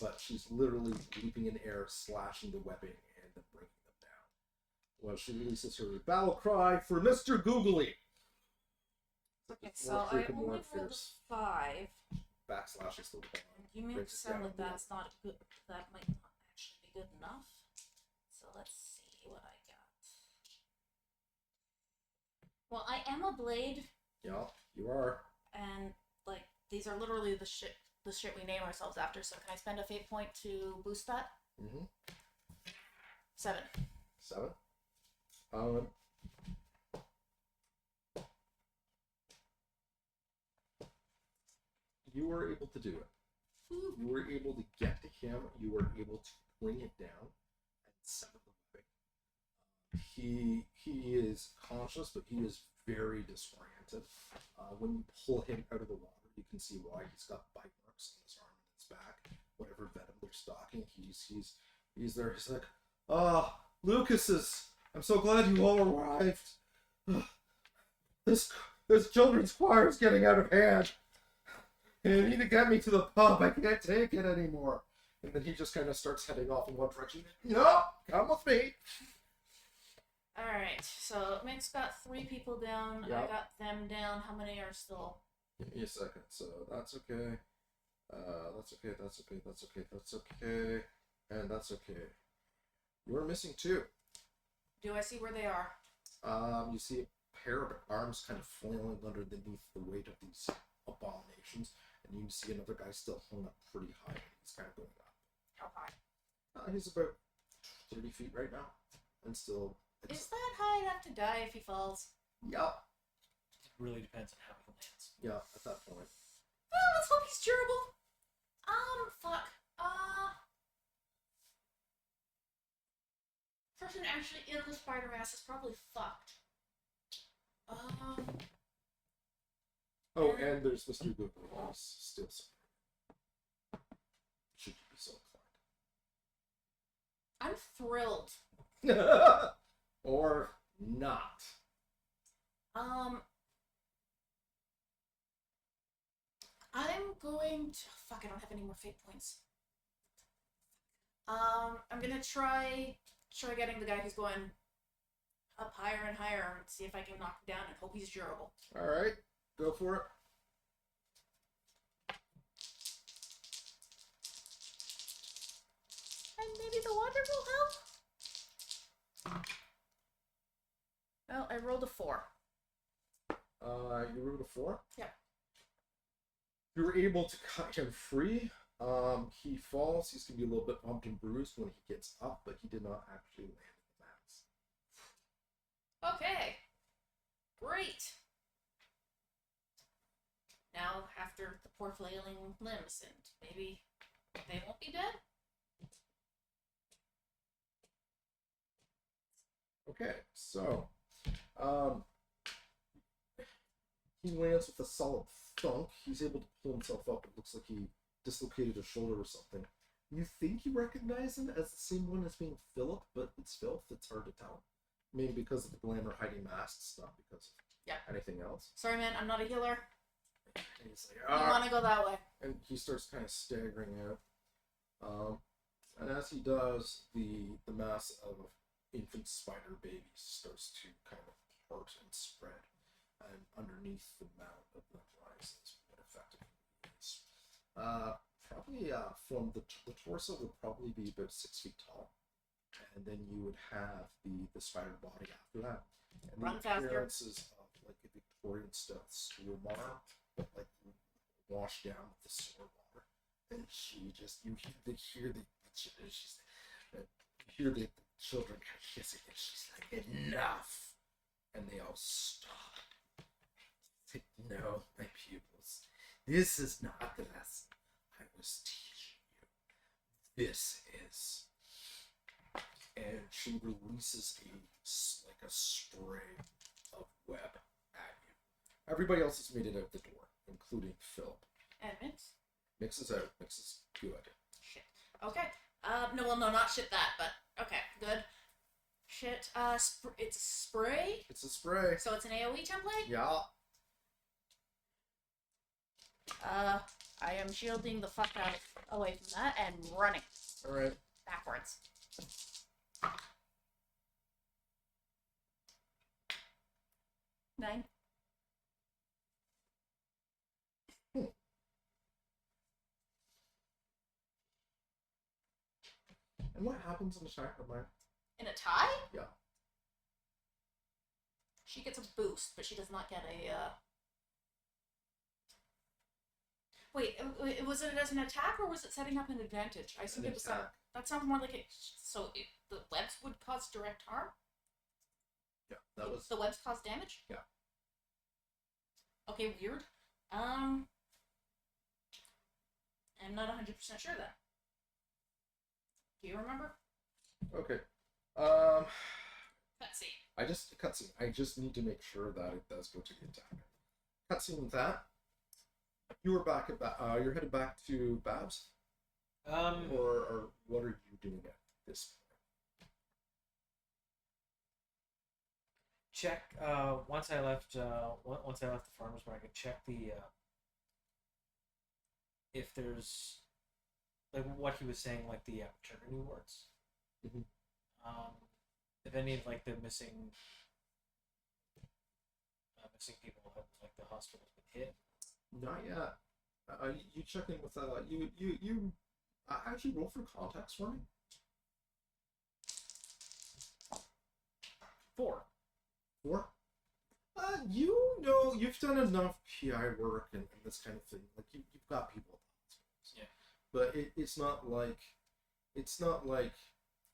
But she's literally leaping in air, slashing the webbing, and then bringing them down. Well, she releases her battle cry for Mr. Googly. Okay, More so I frequent, only more rolled fierce. a 5. Backslashes the weapon. You make it Breaks it sound down. like that's not good. That might not actually be good enough. So let's see what I got. Well, I am a blade, Yeah, you are. and like these are literally the shit we name ourselves after. So can I spend a fate point to boost that? Mm-hmm. 7. 7. You were able to do it. You were able to get to him. You were able to bring it down and sever the webbing. He is conscious, but he is very disoriented. When you pull him out of the water, you can see why he's got bite marks on his arm and his back. Whatever venom they're stalking, he's there. He's like, "Ah, Lucas's. I'm so glad you all arrived. This children's choir is getting out of hand. You need to get me to the pub. I can't take it anymore." And then he just kind of starts heading off in one direction. No, come with me. Alright, so Mick's got 3 people down. I Yep. got them down. How many are still? Give me a second. So that's okay. That's okay. That's okay. That's okay. That's okay. And that's okay. You're missing 2. Do I see where they are? You see a pair of arms kind of flailing underneath the weight of these abominations, and you see another guy still hung up pretty high. He's kind of going up. How high? He's about 30 feet right now, and still. Is that high enough to die if he falls? Yeah, It really depends on how he lands. yeah. At that point, Oh, let's hope he's durable. Fuck. Person actually in the spider ass is probably fucked. oh, and there's Mr. Google. He's still suffering. Should you be so I'm thrilled. inclined. Or not. I'm going to. Fuck, I don't have any more fate points. I'm gonna try getting the guy who's going up higher and higher and see if I can knock him down and hope he's durable. All right, go for it. And maybe the water will help? Well, I rolled a 4. You rolled a 4? Yeah. You were able to cut him free. He falls. He's going to be a little bit bumped and bruised when he gets up, but he did not actually land in the mats. Okay. Great. Now, after the poor flailing limbs, and maybe they won't be dead? Okay, so he lands with a solid thunk. He's able to pull himself up. It looks like he dislocated a shoulder or something. You think you recognize him as the same one as being Philip, but it's filth. It's hard to tell. Maybe because of the glamour hiding masks, not because of anything else. Sorry, man, I'm not a healer. And he's like, You want to go that way? and he starts kind of staggering out. And as he does, the mass of infant spider babies starts to kind of part and spread, and underneath the mount of them rises what effectively is. Probably from the torso would probably be about 6 feet tall, and then you would have the spider body after that. And Run the faster. appearances of like a Victorian style school bar, but like washed down with the sewer water. And she just you hear the children kind of hissing, and she's like, "Enough!" And they all stop. Say, "No, my pupils, this is not the lesson I was teaching you. This is." And she releases a spray of web at you. Everybody else has made it out the door, including Philip. And Mix? Mix is out. Mix is good. Shit. Okay. No, not shit that, but okay, good. Shit. It's a spray, It's a spray. so it's an AoE template. Yeah. I am shielding the fuck away from that and running All right. backwards. Nine. And what happens in the attack of mine? In a tie? Yeah. She gets a boost, but she does not get a. Wait, was it as an attack or was it setting up an advantage? I assumed An it was attack. that sounds more like it. So the webs would cause direct harm. Yeah, that was. The webs cause damage. Yeah. Okay, weird. I'm not 100% sure then. Do you remember? Okay. Let's see. Cutscene. I just need to make sure that it does go to the attack. Cutscene with that. You are back at you're headed back to Babs, or what are you doing at this point? check once I left the farmers market, check the if there's like what he was saying, like the maternity wards. Mhm. If any of like the missing people have like the hospital's been hit. Not yet. You check in with you actually roll for context for me. 4. 4. You know you've done enough PI work and this kind of thing. Like you've got people at the hospitals. Yeah. But it's not like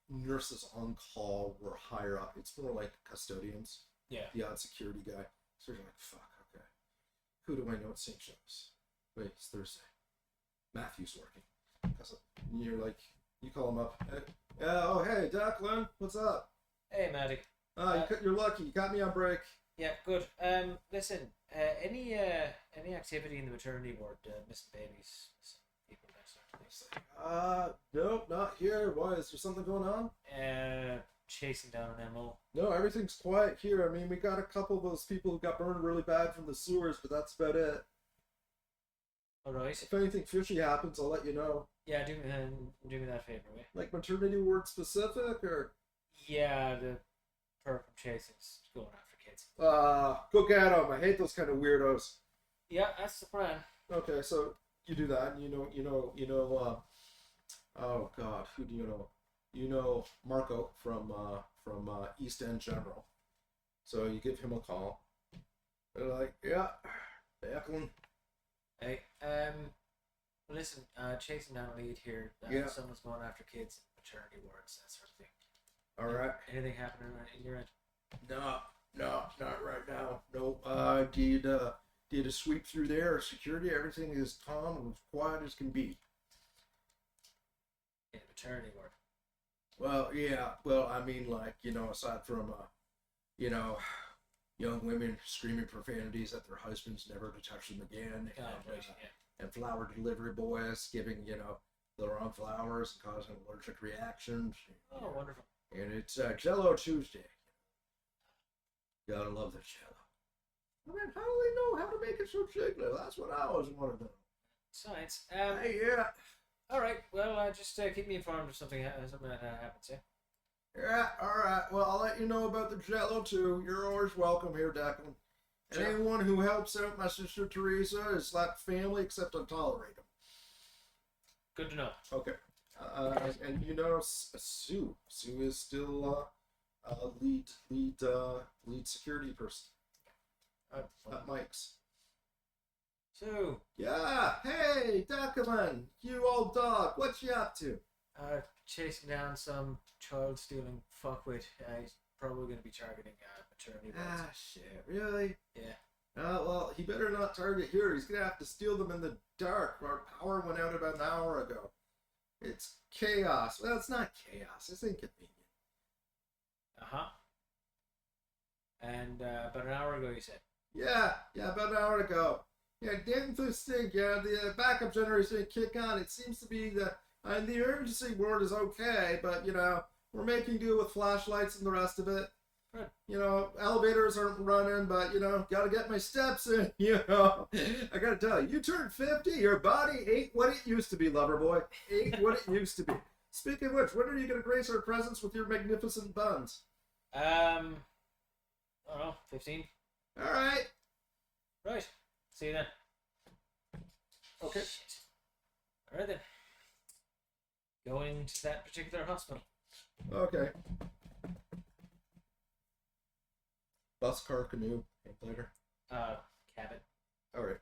nurses on call were higher up. It's more like custodians. Yeah. The odd security guy. So you're like, fuck, okay. Who do I know at St. Joe's? Wait, it's Thursday. Matthew's working. You're like, you call him up. Hey, Declan, what's up? Hey, Maddie. You're lucky. You got me on break. Yeah, good. Listen, any activity in the maternity ward, missing babies, missing people, that sort of thing? Nope, not here. Why? Is there something going on? Chasing down an MO. No, everything's quiet here. I mean, we got a couple of those people who got burned really bad from the sewers, but that's about it. Alright. If anything fishy happens, I'll let you know. Yeah, do me that favor, will you? Like maternity ward specific, or? Yeah, the perp I'm chasing's going after kids. Go get them. I hate those kind of weirdos. Yeah, that's the plan. Okay, so you do that, and you know, oh God, who do you know? You know Marco from East End General. So you give him a call. They're like, yeah, Declan. Hey, listen, chasing down a lead here. Yeah. Someone's going after kids in maternity wards, that sort of thing. All right. Anything happening in your end? No, not right now. No. Did a sweep through there. Security, everything is calm and as quiet as can be. In maternity ward. Well, yeah. Well, I mean, like, aside from, young women screaming profanities at their husbands never to touch them again, and flower delivery boys giving, the wrong flowers and causing allergic reactions. Oh, wonderful. And it's Jello Tuesday. Gotta love the Jello. I mean, how do they know how to make it so jiggly? That's what I always wanted to know. Science. Hey, yeah. All right. Well, just keep me informed if something that happens. Yeah. Yeah, alright. Well, I'll let you know about the Jello, too. You're always welcome here, Declan. Sure. Anyone who helps out my sister Teresa is like family, except I tolerate them. Good to know. Okay. And Sue. Sue is still lead security person at Mike's. So, Yeah. Hey, Declan. You old dog. What you up to? chasing down some child-stealing fuckwit. He's probably going to be targeting maternity wards. Shit. Really? Yeah. Well, he better not target here. He's gonna have to steal them in the dark. Our power went out about an hour ago. It's chaos. Well, it's not chaos. It's inconvenient. Uh-huh. And about an hour ago, you said? Yeah, about an hour ago. Yeah, damn this thing. Yeah, the backup generator didn't kick on. It seems to be the emergency ward is okay, but we're making do with flashlights and the rest of it. Good. Elevators aren't running, but gotta get my steps in. I gotta tell you, you turned 50, your body ain't what it used to be, lover boy. Ain't what it used to be. Speaking of which, when are you gonna grace our presence with your magnificent buns? I don't know, 15? All right. Right. See you then. Okay. Shit. All right then. Going to that particular hospital. Okay. Bus, car, canoe, and later. Cabin. All right.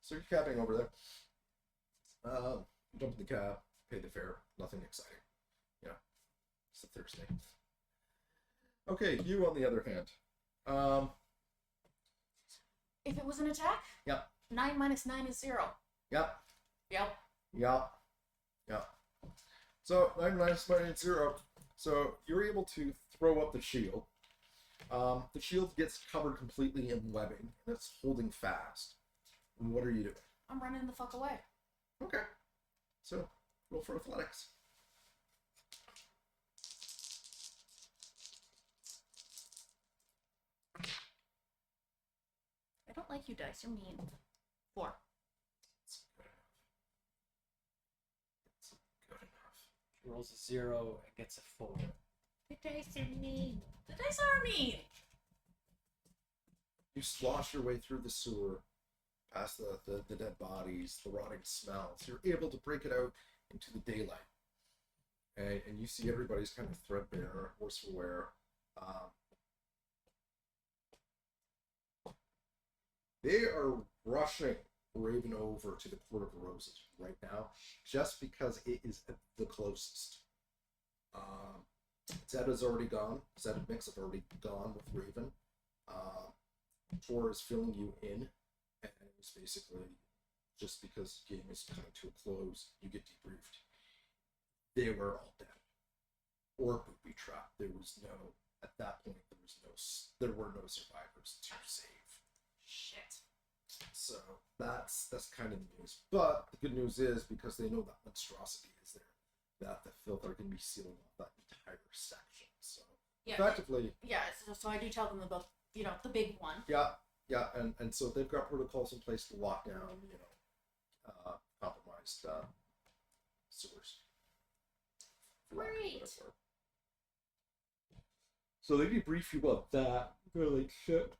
So you're cabbing over there. Jump in the cab, pay the fare. Nothing exciting. It's a Thursday. Okay, you on the other hand. If it was an attack? Yep. 9 minus 9 is 0. Yep. Yep. Yep. So 9 minus 0. So you're able to throw up the shield. The shield gets covered completely in webbing, and it's holding fast. And what are you doing? I'm running the fuck away. Okay. So, roll for athletics. I don't like you dice. You're mean. 4. It's good enough. It's good enough. She rolls a 0 and gets a 4. The dice are mean. The dice are mean. You slosh your way through the sewer, past the dead bodies, the rotting smells. You're able to break it out into the daylight. And you see everybody's kind of threadbare, worse for wear. They are rushing Raven over to the Court of Roses right now, just because it is the closest. Zeta's already gone. Zeta and Mix have already gone with Raven. Tor is filling you in, and it's basically just because the game is coming to a close, you get debriefed. They were all dead, or booby trapped. There was no, at that point, there were no survivors to save. Shit. So that's kind of the news. But the good news is, because they know that monstrosity is there, that the filth are going to be sealing off that entire section. So Yeah. effectively, Yeah. So I do tell them about the big one. yeah, and so they've got protocols in place to lock down, compromised sewers. for lack of a better Great. word. So they debrief you about that. They're like, shit,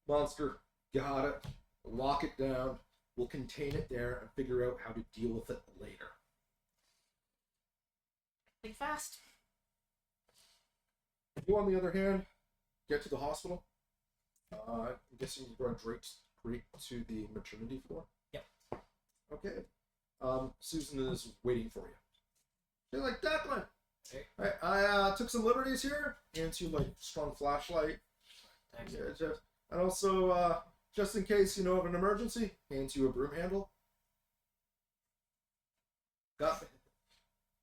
monster, got it. Lock it down. We'll contain it there and figure out how to deal with it later. Think fast. You, on the other hand, get to the hospital. I'm guessing you're going straight to the maternity floor? Yep. Okay. Susan is waiting for you. She's like, Declan, Hey. I took some liberties here. Hands you, like, strong flashlight. Thanks. Yeah, and also, just in case, of an emergency, hands you a broom handle. Got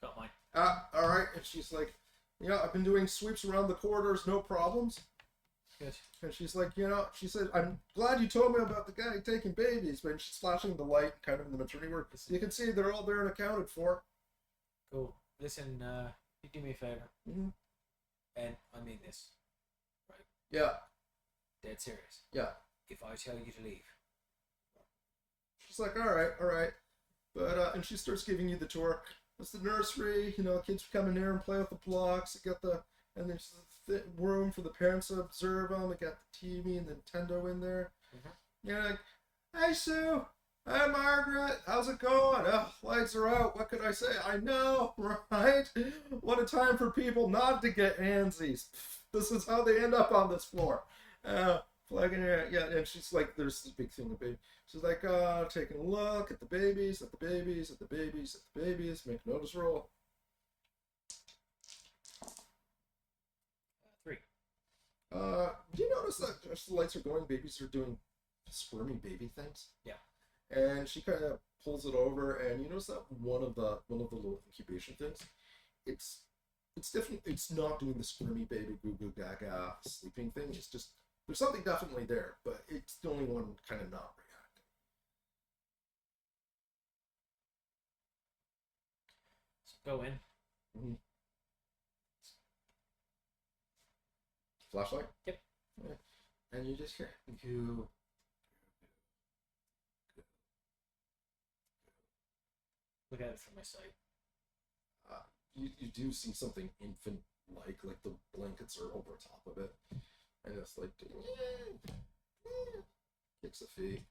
Got mine. alright. And she's like, yeah, I've been doing sweeps around the corridors, no problems. Good. And she's like, she said, I'm glad you told me about the guy taking babies, but she's flashing the light kind of in the maternity ward. You can see they're all there and accounted for. Cool. Listen, you do me a favor. Mm-hmm. And I mean this. Yeah, Dead serious. yeah. If I tell you to leave. She's like, alright. But, and she starts giving you the tour. It's the nursery, kids come in there and play with the blocks. And there's the room for the parents to observe them. They got the TV and the Nintendo in there. Mhm. You're like, hey Sue, hi Margaret, how's it going? Oh, lights are out, what could I say? I know, right? What a time for people not to get handsies. This is how they end up on this floor. Flagging her, yeah, and she's like, there's this big thing of baby. She's like, taking a look at the babies, make notice roll. 3. Do you notice that as the lights are going, babies are doing squirmy baby things? Yeah. And she kind of pulls it over, and you notice that one of the little incubation things, it's definitely, it's not doing the squirmy baby goo goo gaga sleeping thing. It's just, there's something definitely there, but it's the only one kind of not reacting. So go in. Mm-hmm. Flashlight? Yep. Yeah. And you just hear goo. Look at it from my side. You do see something infant-like the blankets are over top of it, and it's like kicks a feet.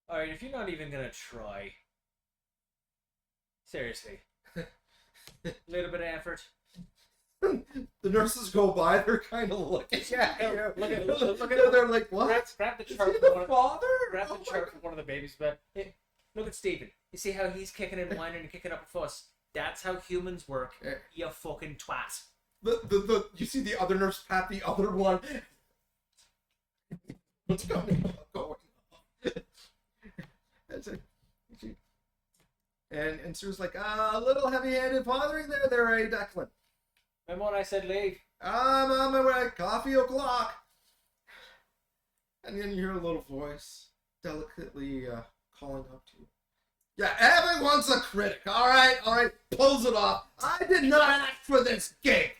Alright, if you're not even gonna try. Seriously. Little bit of effort. The nurses go by, they're kind of looking at you. Look at They're like, what? Grab the Is he chart the from one of father? grab Oh the my chart from one of the babies, but hey, look at Steven. You see how he's kicking and whining and kicking up a fuss? That's how humans work, Yeah. you fucking twat. The you see the other nurse pat the other one. What's going on? That's it. And Sue's like, a little heavy-handed fathering there, eh, Declan? Remember when I said leave? I'm on my way. Coffee o'clock. And then you hear a little voice delicately calling up to you. Yeah, everyone's a critic. All right, pulls it off. I did not ask for this gig.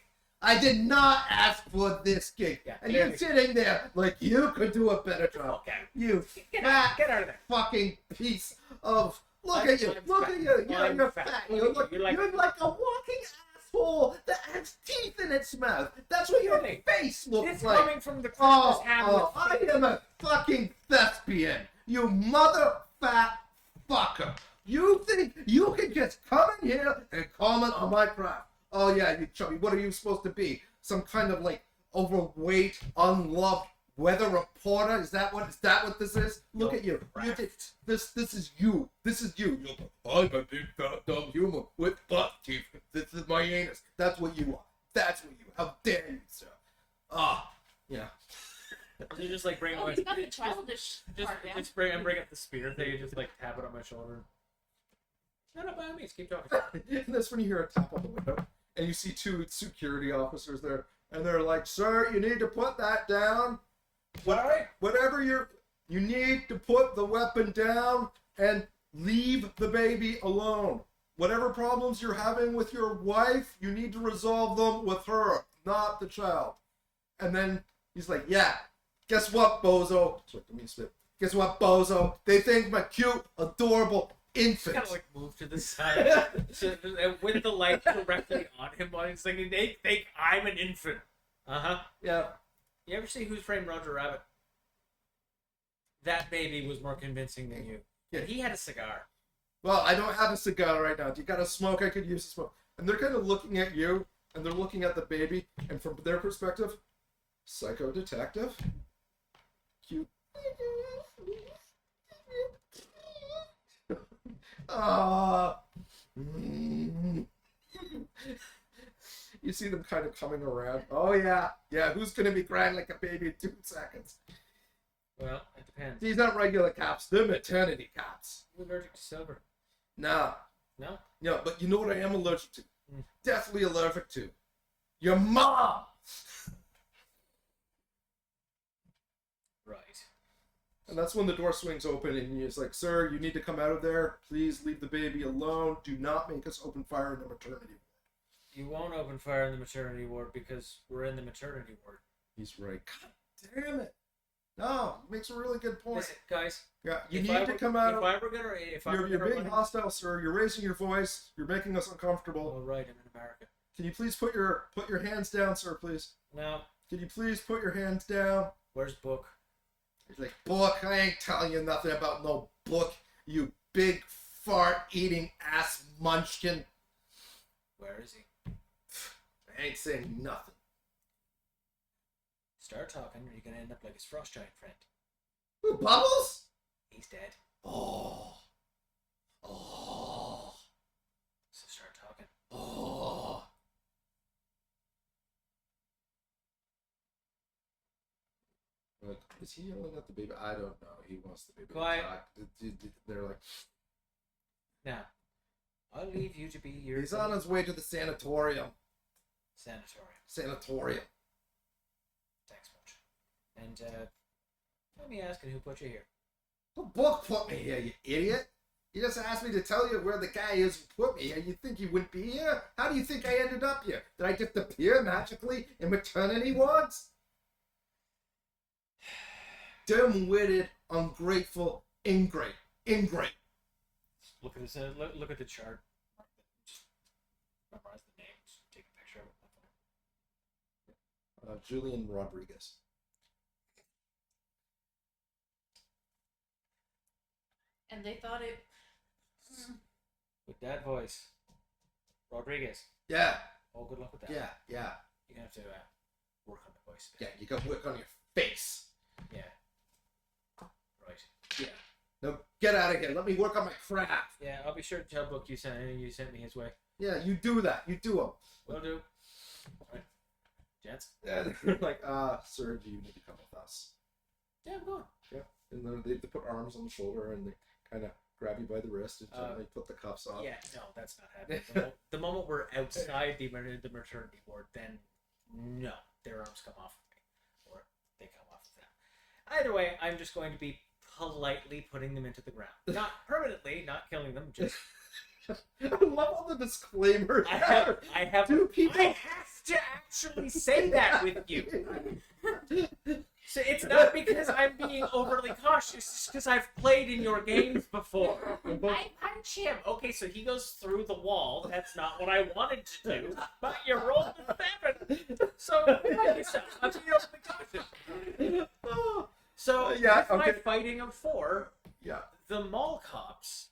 I did not ask for this gig. Yeah, And you're clearly. sitting there like you could do a better job. Okay. You Get fat out of there. fucking piece of. Look I'm- at you. I'm Look fat. at you. I'm You're fat. fat. Look at you. You're like a walking asshole that has teeth in its mouth. That's what your Really? face looks It's like. coming from the Christmas Hamlet. I am a fucking thespian. You mother fat fucker. You think you can just come in here and comment on my craft? Oh yeah, you chubby. What are you supposed to be? Some kind of like overweight, unloved weather reporter? Is that what this is? Look at you. This is you. This is you. I'm a big fat dumb human with butt teeth. This is my anus. That's what you are. That's what you. How dare you, sir? Yeah. You just like bring Oh, my he's got the childish just part down. just bring up the spear thing and just like tap it on my shoulder. No, by all means, keep talking. And that's when you hear a tap on the window, and you see two security officers there, and they're like, "Sir, you need to put that down. Whatever you need to put the weapon down and leave the baby alone. Whatever problems you're having with your wife, you need to resolve them with her, not the child." And then he's like, "Yeah, guess what, bozo? Guess what, bozo? They think I'm a cute, adorable infant." Kind of like move to the side with the light directly on him while he's thinking they think I'm an infant. Yeah. You ever see Who Framed Roger Rabbit? That baby was more convincing than you. Yeah. He had a cigar. Well, I don't have a cigar right now. Do you got a smoke? I could use a smoke. And they're kind of looking at you, and they're looking at the baby, and from their perspective, psycho detective, cute. You see them kind of coming around. Oh yeah, who's gonna be crying like a baby in 2 seconds? Well, it depends. These aren't regular cops, they're maternity cops. You allergic to silver? No. No? No, but you know what I am allergic to? Mm. Definitely allergic to. Your mom! Right. And that's when the door swings open and he's like, "Sir, you need to come out of there. Please leave the baby alone. Do not make us open fire in the maternity ward." You won't open fire in the maternity ward because we're in the maternity ward. He's right. God damn it. No, he makes a really good point. Listen, guys. Yeah, you if need I to were- come out. If I were gonna, if I were You're gonna being run- hostile, sir. You're raising your voice. You're making us uncomfortable. Oh, right, I'm in America. Can you please put your hands down, sir, please? Now, Can you please put your hands down? where's Book? He's like, "Book, I ain't telling you nothing about no book, you big fart-eating ass munchkin. Where is he? I ain't saying nothing." Start talking, or you're gonna end up like his frost giant friend. Who, Bubbles? He's dead. Oh. So start talking. But is he yelling at the baby? I don't know. He wants the baby Quiet. to talk. They're like, Now, I'll leave you to be your he's on his way to the sanatorium. sanatorium. Thanks much. And let me ask who put you here. The book put me here, you idiot. You just asked me to tell you where the guy is who put me here. You think he wouldn't be here? How do you think I ended up here? Did I just appear magically in maternity wards? Dim-witted, ungrateful, ingrate. Look at this. Look at the chart. Just memorize the name. Just take a picture of it. Julian Rodriguez. And they thought it. With that voice, Rodriguez. Yeah, Oh, good luck with that. yeah. You're gonna have to work on the voice. Yeah, you gotta work on your face. Yeah. Right. Yeah. No, get out of here. Let me work on my craft. Yeah, I'll be sure to tell Book you sent me his way. Yeah, you do that. You do them. Will do. Alright. Gents? Yeah, they're like, sir, do you need to come with us? Yeah, I'm going. Yeah. And then they put arms on the shoulder and they kind of grab you by the wrist and gently put the cuffs on. Yeah, no, that's not happening. The moment we're outside the maternity ward, then no, their arms come off of me, or they come off of them. Either way, I'm just going to be politely putting them into the ground, not permanently, not killing them. Just I love all the disclaimers. I have Do people- I have to actually say that with you. So it's not because I'm being overly cautious, it's because I've played in your games before. I punch him. Okay, so he goes through the wall. That's not what I wanted to do, but you rolled a 7. So, like yourself, I'm being overly cautious. So, Yeah, with my okay. fighting of 4, Yeah. the mall cops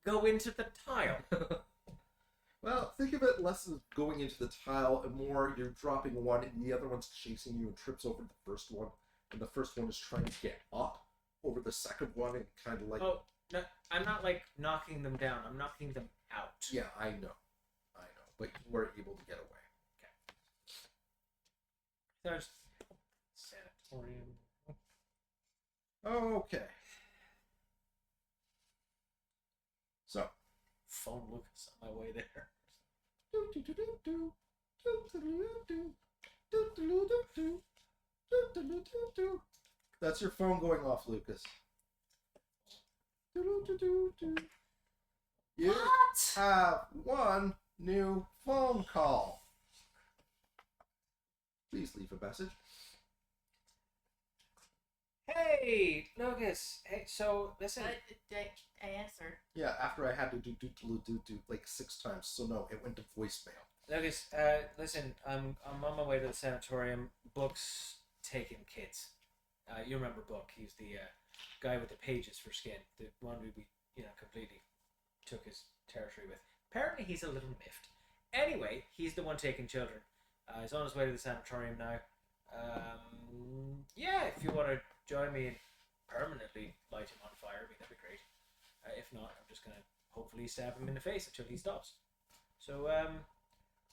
go into the tile. Well, think of it less as going into the tile and more you're dropping one and the other one's chasing you and trips over the first one. And the first one is trying to get up over the second one and kind of like... Oh, no, I'm not like knocking them down. I'm knocking them out. Yeah, I know. But you were able to get away. There's sanatorium. Okay. So. Phone Lucas on my way there. That's your phone going off, Lucas. You What? have one new phone call. Please leave a message. Hey, Lucas. Hey, so listen. I answered. Yeah, after I had to do like 6 times, so no, it went to voicemail. Lucas, listen. I'm on my way to the sanatorium. Book's taking kids. You remember Book? He's the guy with the pages for skin. The one we completely took his territory with. Apparently, he's a little miffed. Anyway, he's the one taking children. He's on his way to the sanatorium now. Yeah, if you want to join me and permanently light him on fire, I mean, that'd be great. If not, I'm just going to hopefully stab him in the face until he stops. So,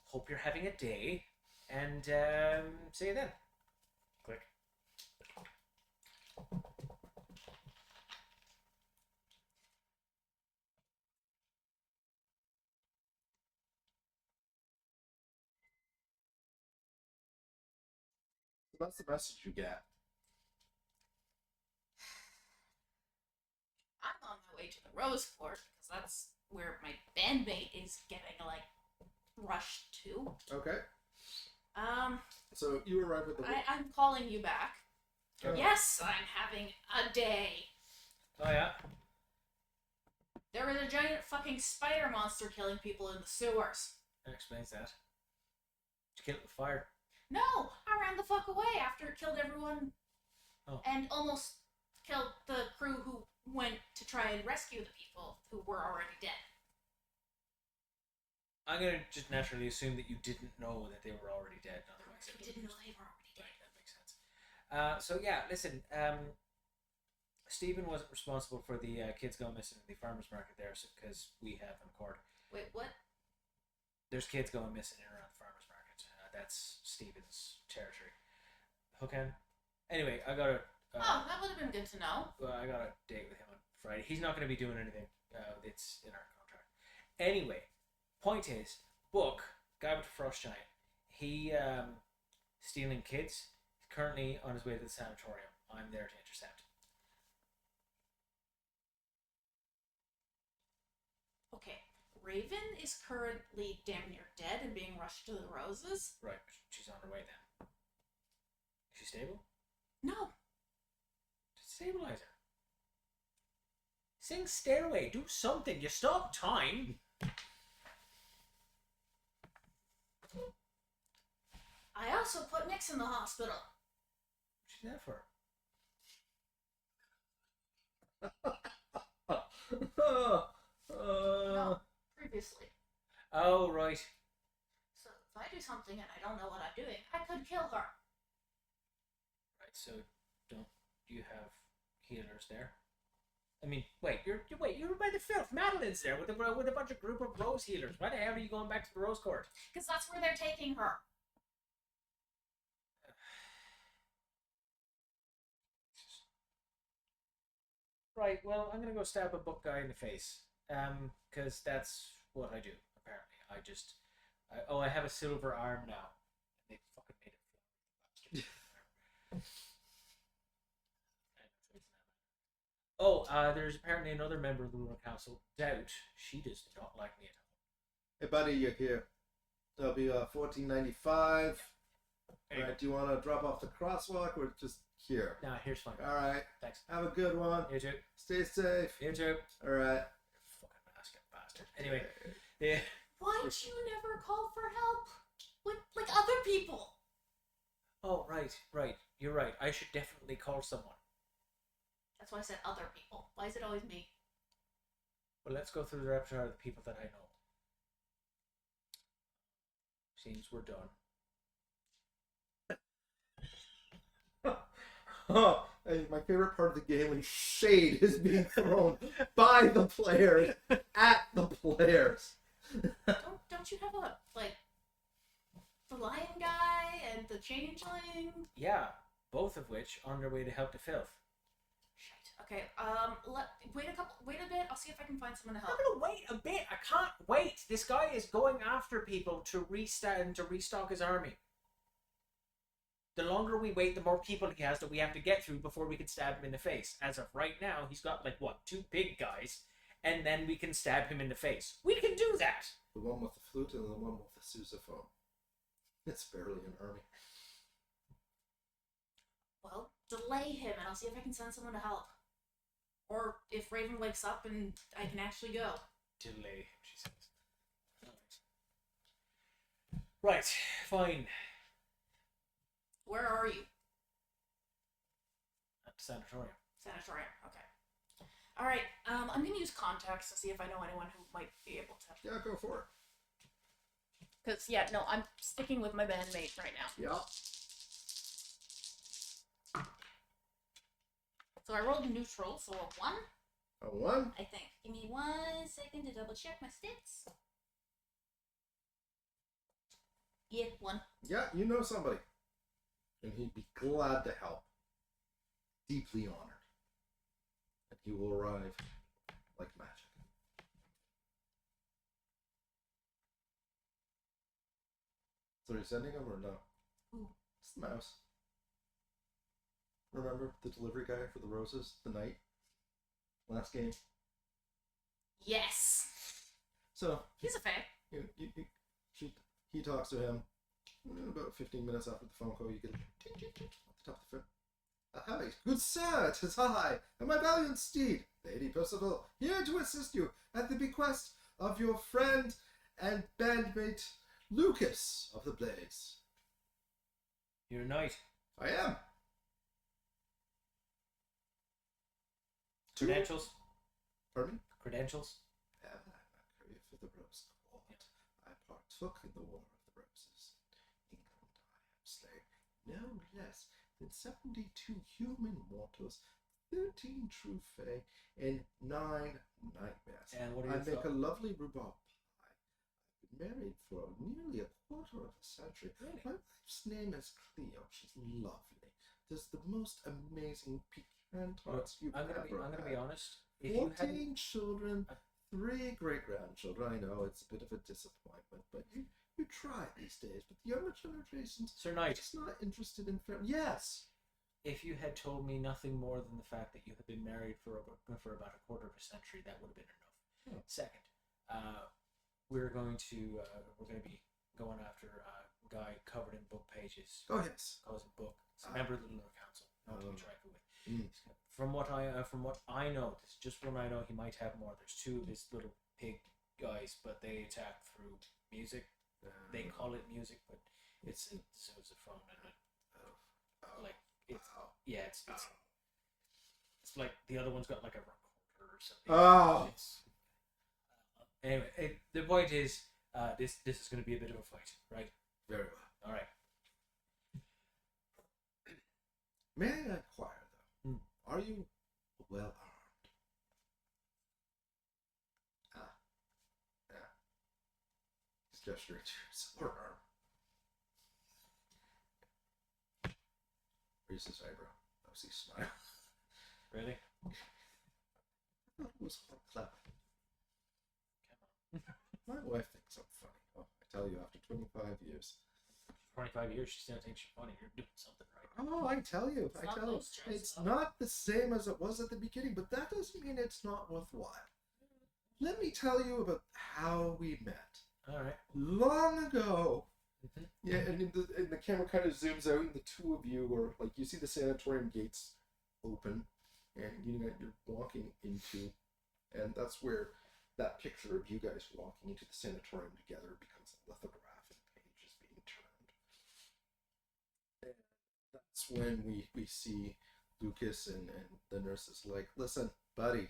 hope you're having a day, and see you then. Click. So that's the message you get. I'm on my way to the Rose Court because that's where my bandmate is getting like rushed to. Okay. Um, So you arrive at the... I'm calling you back. Oh. Yes, I'm having a day. Oh, yeah? There was a giant fucking spider monster killing people in the sewers. That explains that. Did you kill it with fire? No, I ran the fuck away after it killed everyone. Oh. And almost killed the crew who went to try and rescue the people who were already dead. I'm going to just naturally assume that you didn't know that they were already dead. Otherwise, I didn't know they were already dead. Right, that makes sense. So yeah, listen. Stephen wasn't responsible for the kids going missing at the farmers market there, because we have them court. Wait, what? There's kids going missing in around the farmers market. That's Stephen's territory. Hookhand. Anyway, I got a. Oh, that would have been good to know. I got a date with him on Friday. He's not going to be doing anything. It's in our contract. Anyway, point is, Book, guy with the frost giant, he stealing kids. He's currently on his way to the sanatorium. I'm there to intercept. Okay, Raven is currently damn near dead and being rushed to the Roses. Right, she's on her way then. Is she stable? No, Stabilize her. Sing Stairway. Do something. You stop time. I also put Nix in the hospital. What's she there for? No, previously. Oh, right. So if I do something and I don't know what I'm doing, I could kill her. Right, so don't you have healers there? I mean, wait, you're by the filth. Madeline's there with a bunch of group of rose healers. Why the hell are you going back to the Rose Court? Because that's where they're taking her. Right. Well, I'm gonna go stab a book guy in the face. Because that's what I do. Apparently, I have a silver arm now. They fucking made it. Oh, there's apparently another member of the Lunar Council, Doubt. She does not like me at all. Hey, buddy, you're here. That'll be $14.95. There you Alright, do you want to drop off the crosswalk or just here? go. Nah, here's fine. Alright, Thanks. have a good one. You too. Stay safe. You too. Alright. Fucking basket bastard. Anyway, yeah. Why'd you never call for help with like other people? Oh, right. You're right. I should definitely call someone. That's why I said other people. Why is it always me? Well, let's go through the repertoire of the people that I know. Seems we're done. Oh, hey, my favorite part of the game when shade is being thrown by the players at the players. Don't you have a like the lion guy and the changeling? Yeah, both of which on their way to help the filth. Shit. Okay. Wait a bit. I'll see if I can find someone to I'm help. gonna wait a bit. I can't wait. This guy is going after people to restock his army. The longer we wait, the more people he has that we have to get through before we can stab him in the face. As of right now, he's got like what, 2 big guys, and then we can stab him in the face. We can do that. The one with the flute and the one with the sousaphone. It's barely an army. Well, delay him, and I'll see if I can send someone to help. Or if Raven wakes up and I can actually go. Delay him, she says. Right, fine. Where are you? At the sanatorium. Sanatorium. Okay. All right. I'm gonna use contacts to see if I know anyone who might be able to. Yeah, go for Cause yeah, no, I'm sticking with my bandmate right now. it. Yeah. So I rolled neutral, so a 1, A 1. I think. Give me 1 second to double check my stats. Yeah, 1. Yeah, you know somebody. And he'd be glad to help. Deeply honored. And he will arrive like magic. So are you sending him or no? Who? It's the mouse. Remember the delivery guy for the roses? The knight? Last game? Yes. So, He's a fan. he talks to him. About 15 minutes after the phone call, you get a ting, ting, ting, off the top of the phone. Hi, good sir, 'tis I, and my valiant steed, Lady Percival, here to assist you at the bequest of your friend and bandmate Lucas of the Blaze. You're a knight. I am. Credentials? Pardon me? Credentials? I'm a courier for the Rose Court. I partook in the War of the Roses. England I have slain no less than 72 human mortals, 13 true fae, and 9 nightmares. And what are I your make thoughts? a lovely rhubarb pie. I've been married for nearly a quarter of a century. Really? My wife's name is Cleo. She's lovely. Does the most amazing pecan tarts you've I'm ever gonna be had. honest. If you 14 hadn't, children, 3 great-grandchildren. I know it's a bit of a disappointment, but you try these days. But the younger generations Sir are Knight, just not interested in family. Yes. if you had told me nothing more than the fact that you had been married for about a quarter of a century, that would have been enough. Oh. Second, we're going to be going after a guy covered in book pages. Oh, yes. Calls it book. It's a member of the Lunar Council. Not to Oh. be trifled with. Mm. From what I know, this is just one I know. He might have more. There's 2 of his little pig guys, but they attack through music. They call it music, but it's a sousaphone and like it's yeah, it's like the other one's got like a recorder or something. Oh. It's, anyway, the point is, this is going to be a bit of a fight, right? Very well. All right. May I inquire, though? Hmm. Are you well armed? Yeah. He's gesturing to his upper arm. Raises his eyebrow. Notice he smile. Ready? thought it was quite clever. My wife thinks I'm funny. Oh, I tell you, after 25 years. 25 years, she still thinks you're funny. You're doing something right. Oh, I tell you, It's not those jokes, it's though. not the same as it was at the beginning, but that doesn't mean it's not worthwhile. Let me tell you about how we met. All right. Long ago. Mhm. Yeah, and the camera kind of zooms out, and the two of you are like, you see the sanatorium gates open, and you're walking into, and that's where that picture of you guys walking into the sanatorium together becomes a lithograph, and the page is being turned. And that's when we see Lucas and the nurse is like, listen, buddy,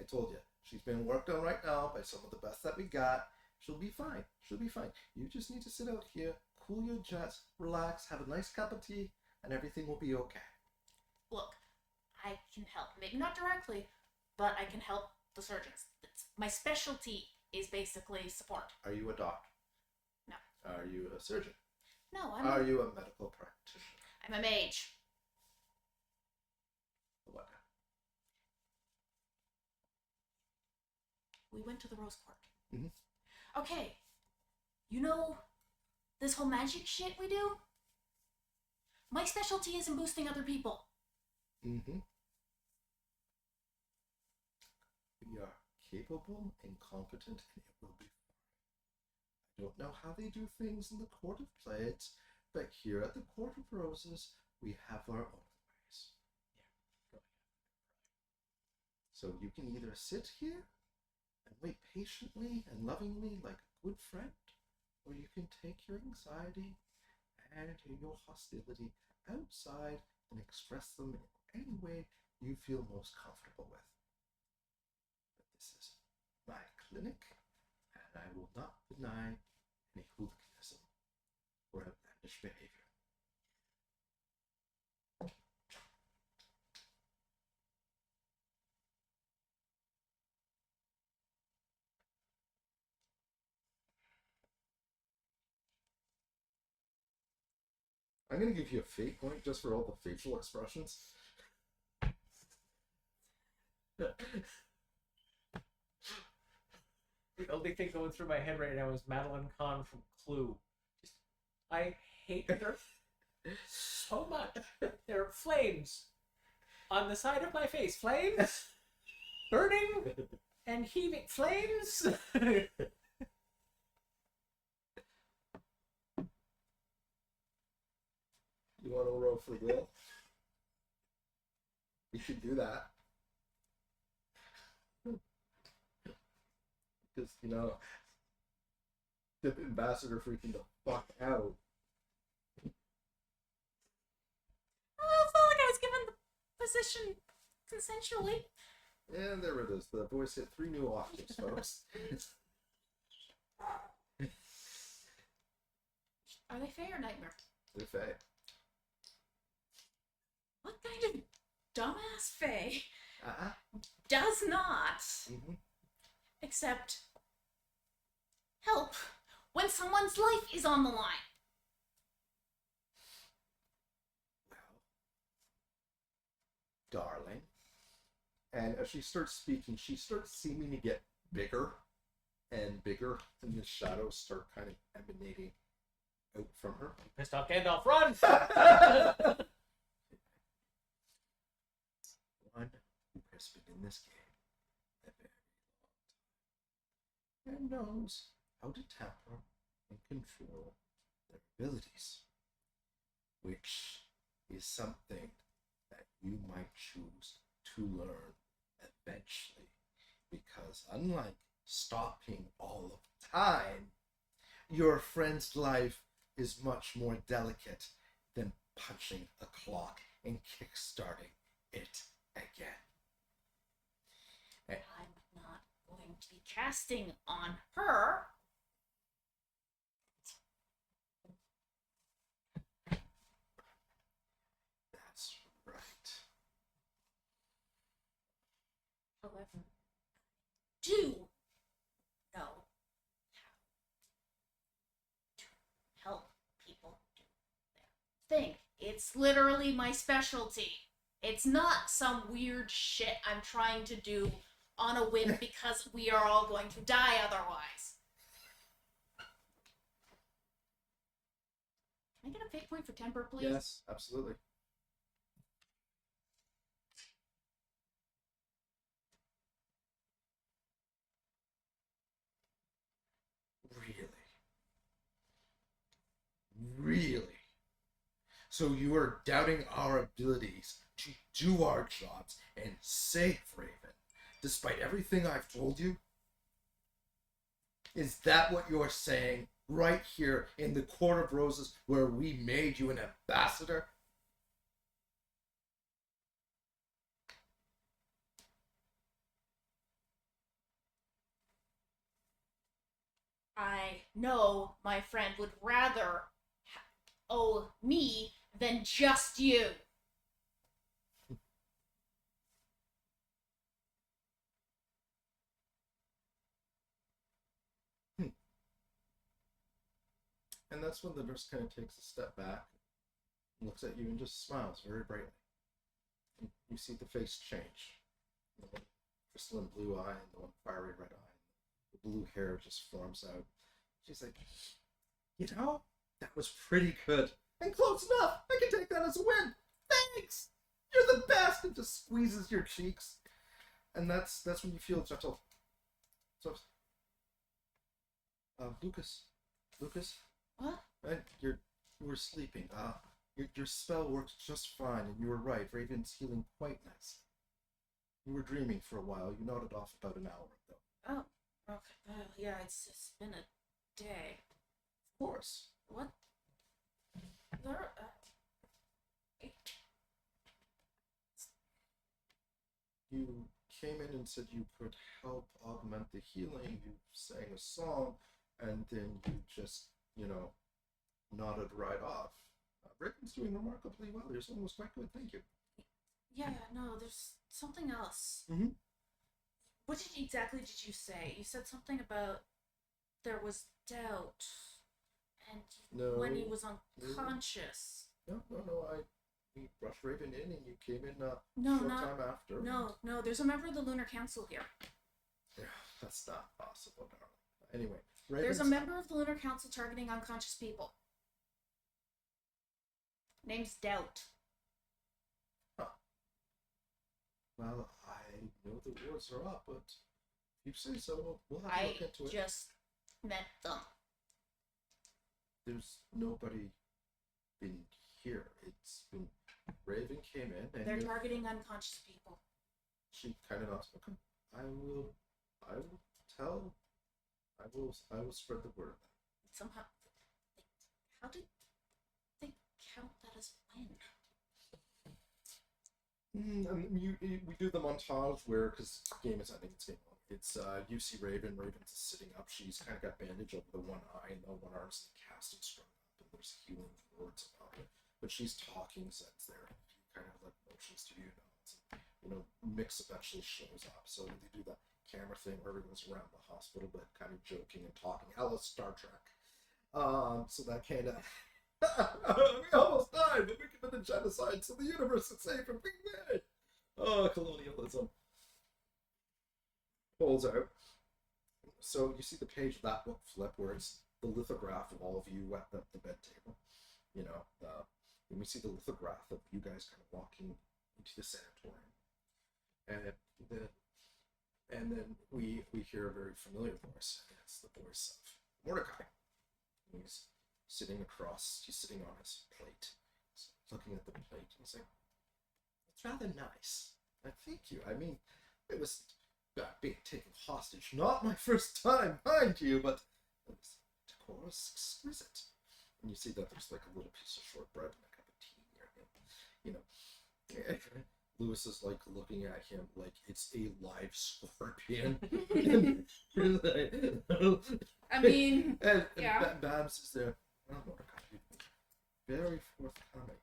I told you, she's being worked on right now by some of the best that we got. She'll be fine. She'll be fine. You just need to sit out here, cool your jets, relax, have a nice cup of tea, and everything will be okay. Look, I can help. Maybe not directly, but I can help the surgeons. My specialty is basically support. Are you a doctor? No. Are you a surgeon? No, Are you a medical practitioner? I'm a mage. What? We went to the Rose Court. Mhm. Okay, you know this whole magic shit we do? My specialty is in boosting other people. Mm-hmm. We are capable and competent, and it will be fine. I don't know how they do things in the Court of Plaids, but here at the Court of Roses, we have our own ways. Yeah. So you can either sit here and wait patiently and lovingly like a good friend, or you can take your anxiety and your hostility outside and express them in any way you feel most comfortable with. But this is my clinic, and I will not deny any hooliganism or outlandish behavior. I'm going to give you a fate point just for all the facial expressions. The only thing going through my head right now is Madeline Kahn from Clue. I hate her so much. There are flames on the side of my face. Flames? Burning and heaving. Flames? You want to roll for will? We could do that. Because, the ambassador freaking the fuck out. Well, it's not like I was given the position consensually. And there it is. The voice hit 3 new octaves, folks. Are they fae or nightmare? They're fae. What kind of dumbass fae Uh-huh. does not Mm-hmm. accept help when someone's life is on the line? Well, darling. And as she starts speaking, she starts seeming to get bigger and bigger, and the shadows start kind of emanating out from her. Pissed off Gandalf, run! One who has been in this game a very long time and knows how to temper and control their abilities, which is something that you might choose to learn eventually, because unlike stopping all of the time, your friend's life is much more delicate than punching a clock and kickstarting it again. I'm not going to be casting on her. That's right. However, do know how to help people do their thing. It's literally my specialty. It's not some weird shit I'm trying to do on a whim because we are all going to die otherwise. Can I get a fate point for temper, please? Yes, absolutely. Really? Really? So you are doubting our abilities to do our jobs and save Raven, despite everything I've told you? Is that what you're saying right here in the Court of Roses where we made you an ambassador? I know my friend would rather owe me than just you. And that's when the nurse kind of takes a step back, looks at you, and just smiles very brightly. And you see the face change. The one crystalline blue eye and the one fiery red eye. The blue hair just forms out. She's like, you know, that was pretty good. And close enough. I can take that as a win. Thanks. You're the best. And just squeezes your cheeks. And that's when you feel gentle. So, Lucas. What? You were sleeping. Your spell worked just fine, and you were right. Raven's healing quite nice. You were dreaming for a while. You nodded off about an hour ago. Oh, okay. Yeah, it's been a day. Of course. What? There, You came in and said you could help augment the healing. You sang a song, and then you just, nodded right off. Raven's doing remarkably well. Your song was quite good. Thank you. yeah, no, there's something else. Mhm. What exactly did you say? You said something about there was doubt, and No. when he was unconscious. No. We brushed Raven in, and you came in No, short not. time after. No, there's a member of the Lunar Council here. Yeah, that's not possible, darling. Anyway, There's a Raven's... member of the Lunar Council targeting unconscious people. Name's Doubt. Well, I know the wars are up, but if you say so, we'll have to I look into it. just met them. There's nobody been here. It's been... Raven came in, and They're targeting unconscious people. she kind of nods. Okay, I will tell. I will spread the word. Somehow, how did they count that as a win? We do the montage where, because game is ending, it's game on. It's you see Raven's sitting up. She's kind of got bandage over the one eye, and the one arm's in the cast and strung up, and there's healing words about it. But she's talking sense there. You kind of like motions to you know. Mix eventually shows up. So they do the camera thing where everyone's around the hospital, but kind of joking and talking. Hello, Star Trek. So that kind of... we almost died, but we committed genocide, so the universe is safe and being made. Oh, colonialism. Pulls out. So you see the page of that book flip where it's the lithograph of all of you at the bed table. And we see the lithograph of you guys kind of walking into the sanatorium. And then we hear a very familiar voice. It's the voice of Mordecai. He's sitting on his plate. He's looking at the plate. He's like, it's rather nice. Thank you. I mean, it was being taken hostage. Not my first time, mind you, but it was decorous, exquisite. And you see that there's like a little piece of shortbread and a cup of tea near him. Lewis is like looking at him like it's a live scorpion. I mean, and yeah. Babs is there. Oh, Mordecai, very forthcoming.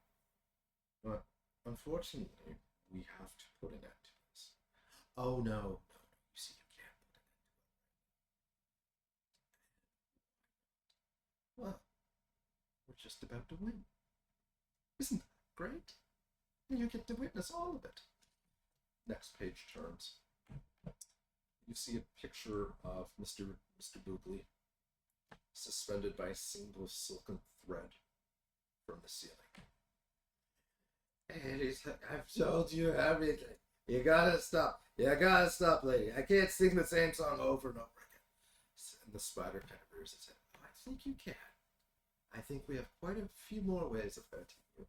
But unfortunately, we have to put an end to this. Oh no. You see, you can't put an end to it. Well, we're just about to win. Isn't that great? And you get to witness all of it. Next page turns. you see a picture of Mr. Boogly suspended by a single silken thread from the ceiling. I've told you everything. You gotta stop. You gotta stop, lady. I can't sing the same song over and over again. And the spider kind of rears its head. I think you can. I think we have quite a few more ways of hurting you.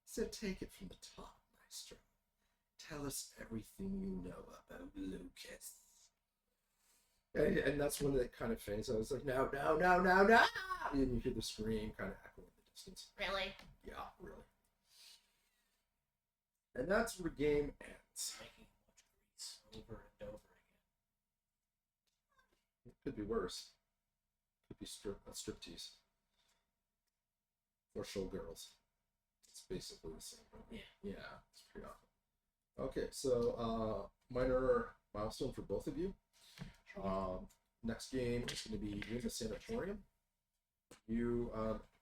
So take it from the top, Maestro. Tell us everything you know about Lucas. And that's when it kind of faints. I was like, no. And you hear the scream kind of echoing in the distance. Really? Yeah, really. And that's where the game ends. Making much grease over and over again. It could be worse. Could be a striptease. Or showgirls. It's basically the same. Yeah. Yeah, it's pretty awful. Okay, so minor milestone for both of you. Next game is going to be in the sanatorium. You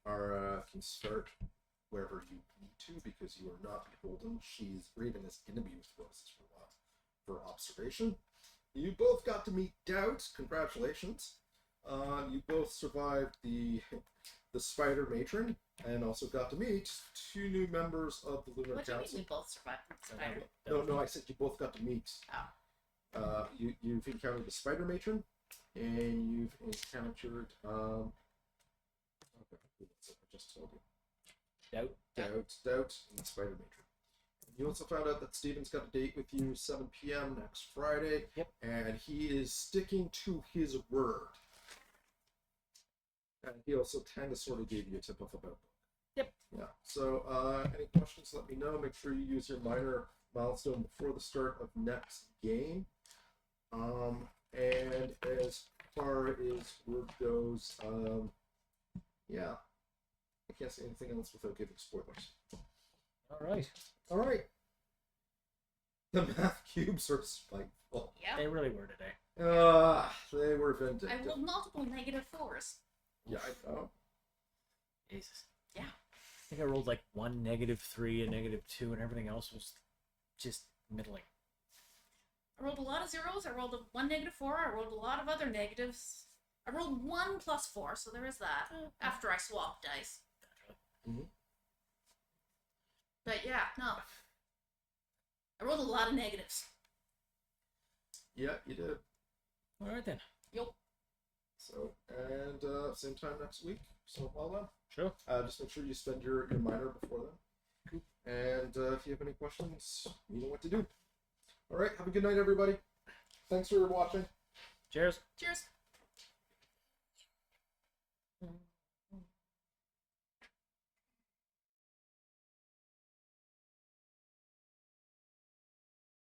can start wherever you need to because you are not beholden. Raven is going to be with Roses for a while for observation. You both got to meet Doubt. Congratulations. You both survived the Spider Matron and also got to meet 2 new members of the Lunar What do you mean Council. we both survived the spider? No, I said you both got to meet. Oh. You've encountered the Spider Matron, and you've encountered okay, I just told you. Doubt, and the Spider Matron. You also found out that Steven's got a date with you 7 p.m. next Friday. Yep. And he is sticking to his word. And he also kind of sort of gave you a tip off about book. Yep. Yeah. So any questions, let me know. Make sure you use your minor milestone before the start of next game. And as far as word goes, yeah. I can't say anything else without giving spoilers. All right. The math cubes are spiteful. Yeah. They really were today. They were vindictive. I rolled multiple -4s. Yeah, I know. Jesus. Yeah. I think I rolled like 1 -3, a -2, and everything else was just middling. I rolled a lot of zeros. I rolled a 1 -4. I rolled a lot of other negatives. I rolled 1 +4, so there is that. After I swapped dice. Mhm. But yeah, no. I rolled a lot of negatives. Yeah, you did. All right then. Yup. So, and same time next week. So, well done. Sure. Just make sure you spend your minor before then. Cool. And if you have any questions, you know what to do. All right, have a good night, everybody. Thanks for watching. Cheers. Cheers.